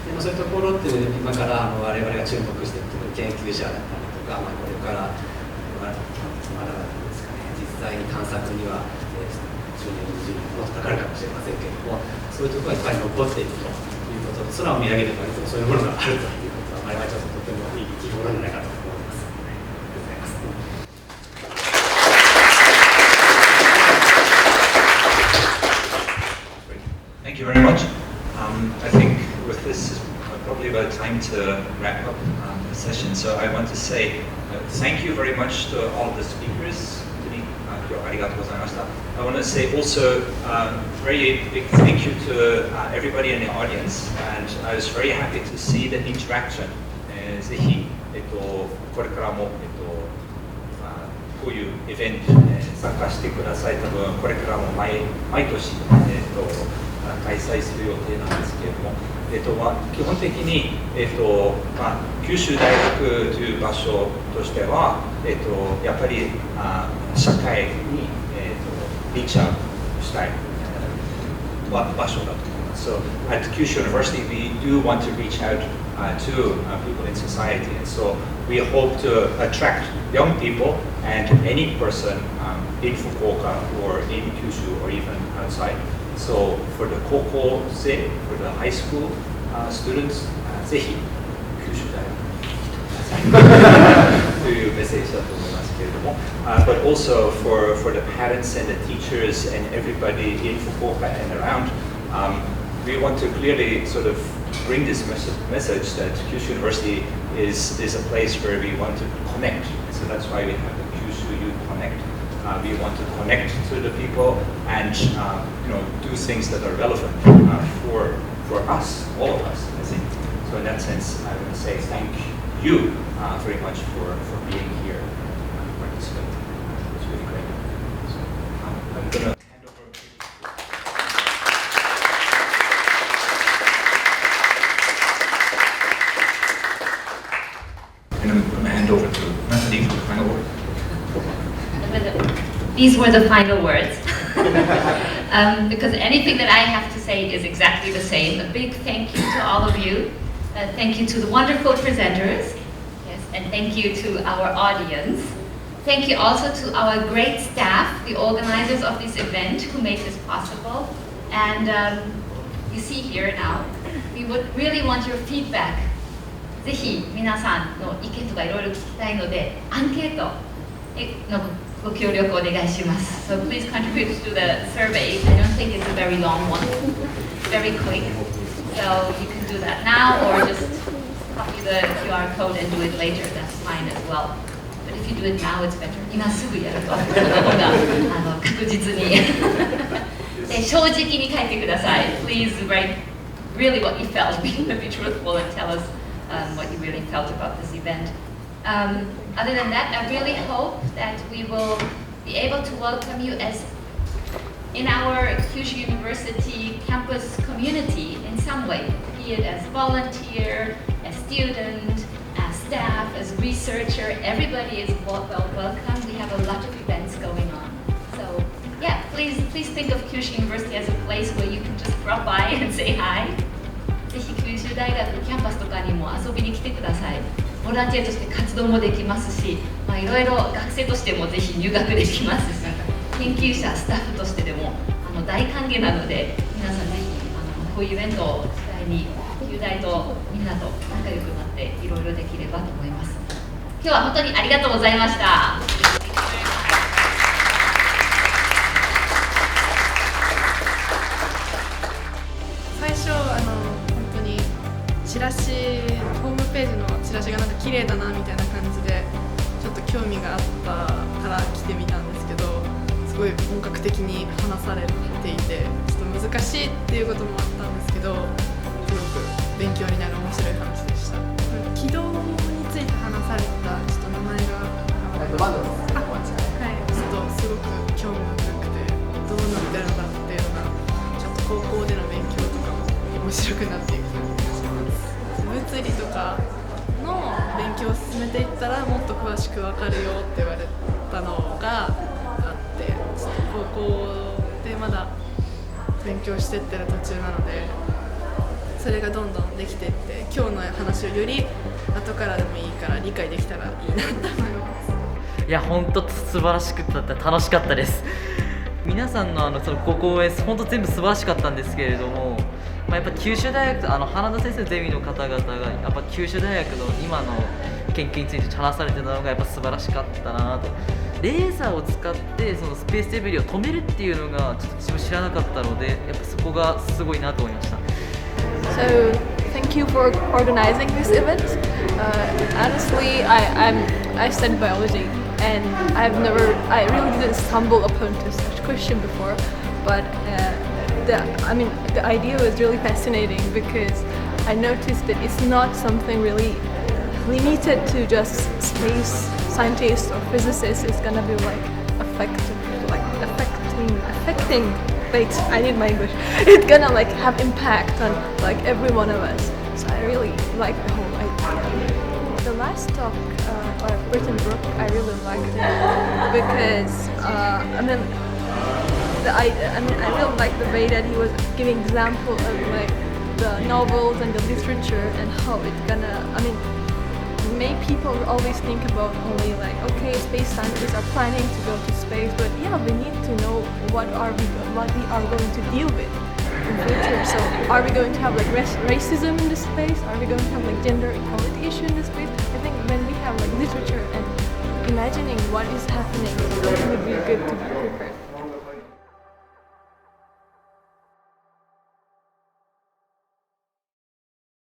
でそういうところっていうのは今から我々が注目している研究者だったりとか、これからまだですかね、実際に探索には10年20年もっとかかるかもしれませんけれども、そういうところがいっぱい残っているということで、空を見上げるといつもそういうものがあるということは我々はちょっととてもいい生き物じゃないかと思います。Thank you very much. I think with this is probably about time to wrap up the session. So I want to say thank you very much to all the speakers. I want to say also very big thank you to everybody in the audience. And I was very happy to see the interaction. ぜひこれからもこういうイベントに参加してください。多分これからも毎年開催する予定なんですけれども、基本的に、九州大学という場所としては、やっぱり社会に、リーチアウトしたい。場所だと思います。So at Kyushu University, we do want to reach out to people in society, and so we hope to attract young people and any person in Fukuoka or in Kyushu or even outside. So for the kokosei, for the high school students, ぜひ九州大学というメッセージだと思いますけれども、but also for the parents and the teachers and everybody in Fukuoka and around, we want to clearly sort of bring this message that Kyushu University is a place where we want to connect. So that's why we have the Kyushu U Connect. We want to connect to the people and do things that are relevant for us, all of us, I think. So in that sense, I want to say thank you very much for being here and participating. It's really great. So I'm going to hand over. And I'm going to hand over to Natalie for the final word. These were the final words. Because anything that I have to say is exactly the same. A big thank you to all of you. Thank you to the wonderful presenters. Yes, and thank you to our audience. Thank you also to our great staff, the organizers of this event who made this possible. And you see here now, we would really want your feedback. ぜひ皆さんの意見とかいろいろ聞きたいので、アンケートのご協力お願いします。So please contribute to the survey. I don't think it's a very long one. Very quick. So you can do that now or just copy the QR code and do it later. That's fine as well. But if you do it now, it's better. 今すぐやると、その方が確実に。で、正直に書いてください。Please write really what you felt. Be truthful and tell us what you really felt about this event. Other than that, I really hope that we will be able to welcome you as in our Kyushu University campus community in some way, be it as volunteer, as student, as staff, as researcher. Everybody is welcome. We have a lot of events going on. So yeah, please think of Kyushu University as a place where you can just drop by and say hi. ぜひ九州大学キャンパスとかにも遊びに来てください。ボランティアとして活動もできますし、いろいろ学生としてもぜひ入学できますし、研究者、スタッフとしてでも大歓迎なので、皆さんぜひこういうイベントを主体に九大とみんなと仲良くなっていろいろできればと思います。今日は本当にありがとうございました。最初本当にチラシホームページのチラシがなんか綺麗だなみたいな感じでちょっと興味があったから来てみたんですけど、すごい本格的に話されていてちょっと難しいっていうこともあったんですけど、すごく勉強になる面白い話でした。軌道について話されたちょっと名前がはい、ちょっとすごく興味深くてどうなってるのかっていうのがちょっと高校での勉強とかも面白くなっていく感じがします。物理とかの勉強を進めていったらもっと詳しく分かるよって言われたのがあって、ちょっと高校でまだ勉強してってる途中なので、それがどんどんできていって今日の話をより後からでもいいから理解できたらいいなと思います。いや本当素晴らしくて楽しかったです。皆さんのその高校へ本当全部素晴らしかったんですけれども、やっぱ九州大学花田先生ゼミの方々がやっぱ九州大学の今の研究について話されてたのがやっぱ素晴らしかったなと。レーザーを使ってそのスペースデブリを止めるっていうのがちょっと自分知らなかったので、やっぱそこがすごいなと思いました。So thank you for organizing this event. Honestly, I studied biology and I really didn't stumble upon such question before, but the idea was really fascinating because I noticed that it's not something really limited to just space scientists or physicists. It's gonna be like affecting. Wait, I need my English. It's gonna like have impact on like every one of us. So I really like the whole idea. The last talk or written book, I really liked it because I mean, I really like the way that he was giving example of like the novels and the literature and how it's gonna, I mean, make people always think about only like, okay, space scientists are planning to go to space, but yeah, we need to know what we are going to deal with in the future. So are we going to have like racism in the space? Are we going to have like gender equality issue in the space? I think when we have like literature and imagining what is happening, it's going to be good to be prepared.